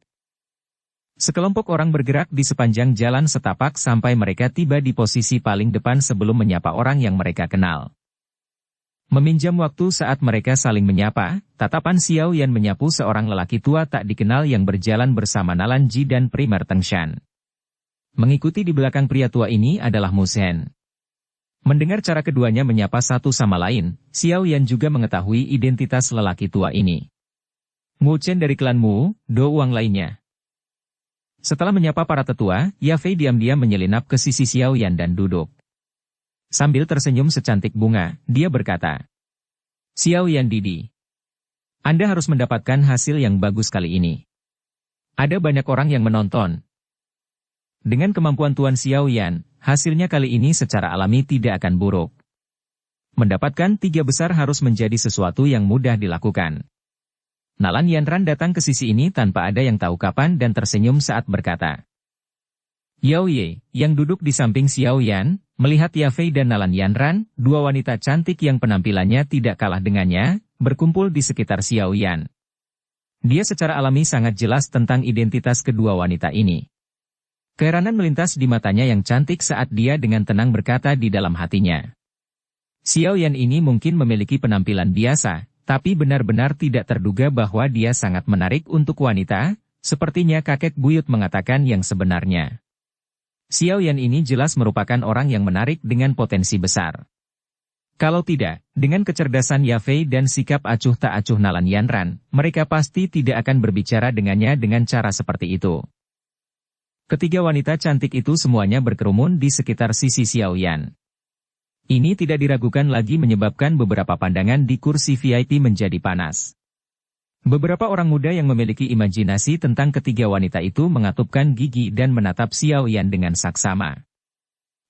[SPEAKER 1] Sekelompok orang bergerak di sepanjang jalan setapak sampai mereka tiba di posisi paling depan sebelum menyapa orang yang mereka kenal. Meminjam waktu saat mereka saling menyapa, tatapan Xiao Yan menyapu seorang lelaki tua tak dikenal yang berjalan bersama Nalan Ji dan Primer Tengshan. Mengikuti di belakang pria tua ini adalah Mu Shen. Mendengar cara keduanya menyapa satu sama lain, Xiao Yan juga mengetahui identitas lelaki tua ini. Mu Chen dari klan Mu, Do Wang lainnya. Setelah menyapa para tetua, Yafei diam-diam menyelinap ke sisi Xiao Yan dan duduk. Sambil tersenyum secantik bunga, dia berkata, Xiao Yan Didi, Anda harus mendapatkan hasil yang bagus kali ini. Ada banyak orang yang menonton. Dengan kemampuan Tuan Xiao Yan, hasilnya kali ini secara alami tidak akan buruk. Mendapatkan 3 besar harus menjadi sesuatu yang mudah dilakukan. Nalan Yanran datang ke sisi ini tanpa ada yang tahu kapan dan tersenyum saat berkata. Yao Ye, yang duduk di samping Xiao Yan, melihat Yafei dan Nalan Yanran, 2 wanita cantik yang penampilannya tidak kalah dengannya, berkumpul di sekitar Xiao Yan. Dia secara alami sangat jelas tentang identitas kedua wanita ini. Keheranan melintas di matanya yang cantik saat dia dengan tenang berkata di dalam hatinya. Xiao Yan ini mungkin memiliki penampilan biasa, tapi benar-benar tidak terduga bahwa dia sangat menarik untuk wanita, sepertinya kakek buyut mengatakan yang sebenarnya. Xiao Yan ini jelas merupakan orang yang menarik dengan potensi besar. Kalau tidak, dengan kecerdasan Yafei dan sikap acuh tak acuh Nalan Yanran, mereka pasti tidak akan berbicara dengannya dengan cara seperti itu. Ketiga wanita cantik itu semuanya berkerumun di sekitar sisi Xiao Yan. Ini tidak diragukan lagi menyebabkan beberapa pandangan di kursi VIP menjadi panas. Beberapa orang muda yang memiliki imajinasi tentang ketiga wanita itu mengatupkan gigi dan menatap Xiao Yan dengan saksama.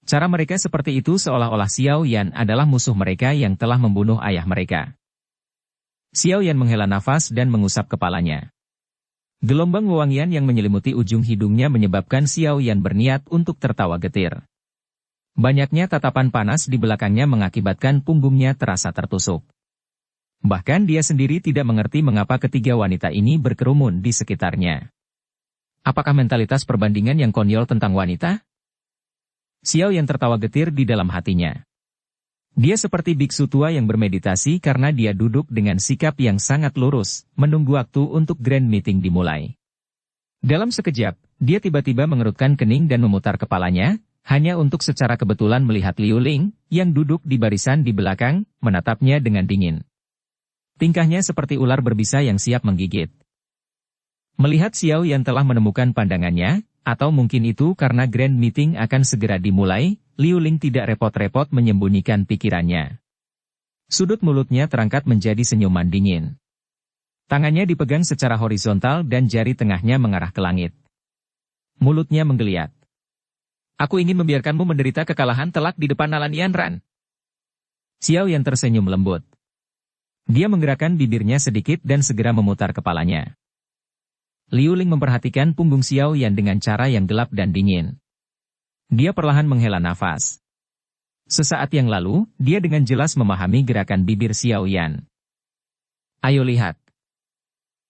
[SPEAKER 1] Cara mereka seperti itu seolah-olah Xiao Yan adalah musuh mereka yang telah membunuh ayah mereka. Xiao Yan menghela nafas dan mengusap kepalanya. Gelombang wewangian yang menyelimuti ujung hidungnya menyebabkan Xiao Yan berniat untuk tertawa getir. Banyaknya tatapan panas di belakangnya mengakibatkan punggungnya terasa tertusuk. Bahkan dia sendiri tidak mengerti mengapa ketiga wanita ini berkerumun di sekitarnya. Apakah mentalitas perbandingan yang konyol tentang wanita? Xiao Yan tertawa getir di dalam hatinya. Dia seperti biksu tua yang bermeditasi karena dia duduk dengan sikap yang sangat lurus, menunggu waktu untuk grand meeting dimulai. Dalam sekejap, dia tiba-tiba mengerutkan kening dan memutar kepalanya, hanya untuk secara kebetulan melihat Liu Ling, yang duduk di barisan di belakang, menatapnya dengan dingin. Tingkahnya seperti ular berbisa yang siap menggigit. Melihat Xiao Yan telah menemukan pandangannya, atau mungkin itu karena grand meeting akan segera dimulai, Liu Ling tidak repot-repot menyembunyikan pikirannya. Sudut mulutnya terangkat menjadi senyuman dingin. Tangannya dipegang secara horizontal dan jari tengahnya mengarah ke langit. Mulutnya menggeliat. Aku ingin membiarkanmu menderita kekalahan telak di depan Alanian Ran. Xiao Yan tersenyum lembut. Dia menggerakkan bibirnya sedikit dan segera memutar kepalanya. Liu Ling memperhatikan punggung Xiao Yan dengan cara yang gelap dan dingin. Dia perlahan menghela nafas. Sesaat yang lalu, dia dengan jelas memahami gerakan bibir Xiao Yan. Ayo lihat.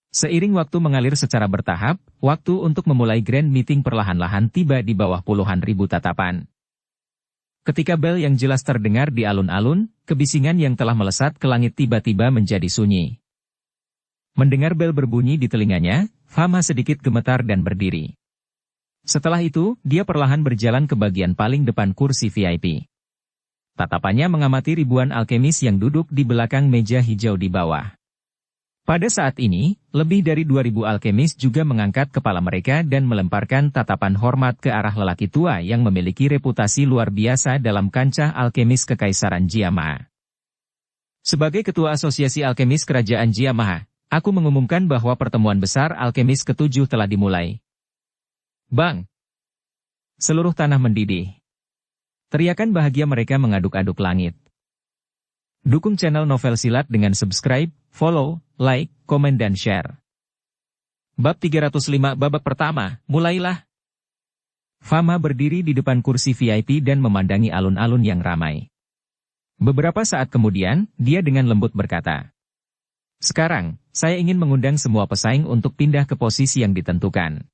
[SPEAKER 1] Seiring waktu mengalir secara bertahap, waktu untuk memulai grand meeting perlahan-lahan tiba di bawah puluhan ribu tatapan. Ketika bel yang jelas terdengar di alun-alun, kebisingan yang telah melesat ke langit tiba-tiba menjadi sunyi. Mendengar bel berbunyi di telinganya, Fama sedikit gemetar dan berdiri. Setelah itu, dia perlahan berjalan ke bagian paling depan kursi VIP. Tatapannya mengamati ribuan alkemis yang duduk di belakang meja hijau di bawah. Pada saat ini, lebih dari 2.000 alkemis juga mengangkat kepala mereka dan melemparkan tatapan hormat ke arah lelaki tua yang memiliki reputasi luar biasa dalam kancah alkemis Kekaisaran Jiamaha. Sebagai Ketua Asosiasi Alkemis Kerajaan Jiamaha, aku mengumumkan bahwa pertemuan besar alkemis ke-7 telah dimulai. Bang! Seluruh tanah mendidih. Teriakan bahagia mereka mengaduk-aduk langit. Dukung channel Novel Silat dengan subscribe, follow, like, komen dan share. Bab 305 babak pertama, mulailah. Fama berdiri di depan kursi VIP dan memandangi alun-alun yang ramai. Beberapa saat kemudian, dia dengan lembut berkata, "Sekarang, saya ingin mengundang semua pesaing untuk pindah ke posisi yang ditentukan."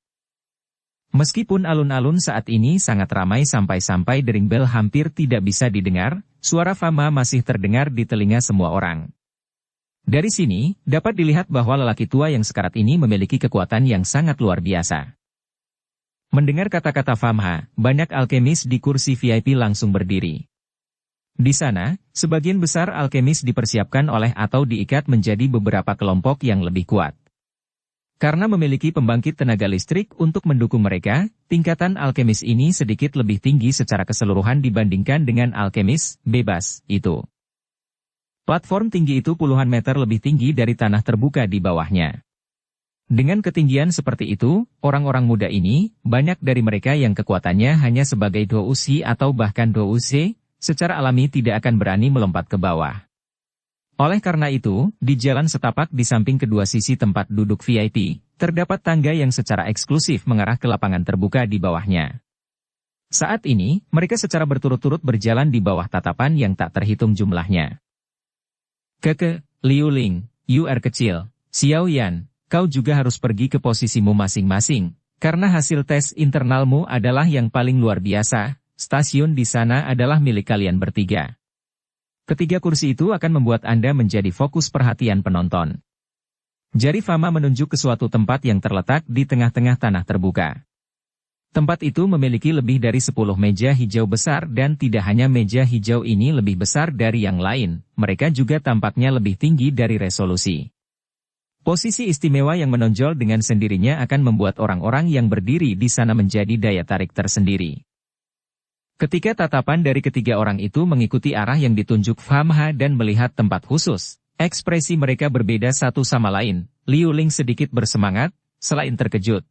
[SPEAKER 1] Meskipun alun-alun saat ini sangat ramai sampai-sampai dering bel hampir tidak bisa didengar, suara Fama masih terdengar di telinga semua orang. Dari sini, dapat dilihat bahwa lelaki tua yang sekarat ini memiliki kekuatan yang sangat luar biasa. Mendengar kata-kata Fama, banyak alkemis di kursi VIP langsung berdiri. Di sana, sebagian besar alkemis dipersiapkan oleh atau diikat menjadi beberapa kelompok yang lebih kuat. Karena memiliki pembangkit tenaga listrik untuk mendukung mereka, tingkatan alkemis ini sedikit lebih tinggi secara keseluruhan dibandingkan dengan alkemis bebas itu. Platform tinggi itu puluhan meter lebih tinggi dari tanah terbuka di bawahnya. Dengan ketinggian seperti itu, orang-orang muda ini, banyak dari mereka yang kekuatannya hanya sebagai doushi atau bahkan douce, secara alami tidak akan berani melompat ke bawah. Oleh karena itu, di jalan setapak di samping kedua sisi tempat duduk VIP, terdapat tangga yang secara eksklusif mengarah ke lapangan terbuka di bawahnya. Saat ini, mereka secara berturut-turut berjalan di bawah tatapan yang tak terhitung jumlahnya. Liu Ling, UR kecil, Xiao Yan, kau juga harus pergi ke posisimu masing-masing, karena hasil tes internalmu adalah yang paling luar biasa. Stasiun di sana adalah milik kalian bertiga. Ketiga kursi itu akan membuat Anda menjadi fokus perhatian penonton. Jari Fama menunjuk ke suatu tempat yang terletak di tengah-tengah tanah terbuka. Tempat itu memiliki lebih dari 10 meja hijau besar dan tidak hanya meja hijau ini lebih besar dari yang lain, mereka juga tampaknya lebih tinggi dari resolusi. Posisi istimewa yang menonjol dengan sendirinya akan membuat orang-orang yang berdiri di sana menjadi daya tarik tersendiri. Ketika tatapan dari ketiga orang itu mengikuti arah yang ditunjuk Fama dan melihat tempat khusus, ekspresi mereka berbeda satu sama lain. Liu Ling sedikit bersemangat, selain terkejut.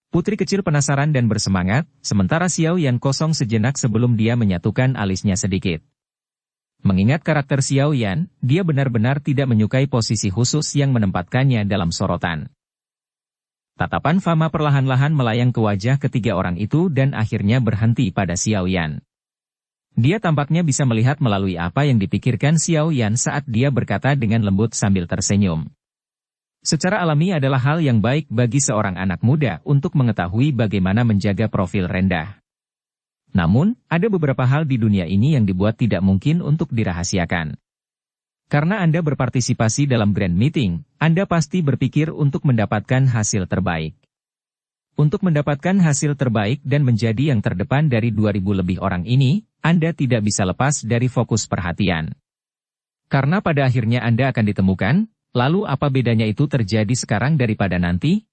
[SPEAKER 1] Putri kecil penasaran dan bersemangat, sementara Xiao Yan kosong sejenak sebelum dia menyatukan alisnya sedikit. Mengingat karakter Xiao Yan, dia benar-benar tidak menyukai posisi khusus yang menempatkannya dalam sorotan. Tatapan Fama perlahan-lahan melayang ke wajah ketiga orang itu dan akhirnya berhenti pada Xiao Yan. Dia tampaknya bisa melihat melalui apa yang dipikirkan Xiao Yan saat dia berkata dengan lembut sambil tersenyum. Secara alami adalah hal yang baik bagi seorang anak muda untuk mengetahui bagaimana menjaga profil rendah. Namun, ada beberapa hal di dunia ini yang dibuat tidak mungkin untuk dirahasiakan. Karena Anda berpartisipasi dalam grand meeting, Anda pasti berpikir untuk mendapatkan hasil terbaik. Untuk mendapatkan hasil terbaik dan menjadi yang terdepan dari 2.000 lebih orang ini, Anda tidak bisa lepas dari fokus perhatian. Karena pada akhirnya Anda akan ditemukan, lalu apa bedanya itu terjadi sekarang daripada nanti?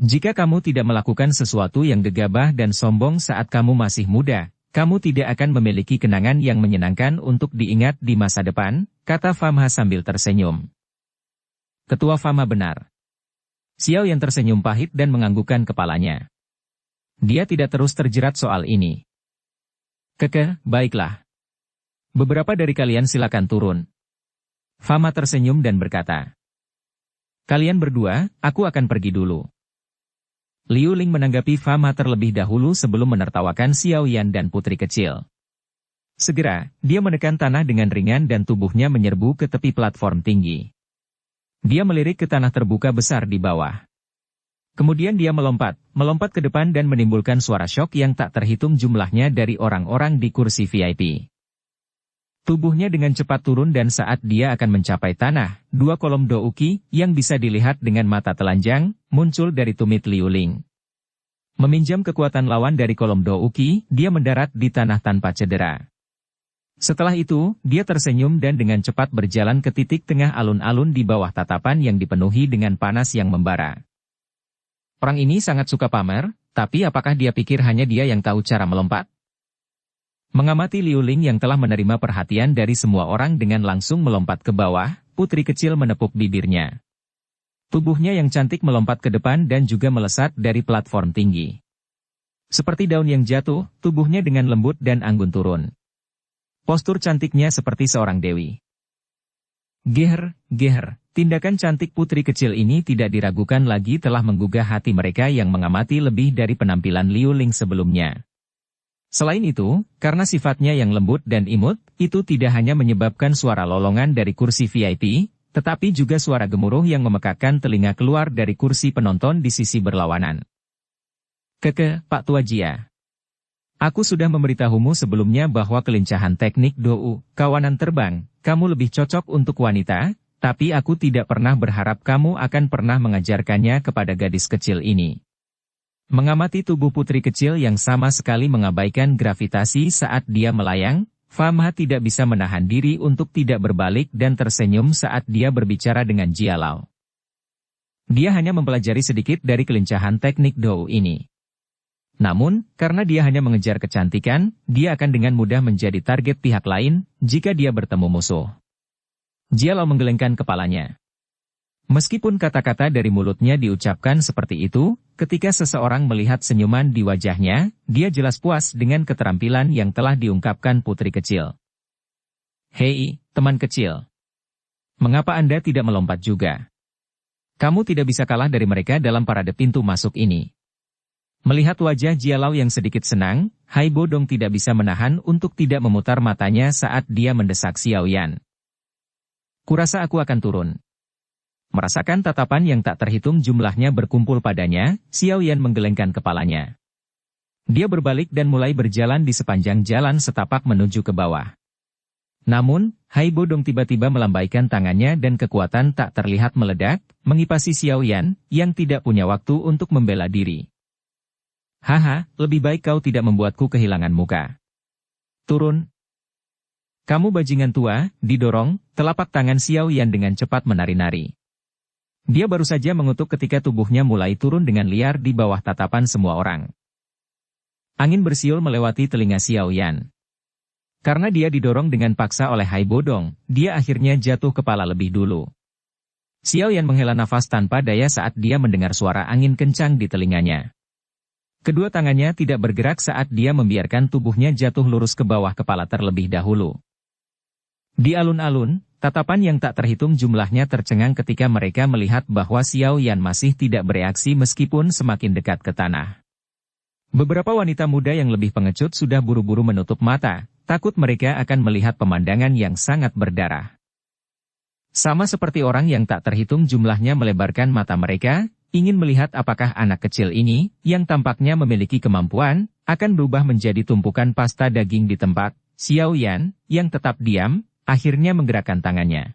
[SPEAKER 1] Jika kamu tidak melakukan sesuatu yang gegabah dan sombong saat kamu masih muda, kamu tidak akan memiliki kenangan yang menyenangkan untuk diingat di masa depan, kata Fama sambil tersenyum. Ketua Fama benar. Xiao Yan tersenyum pahit dan menganggukkan kepalanya. Dia tidak terus terjerat soal ini. Baiklah. Beberapa dari kalian silakan turun. Fama tersenyum dan berkata. Kalian berdua, aku akan pergi dulu. Liu Ling menanggapi Fama terlebih dahulu sebelum menertawakan Xiao Yan dan putri kecil. Segera, dia menekan tanah dengan ringan dan tubuhnya menyerbu ke tepi platform tinggi. Dia melirik ke tanah terbuka besar di bawah. Kemudian dia melompat ke depan dan menimbulkan suara syok yang tak terhitung jumlahnya dari orang-orang di kursi VIP. Tubuhnya dengan cepat turun dan saat dia akan mencapai tanah, dua kolom douki, yang bisa dilihat dengan mata telanjang, muncul dari tumit Liu Ling. Meminjam kekuatan lawan dari kolom douki, dia mendarat di tanah tanpa cedera. Setelah itu, dia tersenyum dan dengan cepat berjalan ke titik tengah alun-alun di bawah tatapan yang dipenuhi dengan panas yang membara. Orang ini sangat suka pamer, tapi apakah dia pikir hanya dia yang tahu cara melompat? Mengamati Liu Ling yang telah menerima perhatian dari semua orang dengan langsung melompat ke bawah, putri kecil menepuk bibirnya. Tubuhnya yang cantik melompat ke depan dan juga melesat dari platform tinggi. Seperti daun yang jatuh, tubuhnya dengan lembut dan anggun turun. Postur cantiknya seperti seorang dewi. Geher, tindakan cantik putri kecil ini tidak diragukan lagi telah menggugah hati mereka yang mengamati lebih dari penampilan Liu Ling sebelumnya. Selain itu, karena sifatnya yang lembut dan imut, itu tidak hanya menyebabkan suara lolongan dari kursi VIP, tetapi juga suara gemuruh yang memekakkan telinga keluar dari kursi penonton di sisi berlawanan. Pak Tua Jia. Aku sudah memberitahumu sebelumnya bahwa kelincahan teknik Dou, kawanan terbang, kamu lebih cocok untuk wanita, tapi aku tidak pernah berharap kamu akan pernah mengajarkannya kepada gadis kecil ini. Mengamati tubuh putri kecil yang sama sekali mengabaikan gravitasi saat dia melayang, Fama tidak bisa menahan diri untuk tidak berbalik dan tersenyum saat dia berbicara dengan Jia Lao. Dia hanya mempelajari sedikit dari kelincahan teknik Dou ini. Namun, karena dia hanya mengejar kecantikan, dia akan dengan mudah menjadi target pihak lain jika dia bertemu musuh. Jia Lao menggelengkan kepalanya. Meskipun kata-kata dari mulutnya diucapkan seperti itu, ketika seseorang melihat senyuman di wajahnya, dia jelas puas dengan keterampilan yang telah diungkapkan putri kecil. Hei, teman kecil. Mengapa Anda tidak melompat juga? Kamu tidak bisa kalah dari mereka dalam parade pintu masuk ini. Melihat wajah Jia Lao yang sedikit senang, Hai Bodong tidak bisa menahan untuk tidak memutar matanya saat dia mendesak Xiao Yan. Kurasa aku akan turun. Merasakan tatapan yang tak terhitung jumlahnya berkumpul padanya, Xiao Yan menggelengkan kepalanya. Dia berbalik dan mulai berjalan di sepanjang jalan setapak menuju ke bawah. Namun, Hai Bodong tiba-tiba melambaikan tangannya dan kekuatan tak terlihat meledak, mengipasi Xiao Yan, yang tidak punya waktu untuk membela diri. Haha, lebih baik kau tidak membuatku kehilangan muka. Turun. Kamu bajingan tua, didorong, telapak tangan Xiao Yan dengan cepat menari-nari. Dia baru saja mengutuk ketika tubuhnya mulai turun dengan liar di bawah tatapan semua orang. Angin bersiul melewati telinga Xiao Yan. Karena dia didorong dengan paksa oleh Hai Bodong, dia akhirnya jatuh kepala lebih dulu. Xiao Yan menghela nafas tanpa daya saat dia mendengar suara angin kencang di telinganya. Kedua tangannya tidak bergerak saat dia membiarkan tubuhnya jatuh lurus ke bawah kepala terlebih dahulu. Di alun-alun, tatapan yang tak terhitung jumlahnya tercengang ketika mereka melihat bahwa Xiao Yan masih tidak bereaksi meskipun semakin dekat ke tanah. Beberapa wanita muda yang lebih pengecut sudah buru-buru menutup mata, takut mereka akan melihat pemandangan yang sangat berdarah. Sama seperti orang yang tak terhitung jumlahnya melebarkan mata mereka, ingin melihat apakah anak kecil ini, yang tampaknya memiliki kemampuan, akan berubah menjadi tumpukan pasta daging di tempat. Xiao Yan, yang tetap diam, akhirnya menggerakkan tangannya.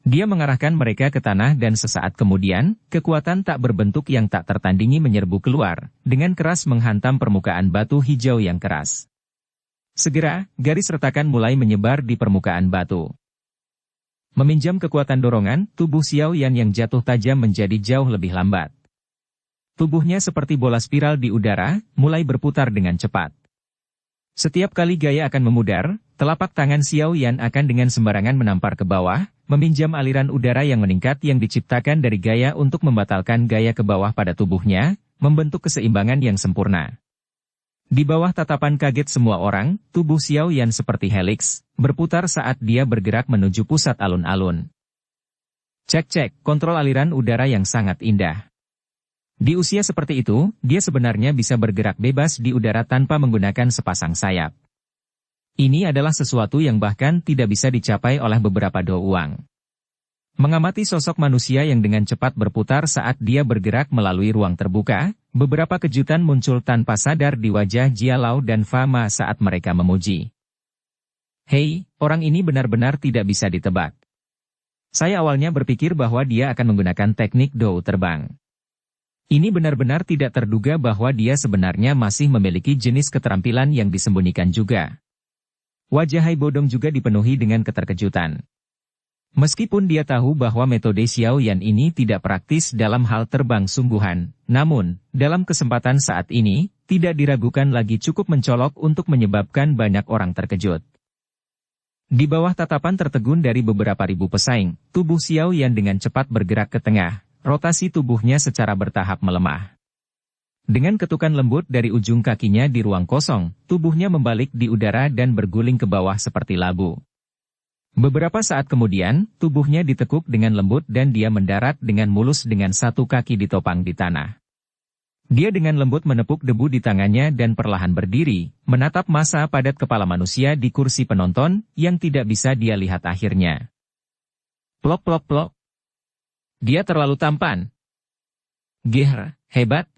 [SPEAKER 1] Dia mengarahkan mereka ke tanah dan sesaat kemudian, kekuatan tak berbentuk yang tak tertandingi menyerbu keluar, dengan keras menghantam permukaan batu hijau yang keras. Segera, garis retakan mulai menyebar di permukaan batu. Meminjam kekuatan dorongan, tubuh Xiao Yan yang jatuh tajam menjadi jauh lebih lambat. Tubuhnya seperti bola spiral di udara, mulai berputar dengan cepat. Setiap kali gaya akan memudar, telapak tangan Xiao Yan akan dengan sembarangan menampar ke bawah, meminjam aliran udara yang meningkat yang diciptakan dari gaya untuk membatalkan gaya ke bawah pada tubuhnya, membentuk keseimbangan yang sempurna. Di bawah tatapan kaget semua orang, tubuh Xiao Yan seperti heliks, berputar saat dia bergerak menuju pusat alun-alun. Cek-cek, kontrol aliran udara yang sangat indah. Di usia seperti itu, dia sebenarnya bisa bergerak bebas di udara tanpa menggunakan sepasang sayap. Ini adalah sesuatu yang bahkan tidak bisa dicapai oleh beberapa douang. Mengamati sosok manusia yang dengan cepat berputar saat dia bergerak melalui ruang terbuka, beberapa kejutan muncul tanpa sadar di wajah Jia Lao dan Fa Ma saat mereka memuji. Hei, orang ini benar-benar tidak bisa ditebak. Saya awalnya berpikir bahwa dia akan menggunakan teknik dou terbang. Ini benar-benar tidak terduga bahwa dia sebenarnya masih memiliki jenis keterampilan yang disembunyikan juga. Wajah Hai Bodong juga dipenuhi dengan keterkejutan. Meskipun dia tahu bahwa metode Xiao Yan ini tidak praktis dalam hal terbang sungguhan, namun, dalam kesempatan saat ini, tidak diragukan lagi cukup mencolok untuk menyebabkan banyak orang terkejut. Di bawah tatapan tertegun dari beberapa ribu pesaing, tubuh Xiao Yan dengan cepat bergerak ke tengah. Rotasi tubuhnya secara bertahap melemah. Dengan ketukan lembut dari ujung kakinya di ruang kosong, tubuhnya membalik di udara dan berguling ke bawah seperti labu. Beberapa saat kemudian, tubuhnya ditekuk dengan lembut dan dia mendarat dengan mulus dengan satu kaki ditopang di tanah. Dia dengan lembut menepuk debu di tangannya dan perlahan berdiri, menatap masa padat kepala manusia di kursi penonton, yang tidak bisa dia lihat akhirnya. Plok plok plok. Dia terlalu tampan. Gehr, hebat.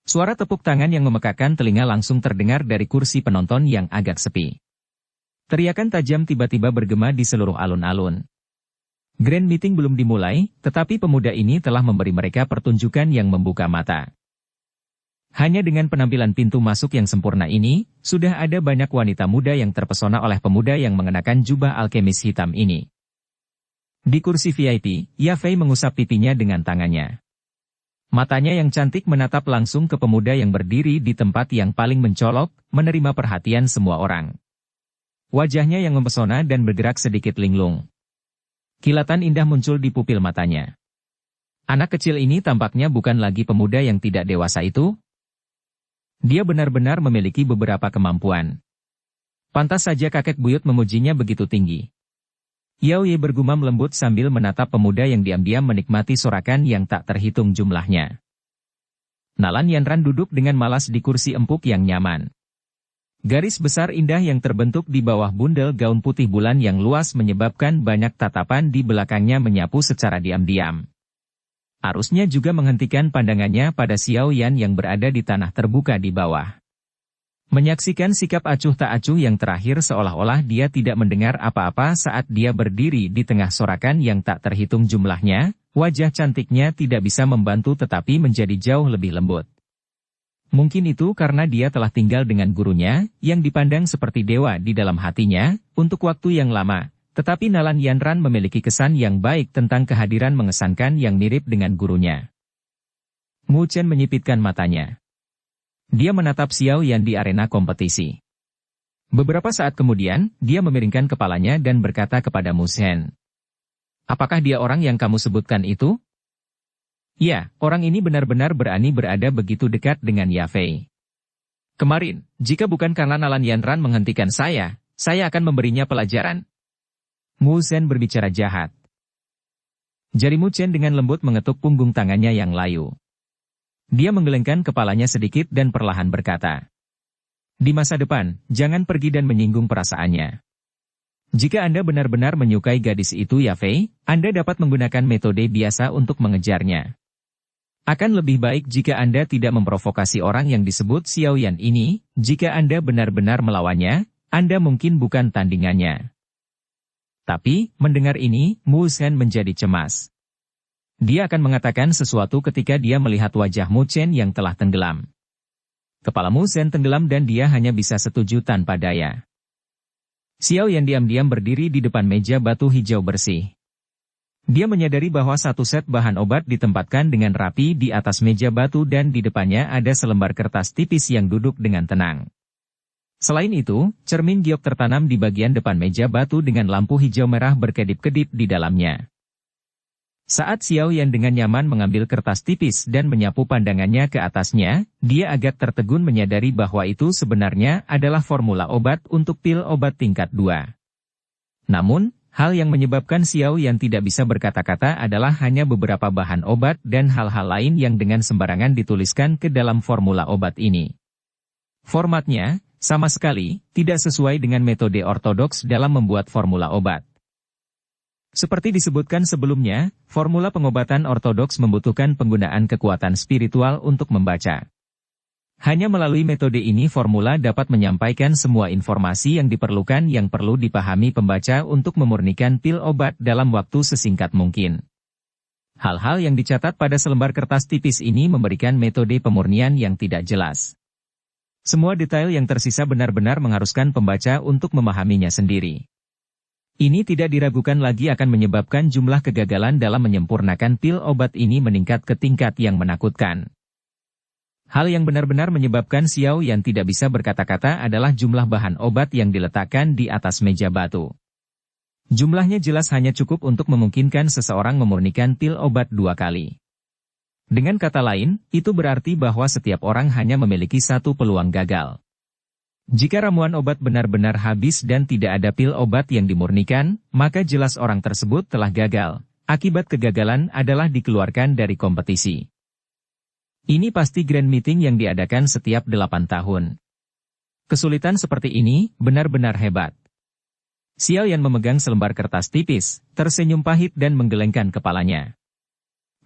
[SPEAKER 1] Suara tepuk tangan yang memekakan telinga langsung terdengar dari kursi penonton yang agak sepi. Teriakan tajam tiba-tiba bergema di seluruh alun-alun. Grand meeting belum dimulai, tetapi pemuda ini telah memberi mereka pertunjukan yang membuka mata. Hanya dengan penampilan pintu masuk yang sempurna ini, sudah ada banyak wanita muda yang terpesona oleh pemuda yang mengenakan jubah alkemis hitam ini. Di kursi VIP, Ya Fei mengusap pipinya dengan tangannya. Matanya yang cantik menatap langsung ke pemuda yang berdiri di tempat yang paling mencolok, menerima perhatian semua orang. Wajahnya yang mempesona dan bergerak sedikit linglung. Kilatan indah muncul di pupil matanya. Anak kecil ini tampaknya bukan lagi pemuda yang tidak dewasa itu. Dia benar-benar memiliki beberapa kemampuan. Pantas saja kakek buyut memujinya begitu tinggi. Yao Ye bergumam lembut sambil menatap pemuda yang diam-diam menikmati sorakan yang tak terhitung jumlahnya. Nalan Yanran duduk dengan malas di kursi empuk yang nyaman. Garis besar indah yang terbentuk di bawah bundel gaun putih bulan yang luas menyebabkan banyak tatapan di belakangnya menyapu secara diam-diam. Arusnya juga menghentikan pandangannya pada Xiao Yan yang berada di tanah terbuka di bawah. Menyaksikan sikap acuh tak acuh yang terakhir seolah-olah dia tidak mendengar apa-apa saat dia berdiri di tengah sorakan yang tak terhitung jumlahnya, wajah cantiknya tidak bisa membantu tetapi menjadi jauh lebih lembut. Mungkin itu karena dia telah tinggal dengan gurunya, yang dipandang seperti dewa di dalam hatinya, untuk waktu yang lama, tetapi Nalan Yanran memiliki kesan yang baik tentang kehadiran mengesankan yang mirip dengan gurunya. Mu Chen menyipitkan matanya. Dia menatap Xiao Yan di arena kompetisi. Beberapa saat kemudian, dia memiringkan kepalanya dan berkata kepada Mu Chen. Apakah dia orang yang kamu sebutkan itu? Ya, orang ini benar-benar berani berada begitu dekat dengan Ya Fei. Kemarin, jika bukan karena Nalan Yanran menghentikan saya akan memberinya pelajaran. Mu Zhen berbicara jahat. Jari Mu Chen dengan lembut mengetuk punggung tangannya yang layu. Dia menggelengkan kepalanya sedikit dan perlahan berkata, "Di masa depan, jangan pergi dan menyinggung perasaannya. Jika Anda benar-benar menyukai gadis itu ya Fei, Anda dapat menggunakan metode biasa untuk mengejarnya. Akan lebih baik jika Anda tidak memprovokasi orang yang disebut Xiao Yan ini, jika Anda benar-benar melawannya, Anda mungkin bukan tandingannya." Tapi, mendengar ini, Mu Zhen menjadi cemas. Dia akan mengatakan sesuatu ketika dia melihat wajah Mu Chen yang telah tenggelam. Kepala Mu Zhen tenggelam dan dia hanya bisa setuju tanpa daya. Xiao Yan diam-diam berdiri di depan meja batu hijau bersih. Dia menyadari bahwa satu set bahan obat ditempatkan dengan rapi di atas meja batu dan di depannya ada selembar kertas tipis yang duduk dengan tenang. Selain itu, cermin giok tertanam di bagian depan meja batu dengan lampu hijau merah berkedip-kedip di dalamnya. Saat Xiao Yan dengan nyaman mengambil kertas tipis dan menyapu pandangannya ke atasnya, dia agak tertegun menyadari bahwa itu sebenarnya adalah formula obat untuk pil obat tingkat 2. Namun, hal yang menyebabkan Xiao Yan tidak bisa berkata-kata adalah hanya beberapa bahan obat dan hal-hal lain yang dengan sembarangan dituliskan ke dalam formula obat ini. Formatnya, sama sekali, tidak sesuai dengan metode ortodoks dalam membuat formula obat. Seperti disebutkan sebelumnya, formula pengobatan ortodoks membutuhkan penggunaan kekuatan spiritual untuk membaca. Hanya melalui metode ini formula dapat menyampaikan semua informasi yang diperlukan yang perlu dipahami pembaca untuk memurnikan pil obat dalam waktu sesingkat mungkin. Hal-hal yang dicatat pada selembar kertas tipis ini memberikan metode pemurnian yang tidak jelas. Semua detail yang tersisa benar-benar mengharuskan pembaca untuk memahaminya sendiri. Ini tidak diragukan lagi akan menyebabkan jumlah kegagalan dalam menyempurnakan pil obat ini meningkat ke tingkat yang menakutkan. Hal yang benar-benar menyebabkan Xiao Yan tidak bisa berkata-kata adalah jumlah bahan obat yang diletakkan di atas meja batu. Jumlahnya jelas hanya cukup untuk memungkinkan seseorang memurnikan pil obat 2 kali. Dengan kata lain, itu berarti bahwa setiap orang hanya memiliki satu peluang gagal. Jika ramuan obat benar-benar habis dan tidak ada pil obat yang dimurnikan, maka jelas orang tersebut telah gagal. Akibat kegagalan adalah dikeluarkan dari kompetisi. Ini pasti grand meeting yang diadakan setiap 8 tahun. Kesulitan seperti ini benar-benar hebat. Xiao Yan memegang selembar kertas tipis, tersenyum pahit dan menggelengkan kepalanya.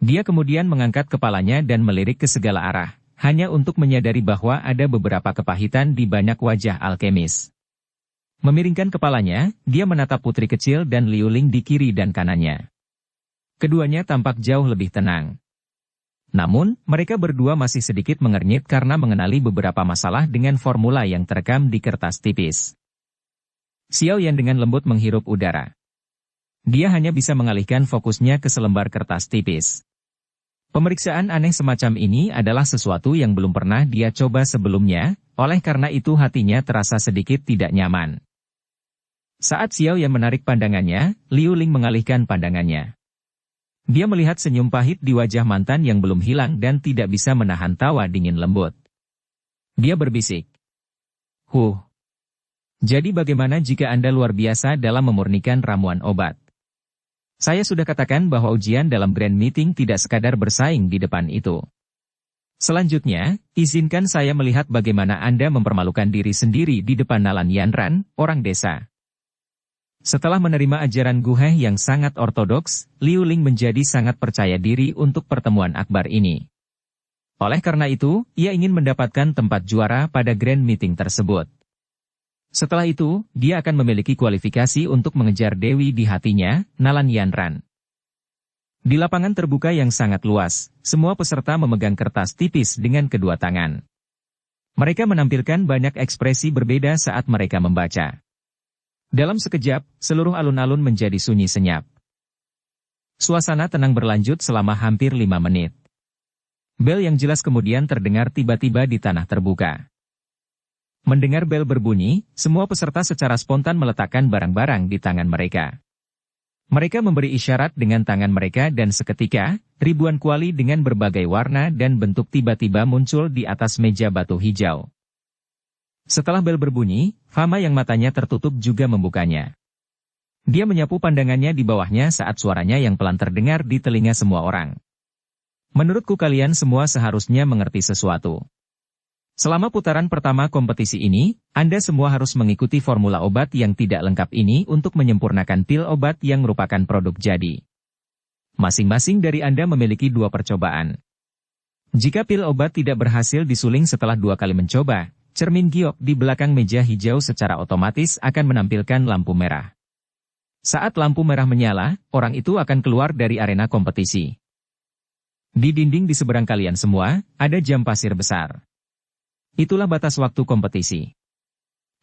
[SPEAKER 1] Dia kemudian mengangkat kepalanya dan melirik ke segala arah, hanya untuk menyadari bahwa ada beberapa kepahitan di banyak wajah alkemis. Memiringkan kepalanya, dia menatap putri kecil dan Liu Ling di kiri dan kanannya. Keduanya tampak jauh lebih tenang. Namun, mereka berdua masih sedikit mengernyit karena mengenali beberapa masalah dengan formula yang terekam di kertas tipis. Xiao Yan dengan lembut menghirup udara. Dia hanya bisa mengalihkan fokusnya ke selembar kertas tipis. Pemeriksaan aneh semacam ini adalah sesuatu yang belum pernah dia coba sebelumnya, oleh karena itu hatinya terasa sedikit tidak nyaman. Saat Xiao Yan menarik pandangannya, Liu Ling mengalihkan pandangannya. Dia melihat senyum pahit di wajah mantan yang belum hilang dan tidak bisa menahan tawa dingin lembut. Dia berbisik. Jadi bagaimana jika Anda luar biasa dalam memurnikan ramuan obat? Saya sudah katakan bahwa ujian dalam grand meeting tidak sekadar bersaing di depan itu. Selanjutnya, izinkan saya melihat bagaimana Anda mempermalukan diri sendiri di depan Nalan Yanran, orang desa. Setelah menerima ajaran Guhe yang sangat ortodoks, Liu Ling menjadi sangat percaya diri untuk pertemuan akbar ini. Oleh karena itu, ia ingin mendapatkan tempat juara pada grand meeting tersebut. Setelah itu, dia akan memiliki kualifikasi untuk mengejar Dewi di hatinya, Nalan Yanran. Di lapangan terbuka yang sangat luas, semua peserta memegang kertas tipis dengan kedua tangan. Mereka menampilkan banyak ekspresi berbeda saat mereka membaca. Dalam sekejap, seluruh alun-alun menjadi sunyi senyap. Suasana tenang berlanjut selama hampir 5 menit. Bel yang jelas kemudian terdengar tiba-tiba di tanah terbuka. Mendengar bel berbunyi, semua peserta secara spontan meletakkan barang-barang di tangan mereka. Mereka memberi isyarat dengan tangan mereka dan seketika, ribuan kuali dengan berbagai warna dan bentuk tiba-tiba muncul di atas meja batu hijau. Setelah bel berbunyi, Fama yang matanya tertutup juga membukanya. Dia menyapu pandangannya di bawahnya saat suaranya yang pelan terdengar di telinga semua orang. Menurutku kalian semua seharusnya mengerti sesuatu. Selama putaran pertama kompetisi ini, Anda semua harus mengikuti formula obat yang tidak lengkap ini untuk menyempurnakan pil obat yang merupakan produk jadi. Masing-masing dari Anda memiliki 2 percobaan. Jika pil obat tidak berhasil disuling setelah 2 kali mencoba, cermin giok di belakang meja hijau secara otomatis akan menampilkan lampu merah. Saat lampu merah menyala, orang itu akan keluar dari arena kompetisi. Di dinding di seberang kalian semua, ada jam pasir besar. Itulah batas waktu kompetisi.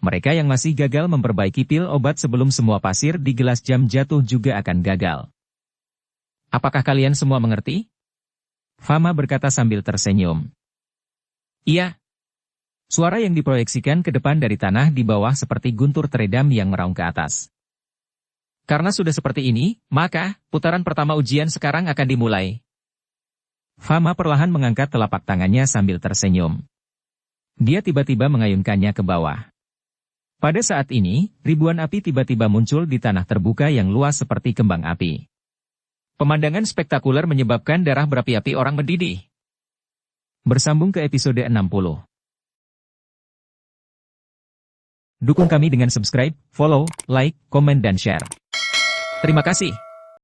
[SPEAKER 1] Mereka yang masih gagal memperbaiki pil obat sebelum semua pasir di gelas jam jatuh juga akan gagal. Apakah kalian semua mengerti? Fama berkata sambil tersenyum. Iya. Suara yang diproyeksikan ke depan dari tanah di bawah seperti guntur teredam yang meraung ke atas. Karena sudah seperti ini, maka putaran pertama ujian sekarang akan dimulai. Fama perlahan mengangkat telapak tangannya sambil tersenyum. Dia tiba-tiba mengayunkannya ke bawah. Pada saat ini, ribuan api tiba-tiba muncul di tanah terbuka yang luas seperti kembang api. Pemandangan spektakuler menyebabkan darah berapi-api orang mendidih. Bersambung ke episode 60. Dukung kami dengan subscribe, follow, like, komen dan share. Terima kasih.